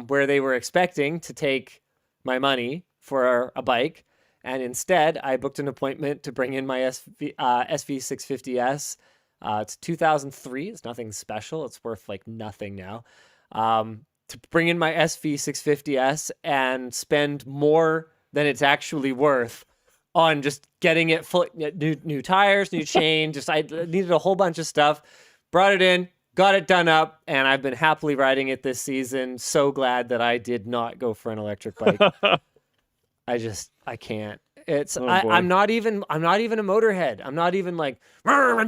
where they were expecting to take my money for a bike. And instead, I booked an appointment to bring in my SV650S. It's 2003. It's nothing special. It's worth like nothing now. To bring in my SV650S and spend more than it's actually worth on just getting it full, new tires, new chain. I needed a whole bunch of stuff. Brought it in, got it done up, and I've been happily riding it this season. So glad that I did not go for an electric bike. I can't. It's I'm not even a motorhead. I'm not even like I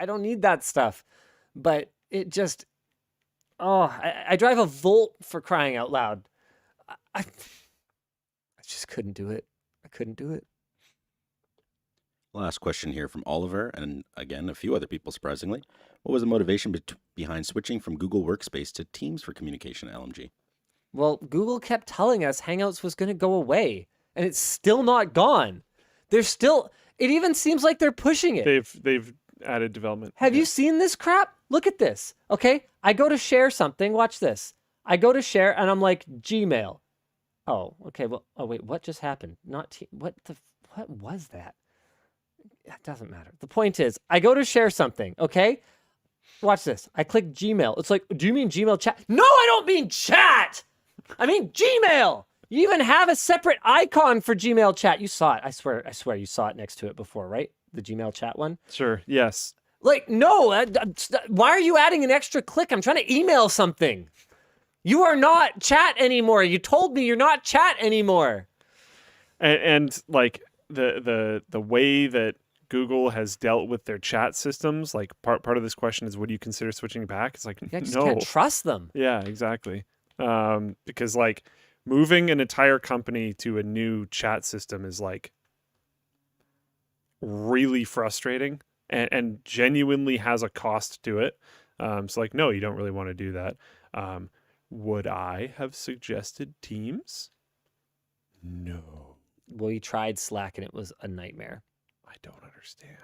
don't need that stuff. But it just I drive a Volt, for crying out loud. I just couldn't do it. I couldn't do it. Last question here from Oliver, and again, a few other people, surprisingly. What was the motivation behind switching from Google Workspace to Teams for communication at LMG? Well, Google kept telling us Hangouts was going to go away, and it's still not gone. It even seems like they're pushing it. They've added development. Have you seen this crap? look at this. Okay. I go to share something. Watch this. I go to share and I'm like, Gmail. Oh, okay. Well, oh wait, what just happened? What was that? It doesn't matter. The point is, I go to share something. Okay. Watch this. I click Gmail. It's like, do you mean Gmail chat? No, I don't mean chat. I mean Gmail. You even have a separate icon for Gmail chat. You saw it. I swear you saw it next to it before, right? The Gmail chat one. Sure. Yes. Like, no, why are you adding an extra click? I'm trying to email something. You are not chat anymore. You told me you're not chat anymore. And like the way that Google has dealt with their chat systems, like part of this question is, would you consider switching back? It's like, I just no. can't trust them. Yeah, exactly. Because like moving an entire company to a new chat system is like really frustrating and genuinely has a cost to it. So like, no, you don't really want to do that. Would I have suggested Teams? No. Well, you tried Slack and it was a nightmare. I don't understand.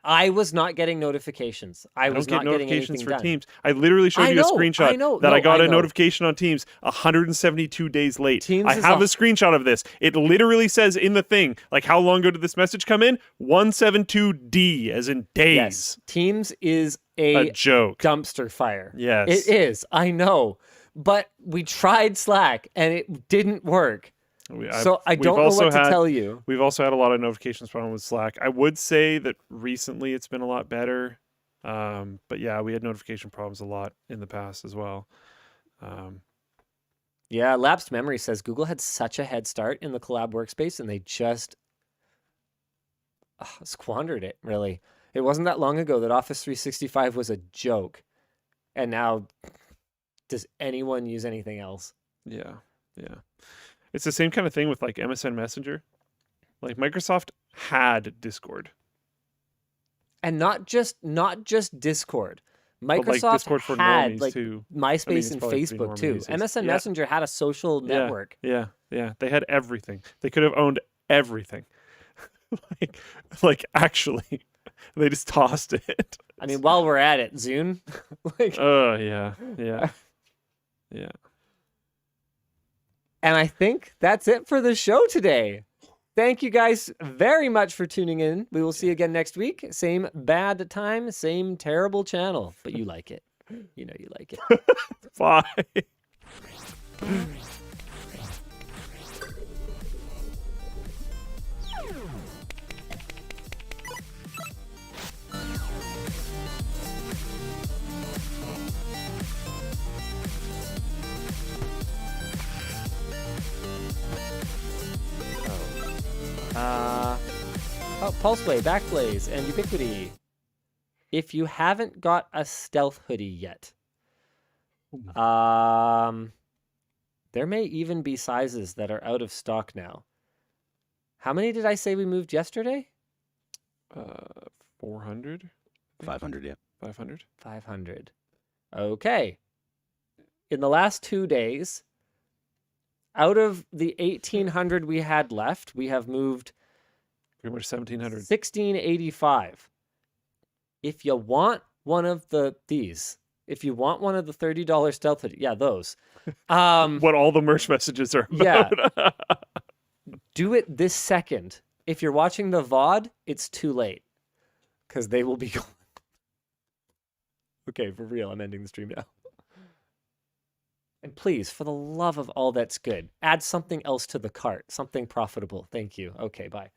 I was not getting notifications. I was don't not get getting notifications anything for done. Teams. I literally showed you a screenshot that I got a notification on Teams 172 days late. Teams I have a screenshot of this. It literally says in the thing, like, how long ago did this message come in? 172D, as in days. Yes. Teams is a joke. Dumpster fire. Yes. It is. I know. But we tried Slack and it didn't work. So I don't know what to tell you. We've also had a lot of notifications problem with Slack. I would say that recently it's been a lot better. But yeah, we had notification problems a lot in the past as well. Yeah, Lapsed Memory says Google had such a head start in the collab workspace and they just squandered it, really. It wasn't that long ago that Office 365 was a joke. And now, does anyone use anything else? Yeah, yeah. It's the same kind of thing with like MSN Messenger. Like Microsoft had Discord. And not just Discord. But, like, Microsoft Discord for had normies, like too. MySpace it's and probably pretty Facebook too. normies. MSN Yeah. Messenger had a social network. Yeah. They had everything. They could have owned everything. like actually. They just tossed it. I mean, while we're at it, Zune. Yeah. And I think that's it for the show today. Thank you guys very much for tuning in. We will see you again next week. Same bad time, same terrible channel. But you like it. You know you like it. Bye. Pulseway, Backblaze, and Ubiquiti. If you haven't got a stealth hoodie yet, there may even be sizes that are out of stock now. How many did I say we moved yesterday? 400? 500, yeah. 500? 500. Okay. In the last 2 days, out of the 1,800 we had left, we have moved Pretty much 1,700. 1685. If you want one of these, if you want one of the $30 stealth hoodie, yeah, those. What all the merch messages are about. Yeah. Do it this second. If you're watching the VOD, it's too late because they will be gone. Okay, for real, I'm ending the stream now. And please, for the love of all that's good, add something else to the cart, something profitable. Thank you. Okay, bye.